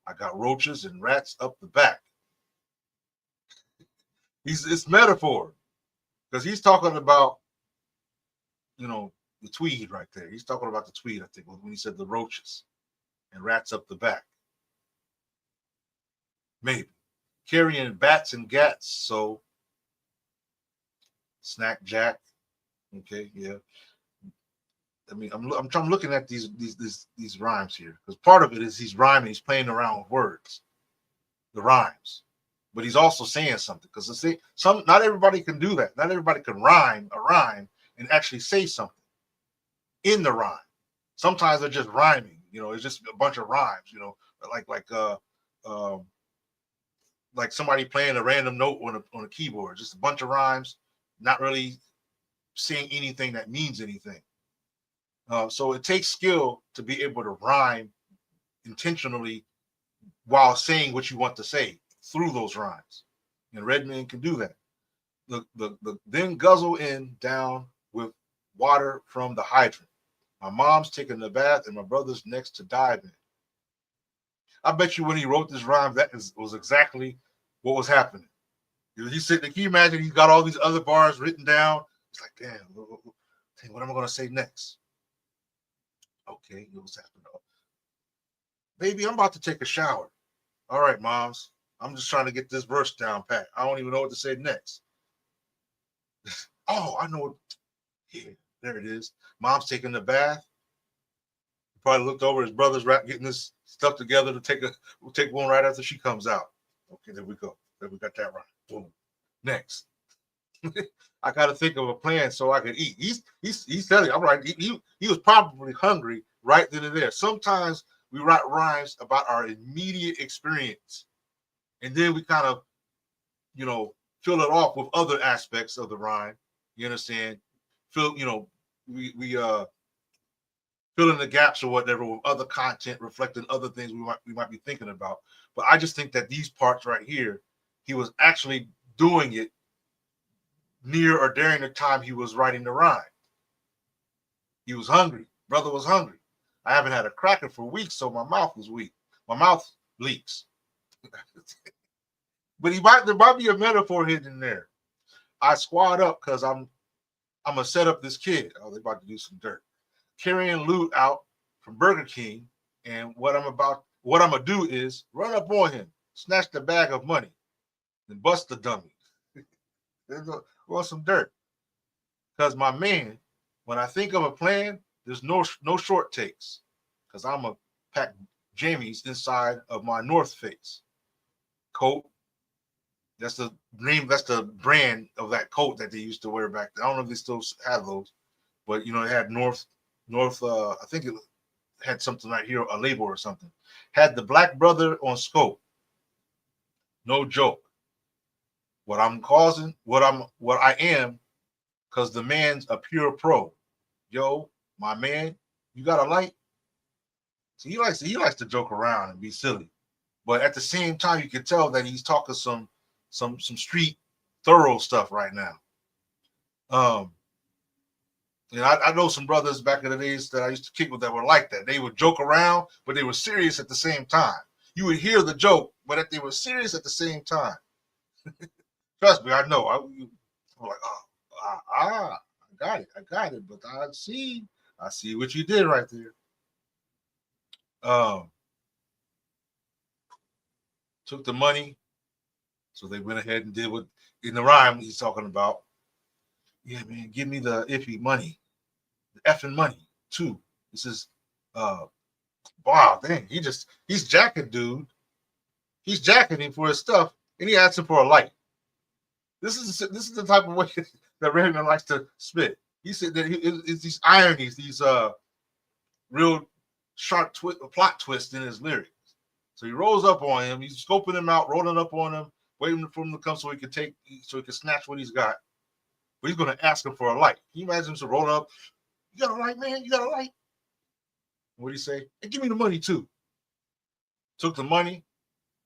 I got roaches and rats up the back. It's metaphor because he's talking about, the tweed right there. He's talking about the tweed, I think, when he said the roaches and rats up the back. Maybe. Carrying bats and gats, so snack jack. Okay, yeah. I mean, I'm looking at these rhymes here because part of it is he's rhyming, he's playing around with words, the rhymes, but he's also saying something because not everybody can do that. Not everybody can rhyme a rhyme and actually say something in the rhyme. Sometimes they're just rhyming. It's just a bunch of rhymes. Like somebody playing a random note on a keyboard, just a bunch of rhymes, not really saying anything that means anything. So it takes skill to be able to rhyme intentionally while saying what you want to say through those rhymes. And Redman can do that. Then guzzle down with water from the hydrant. My mom's taking the bath and my brother's next to dive in. I bet you when he wrote this rhyme, was exactly what was happening. He's sitting there, can you imagine he's got all these other bars written down? It's like, damn, what am I going to say next? Okay, what's happening? Baby, I'm about to take a shower. All right, moms. I'm just trying to get this verse down pat. I don't even know what to say next. Oh, I know. Yeah, there it is. Mom's taking the bath. Probably looked over his brother's rap, getting this stuff together to take one right after she comes out. Okay, there we go. There we got that right. Boom. Next. I got to think of a plan so I can eat. He's telling you, I'm right. He was probably hungry right then and there. Sometimes we write rhymes about our immediate experience, and then we kind of, fill it off with other aspects of the rhyme. You understand? We fill in the gaps or whatever with other content reflecting other things we might be thinking about. But I just think that these parts right here, he was actually doing it near or during the time he was writing the rhyme. He was hungry. Brother was hungry. I haven't had a cracker for weeks, so my mouth was weak. My mouth leaks. But there might be a metaphor hidden there. I squad up because I'm gonna set up this kid. Oh, they're about to do some dirt. Carrying loot out from Burger King, and what I'm gonna do is run up on him, snatch the bag of money, and bust the dummy. Want some dirt. Because my man, when I think of a plan, there's no short takes. Because I'm gonna pack Jamie's inside of my North Face coat. That's the name. That's the brand of that coat that they used to wear back then. I don't know if they still have those, but it had North. I think it had something right here, a label or something. Had the Black Brother on scope. No joke. What I'm causing, what I am, because the man's a pure pro. Yo, my man, you got a light? So he likes to joke around and be silly, but at the same time, you can tell that he's talking some street thorough stuff right now. I know some brothers back in the days that I used to kick with that were like that. They would joke around, but they were serious at the same time. You would hear the joke, but they were serious at the same time. Trust me, I know. I'm like, I got it. But I see what you did right there. Took the money, so they went ahead and did what in the rhyme he's talking about. Yeah, man, give me the iffy money, the effing money too. This is, wow, dang, he's jacking dude. He's jacking him for his stuff, and he asks him for a light. This is the type of way that Redman likes to spit. He said that it's these ironies, these real sharp plot twists in his lyrics. So he rolls up on him. He's scoping him out, rolling up on him, waiting for him to come so he can snatch what he's got. But he's going to ask him for a light. Can you imagine him to roll up? You got a light, man? You got a light? What do you say? Hey, give me the money too. Took the money,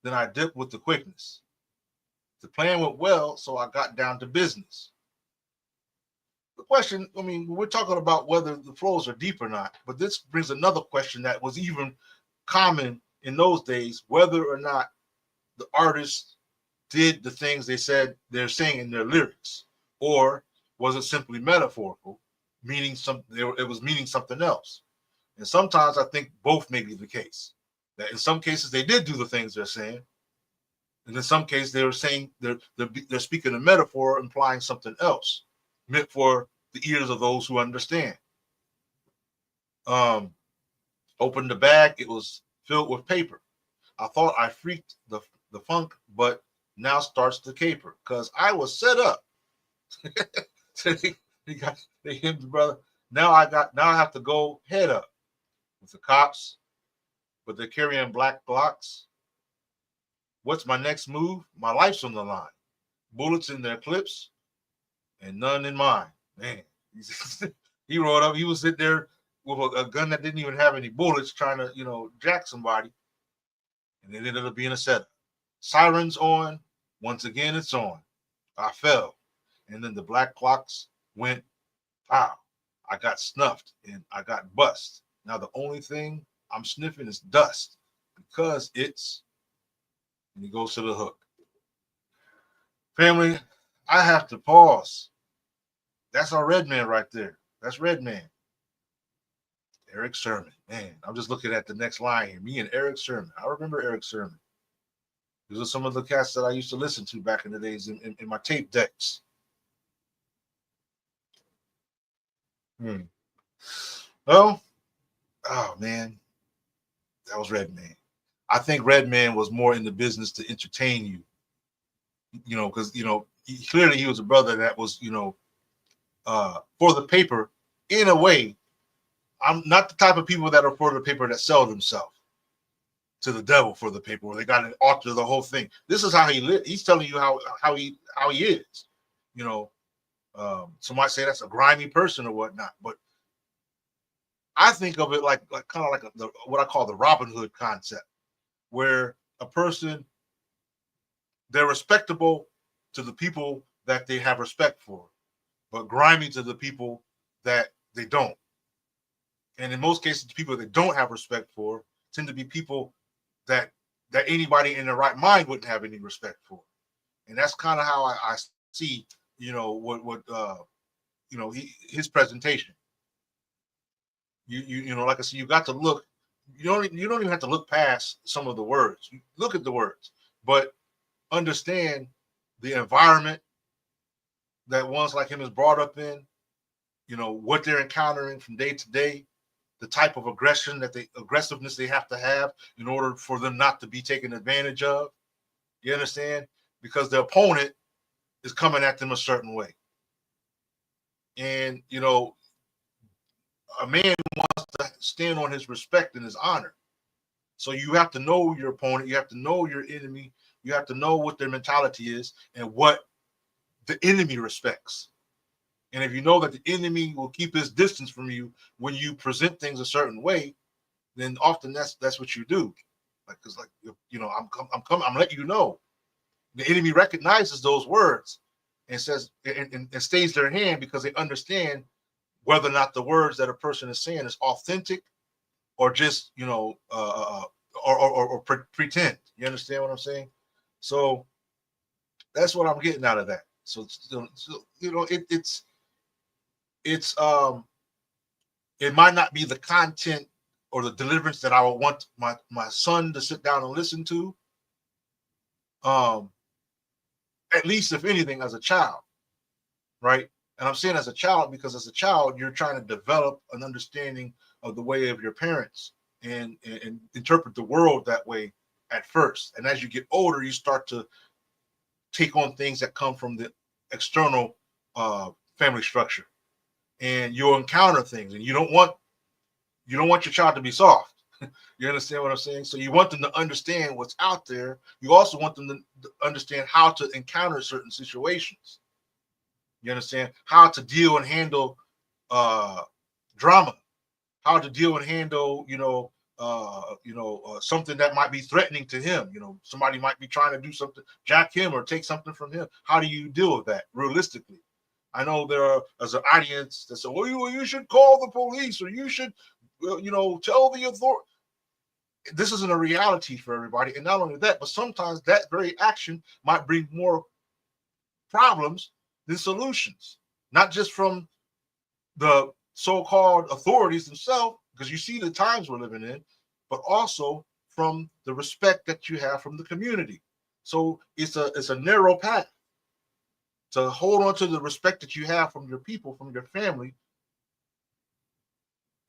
then I dipped with the quickness. The plan went well, so I got down to business. The question, we're talking about whether the flows are deep or not, but this brings another question that was even common in those days, whether or not the artists did the things they said they're saying in their lyrics, or was it simply metaphorical, meaning it was meaning something else. And sometimes I think both may be the case. That in some cases they did do the things they're saying, and in some cases they were saying they're speaking a metaphor implying something else, meant for the ears of those who understand. Opened the bag, it was filled with paper. I thought I freaked the funk, but now starts to caper because I was set up. So they hit the brother. Now I have to go head up with the cops, but they're carrying black Glocks. What's my next move? My life's on the line. Bullets in their clips and none in mine. Man, he rolled up. He was sitting there with a gun that didn't even have any bullets, trying to, jack somebody. And it ended up being a setup. Sirens on. Once again, it's on. I fell. And then the black clocks went, pow. I got snuffed and I got bust. Now the only thing I'm sniffing is dust because it's, and he goes to the hook. Family, I have to pause. That's our Redman right there. That's Redman. Eric Sermon. Man, I'm just looking at the next line here. Me and Eric Sermon. I remember Eric Sermon. These are some of the cats that I used to listen to back in the days in my tape decks. Well, Oh man, that was Redman. I think Redman was more in the business to entertain you, because clearly he was a brother that was, for the paper. In a way, I'm not the type of people that are for the paper that sell themselves to the devil for the paper, where they got to alter the whole thing. This is how he lived. He's telling you how he is. Some might say that's a grimy person or whatnot, but I think of it like kind of like what I call the Robin Hood concept, where a person, they're respectable to the people that they have respect for, but grimy to the people that they don't. And in most cases, the people they don't have respect for tend to be people that anybody in their right mind wouldn't have any respect for. And that's kind of how I see, his presentation. Like I said, you got to look. You don't even have to look past some of the words. You look at the words, but understand the environment that ones like him is brought up in. What they're encountering from day to day, the type of aggressiveness they have to have in order for them not to be taken advantage of. You understand? Because the opponent is coming at them a certain way. And, a man wants to stand on his respect and his honor. So you have to know your opponent. You have to know your enemy. You have to know what their mentality is and what the enemy respects. And if you know that the enemy will keep his distance from you when you present things a certain way, then often that's what you do. I'm letting you know. The enemy recognizes those words and says and stays their hand because they understand whether or not the words that a person is saying is authentic or just pretend. You understand what I'm saying? So that's what I'm getting out of that. So it might not be the content or the deliverance that I would want my son to sit down and listen to. At least if anything, as a child, right? And I'm saying as a child because as a child, you're trying to develop an understanding of the way of your parents and interpret the world that way at first. And as you get older, you start to take on things that come from the external family structure, and you'll encounter things, and you don't want your child to be soft. You understand what I'm saying? So you want them to understand what's out there. You also want them to understand how to encounter certain situations. You understand how to deal and handle drama, how to deal and handle, something that might be threatening to him. Somebody might be trying to do something, jack him or take something from him. How do you deal with that realistically? I know there are as an audience that say, well, you should call the police or you should, tell the authority. This isn't a reality for everybody. And not only that, but sometimes that very action might bring more problems than solutions, not just from the so-called authorities themselves, because you see the times we're living in, but also from the respect that you have from the community. So it's a narrow path to hold on to the respect that you have from your people, from your family,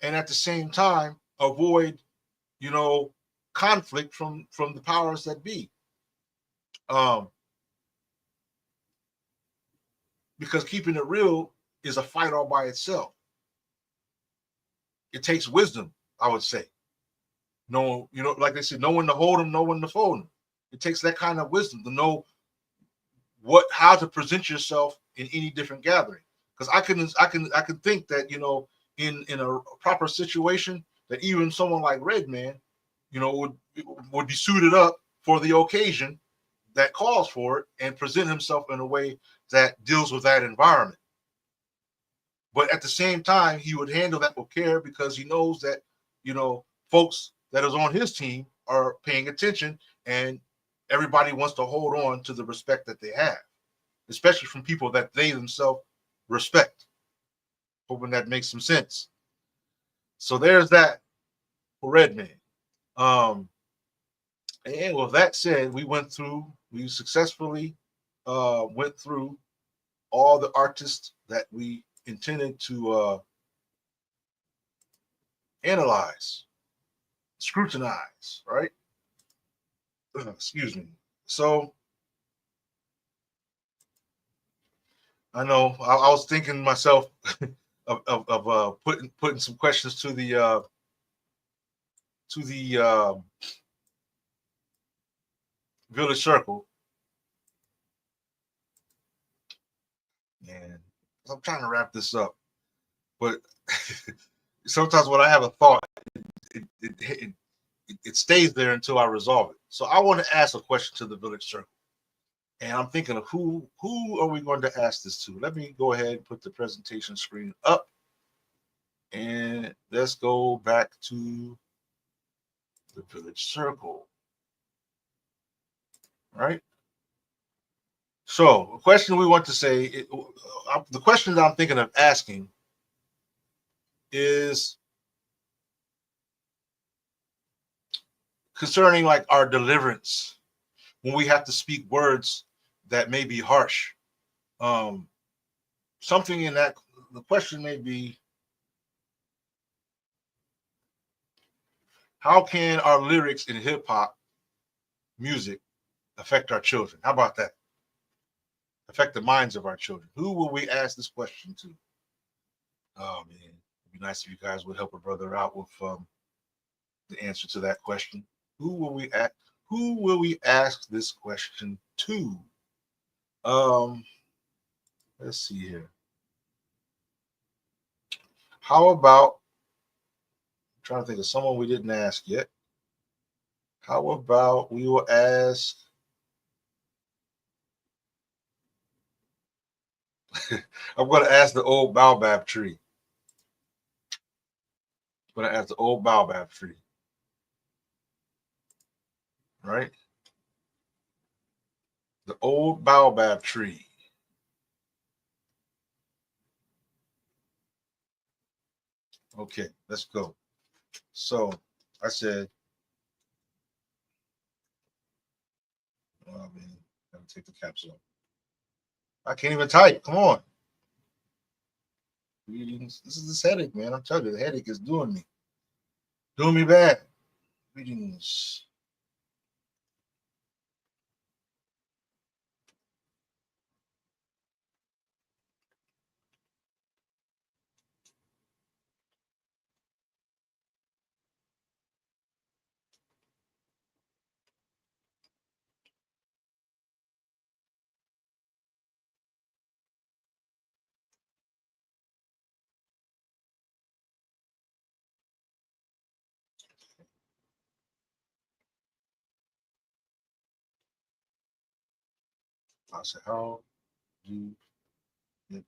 and at the same time avoid, conflict from the powers that be. Because keeping it real is a fight all by itself. It takes wisdom, I would say. No, like they said, know when to hold them, know when to fold them. It takes that kind of wisdom to know how to present yourself in any different gathering. Because I can think that in a proper situation that even someone like Redman, would be suited up for the occasion that calls for it and present himself in a way that deals with that environment. But at the same time, he would handle that with care because he knows that, folks that is on his team are paying attention and everybody wants to hold on to the respect that they have, especially from people that they themselves respect. Hoping that makes some sense. So there's that for Redman. And with that said, we successfully went through all the artists that we intended to analyze, scrutinize, right? Excuse me. So I know I was thinking myself of putting some questions to the Village Circle, and I'm trying to wrap this up, but sometimes when I have a thought, it stays there until I resolve it. So I want to ask a question to the Village Circle, and I'm thinking of who are we going to ask this to? Let me go ahead and put the presentation screen up, and let's go back to the Village Circle. Right. So, the question we want to say, the question that I'm thinking of asking is concerning like our deliverance when we have to speak words that may be harsh. Um, Something in that, the question may be, how can our lyrics in hip hop music affect our children? How about that? Affect the minds of our children. Who will we ask this question to? Oh man, it'd be nice if you guys would help a brother out with the answer to that question. Who will we ask? Who will we ask this question to? Um, let's see here. How about, I'm trying to think of someone we didn't ask yet. How about we will ask I'm going to ask the old baobab tree. I'm going to ask the old baobab tree. Right? The old baobab tree. Okay, let's go. So I said, oh man, gotta take the caps off. I can't even type. Come on. Greetings. This is this headache, man. I'm telling you, the headache is doing me bad. Greetings. I said, how do it?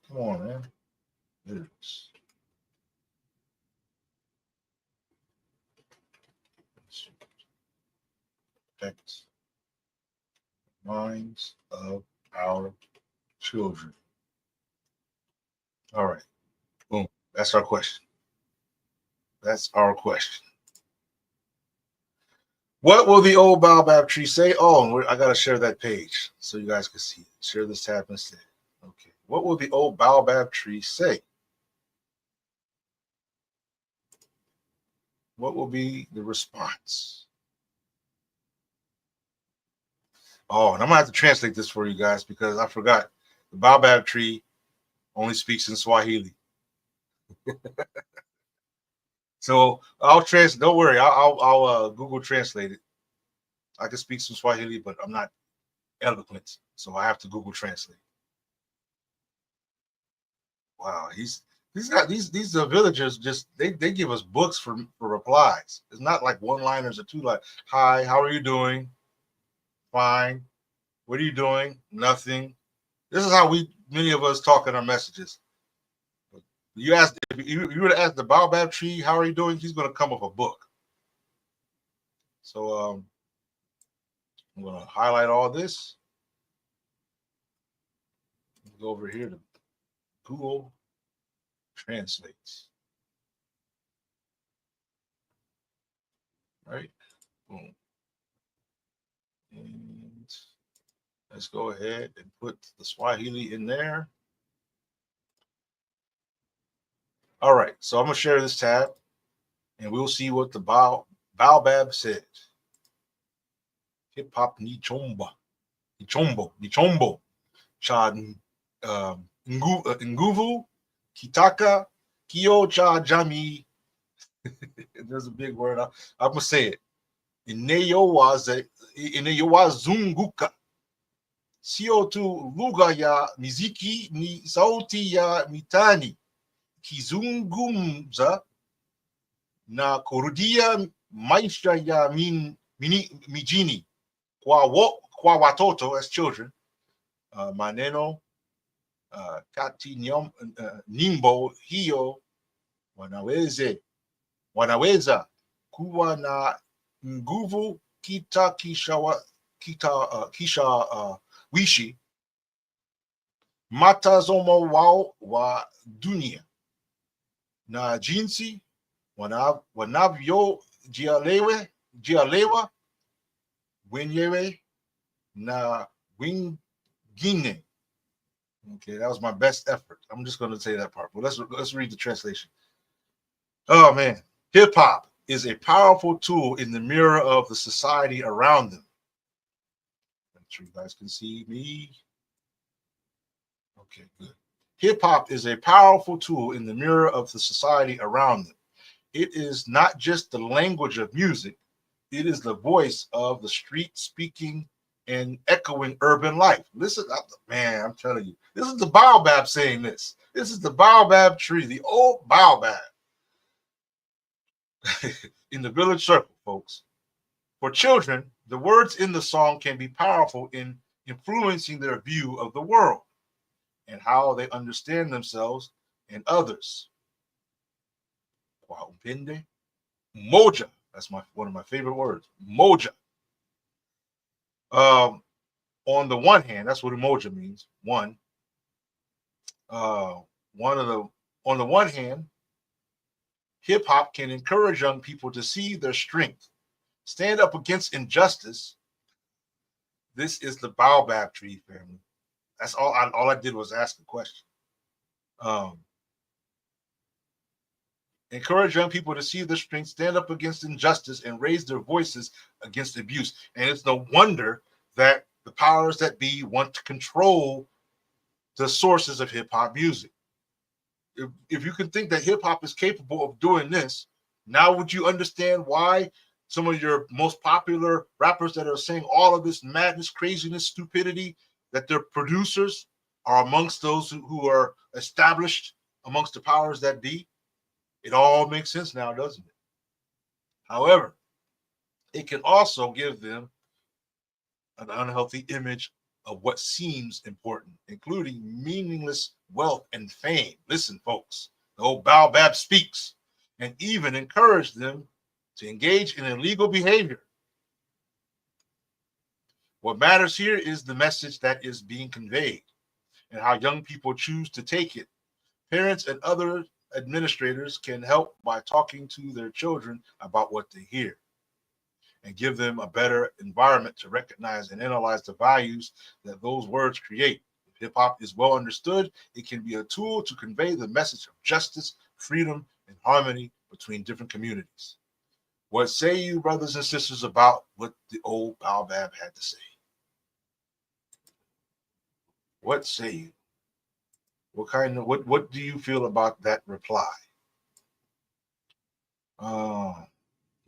Come on, man. Lyrics. Affect minds of our children. All right. Boom. That's our question. That's our question. What will the old baobab tree say? Oh, and I got to share that page so you guys can see it. Share this tab instead. Okay. What will the old baobab tree say? What will be the response? Oh, and I'm going to have to translate this for you guys because I forgot. The baobab tree only speaks in Swahili. So I'll translate. Don't worry. I'll Google Translate it. I can speak some Swahili, but I'm not eloquent, so I have to Google Translate. Wow, he's got these villagers just they give us books for replies. It's not like one liners or two like, hi, how are you doing? Fine. What are you doing? Nothing. This is how many of us talk in our messages. You ask if you were to ask the baobab tree, how are you doing? He's going to come up a book. So I'm going to highlight all this. Go over here to Google Translates. Right? Boom. And let's go ahead and put the Swahili in there. All right, so I'm gonna share this tab, and we'll see what the Baobab says. Hip hop ni chomba, ni chombo, cha nguvu, kitaka, kio cha jamii. There's a big word. I'm gonna say it. Inayowazunguka sio tu lugha ya muziki, ni sauti ya mitani, kizungumza na kurudia maisha ya mijini kwa watoto as children. Maneno kati nyimbo hiyo wanaweza kuwa na nguvu kisha wishi matazomo wao wa dunia na jinsi wanavyojielewa wenyewe na wengine. Okay, that was my best effort. I'm just going to say that part, but let's read the translation. Oh man, hip hop is a powerful tool in the mirror of the society around them. Make sure you guys can see me. Okay, good. Hip hop is a powerful tool in the mirror of the society around them. It is not just the language of music, it is the voice of the street speaking and echoing urban life. Listen, man, I'm telling you, this is the Baobab saying this. This is the Baobab tree, the old Baobab in the village circle, folks. For children, the words in the song can be powerful in influencing their view of the world and how they understand themselves and others. Moja, that's one of my favorite words. Moja. On the one hand, that's what emoja means. One. On the one hand, hip hop can encourage young people to see their strength, stand up against injustice. This is the Baobab tree, family. That's all. All I did was ask a question. Encourage young people to see their strength, stand up against injustice, and raise their voices against abuse. And it's no wonder that the powers that be want to control the sources of hip hop music. If you can think that hip hop is capable of doing this, now would you understand why some of your most popular rappers that are saying all of this madness, craziness, stupidity, that their producers are amongst those who are established amongst the powers that be? It all makes sense now, doesn't it? However, it can also give them an unhealthy image of what seems important, including meaningless wealth and fame. Listen, folks, the old Baobab speaks, and even encourage them to engage in illegal behavior. What matters here is the message that is being conveyed and how young people choose to take it. Parents and other administrators can help by talking to their children about what they hear and give them a better environment to recognize and analyze the values that those words create. If hip hop is well understood, it can be a tool to convey the message of justice, freedom, and harmony between different communities. What say you, brothers and sisters, about what the old Baobab had to say? What say you? What do you feel about that reply?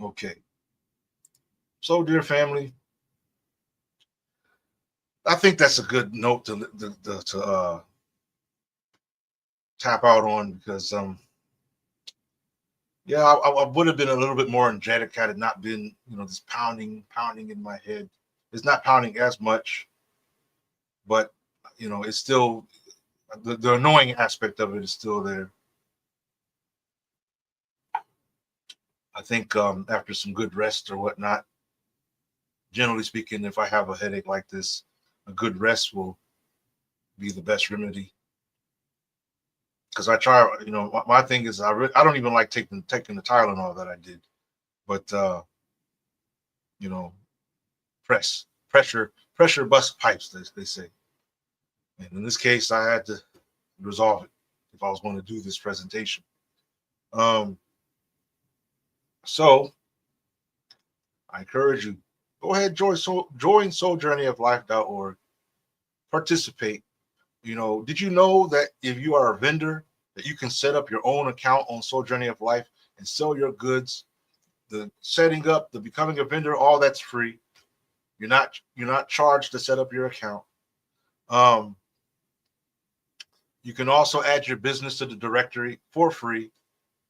Okay. So, dear family, I think that's a good note to tap out on, because yeah, I would have been a little bit more energetic had it not been, this pounding in my head. It's not pounding as much, but it's still the annoying aspect of it is still there. I think after some good rest or whatnot, generally speaking, if I have a headache like this, a good rest will be the best remedy. Because I try, my thing is I don't even like taking the Tylenol that I did, but pressure bust pipes, they say. And in this case, I had to resolve it if I was going to do this presentation. So I encourage you, go ahead, join souljourneyoflife.org. Participate. Did you know that if you are a vendor, that you can set up your own account on Soul Journey of Life and sell your goods? The setting up, the becoming a vendor, all that's free. You're not charged to set up your account. You can also add your business to the directory for free.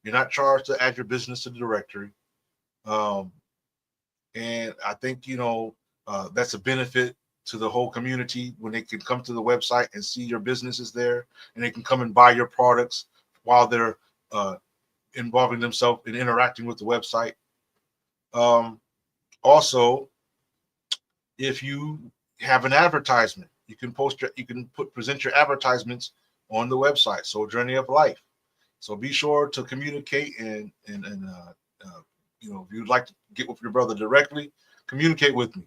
You're not charged to add your business to the directory. And I think, that's a benefit to the whole community when they can come to the website and see your business is there, and they can come and buy your products while they're involving themselves in interacting with the website. Also, if you have an advertisement, you can present your advertisements on the website, Soul Journey of Life. So be sure to communicate and if you'd like to get with your brother directly, communicate with me,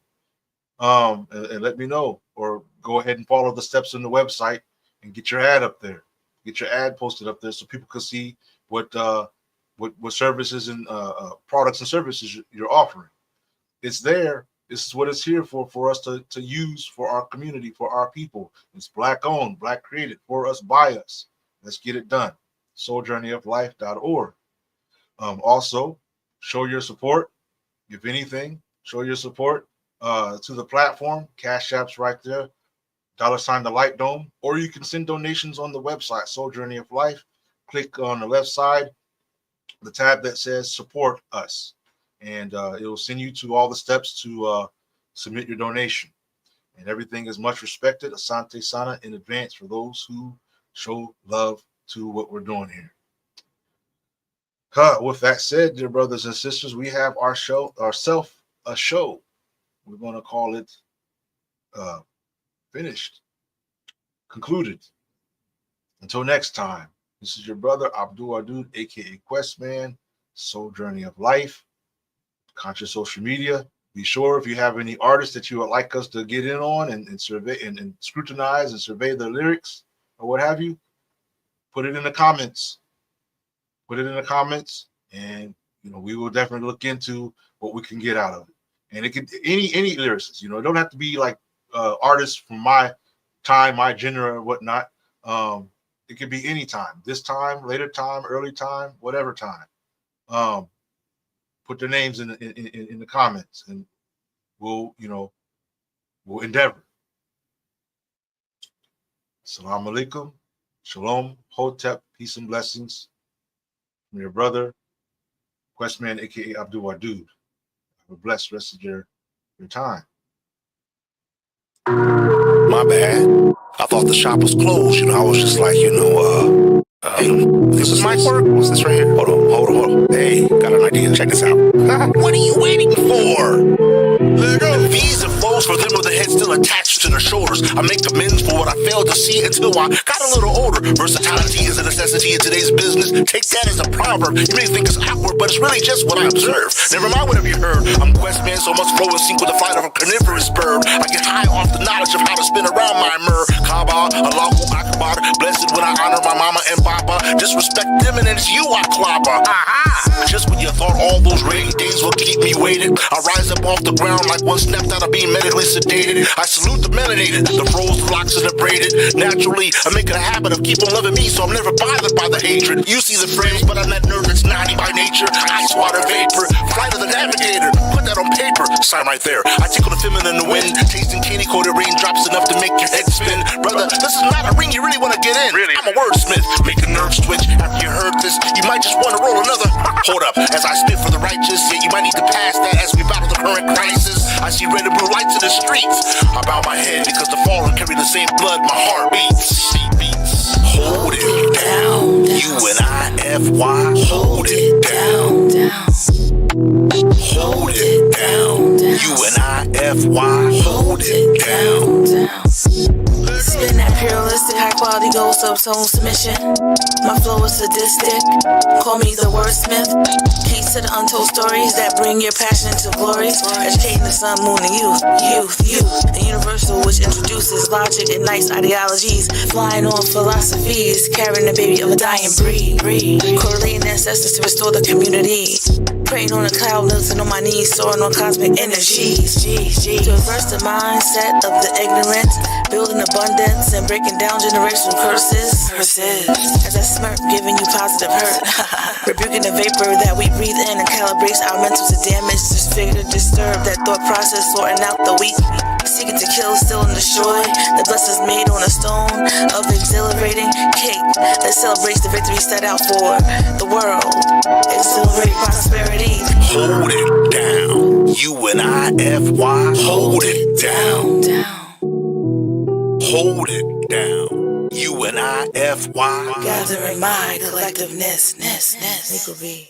and let me know, or go ahead and follow the steps in the website and get your ad up there, get your ad posted up there so people can see what services and products and services you're offering. It's there. This is what it's here for us to use for our community, for our people. It's Black owned, Black created, for us, by us. Let's get it done. souljourneyoflife.org. Also, show your support. If anything, show your support to the platform. Cash App's right there. $, the Light Dome. Or you can send donations on the website, Soul Journey of Life. Click on the left side, the tab that says support us. And it will send you to all the steps to submit your donation. And everything is much respected. Asante Sana in advance for those who show love to what we're doing here. With that said, dear brothers and sisters, we have a show. We're going to call it finished, concluded. Until next time, this is your brother Abdul Adud, aka Questman, Soul Journey of Life, Conscious Social Media. Be sure, if you have any artists that you would like us to get in on and survey and scrutinize and survey their lyrics or what have you, put it in the comments. Put it in the comments, and we will definitely look into what we can get out of it. And it could any lyricists. It don't have to be like artists from my time, my genre, or whatnot. It could be any time. This time, later time, early time, whatever time. Put their names in the comments, and we'll endeavor. Assalamu alaikum, shalom, hotep, peace and blessings from your brother, Questman, aka Abdul Wadud. Have a blessed rest of your time. My bad. I thought the shop was closed. I was just like, hey, this is mic work? What's this right here? Hold on. Hey, got an idea. Check this out. What are you waiting for? Let go. V's and flows for them with the head still attached to their shoulders. I make amends for what I failed to see until I got a little older. Versatility is a necessity in today's business. Take that as a proverb. You may think it's awkward, but it's really just what I observed. Never mind whatever you heard. I'm Questman, so much flow in sync with the flight of a carnivorous bird. I get high off the knowledge of how to spin around my myrrh. Kaaba, Allahu Akbar, blessed when I honor my mama and Baba. Disrespect them and it's you I clobber. Aha! Just when you thought all those rainy days would keep me weighted, I rise up off the ground like one snapped out of being medically sedated. I salute the melanated, the froze, the locks, and the braided. Naturally, I make it a habit of keep on loving me, so I'm never bothered by the hatred. You see the frames, but I'm that nerd that's naughty by nature. Ice water vapor, flight of the navigator. Put that on paper, sign right there. I tickle the feminine in the wind, tasting candy coated raindrops enough to make your head spin. Brother, this is not a ring you really want to get in. Really? I'm a wordsmith, making nerves twitch. After you heard this, you might just want to roll another. Hold up, as I spit for the righteous, yeah, you might need to pass that as we battle the current crisis. I see red and blue lights in the streets. I bow my head because the fallen carry the same blood my heart beats. Hold it down, UNIFY. Hold it down. Hold it down, UNIFY. Hold it down. Spin that pluralistic, high quality gold subtone submission. My flow is sadistic, call me the wordsmith. Keys to the untold stories that bring your passion into glory. Educating the sun, moon, and youth. The universal which introduces logic, ignites ideologies. Flying on philosophies, carrying the baby of a dying breed. Correlating ancestors to restore the community. Praying on a cloud, lifting on my knees, soaring on cosmic energies. To reverse the mindset of the ignorant, building abundance and breaking down generational curses. As I smirk, giving you positive hurt. Rebuking the vapor that we breathe in and calibrates our mental to damage, disfigure, disturb that thought process, sorting out the weak. Seeking to kill, still and destroy. The blessings made on a stone of exhilarating cake that celebrates the victory set out for the world. Exhilarate prosperity. Hold it down. UNIFY. Hold it down. Hold it down. UNIFY. Gathering my collectiveness. Nico B.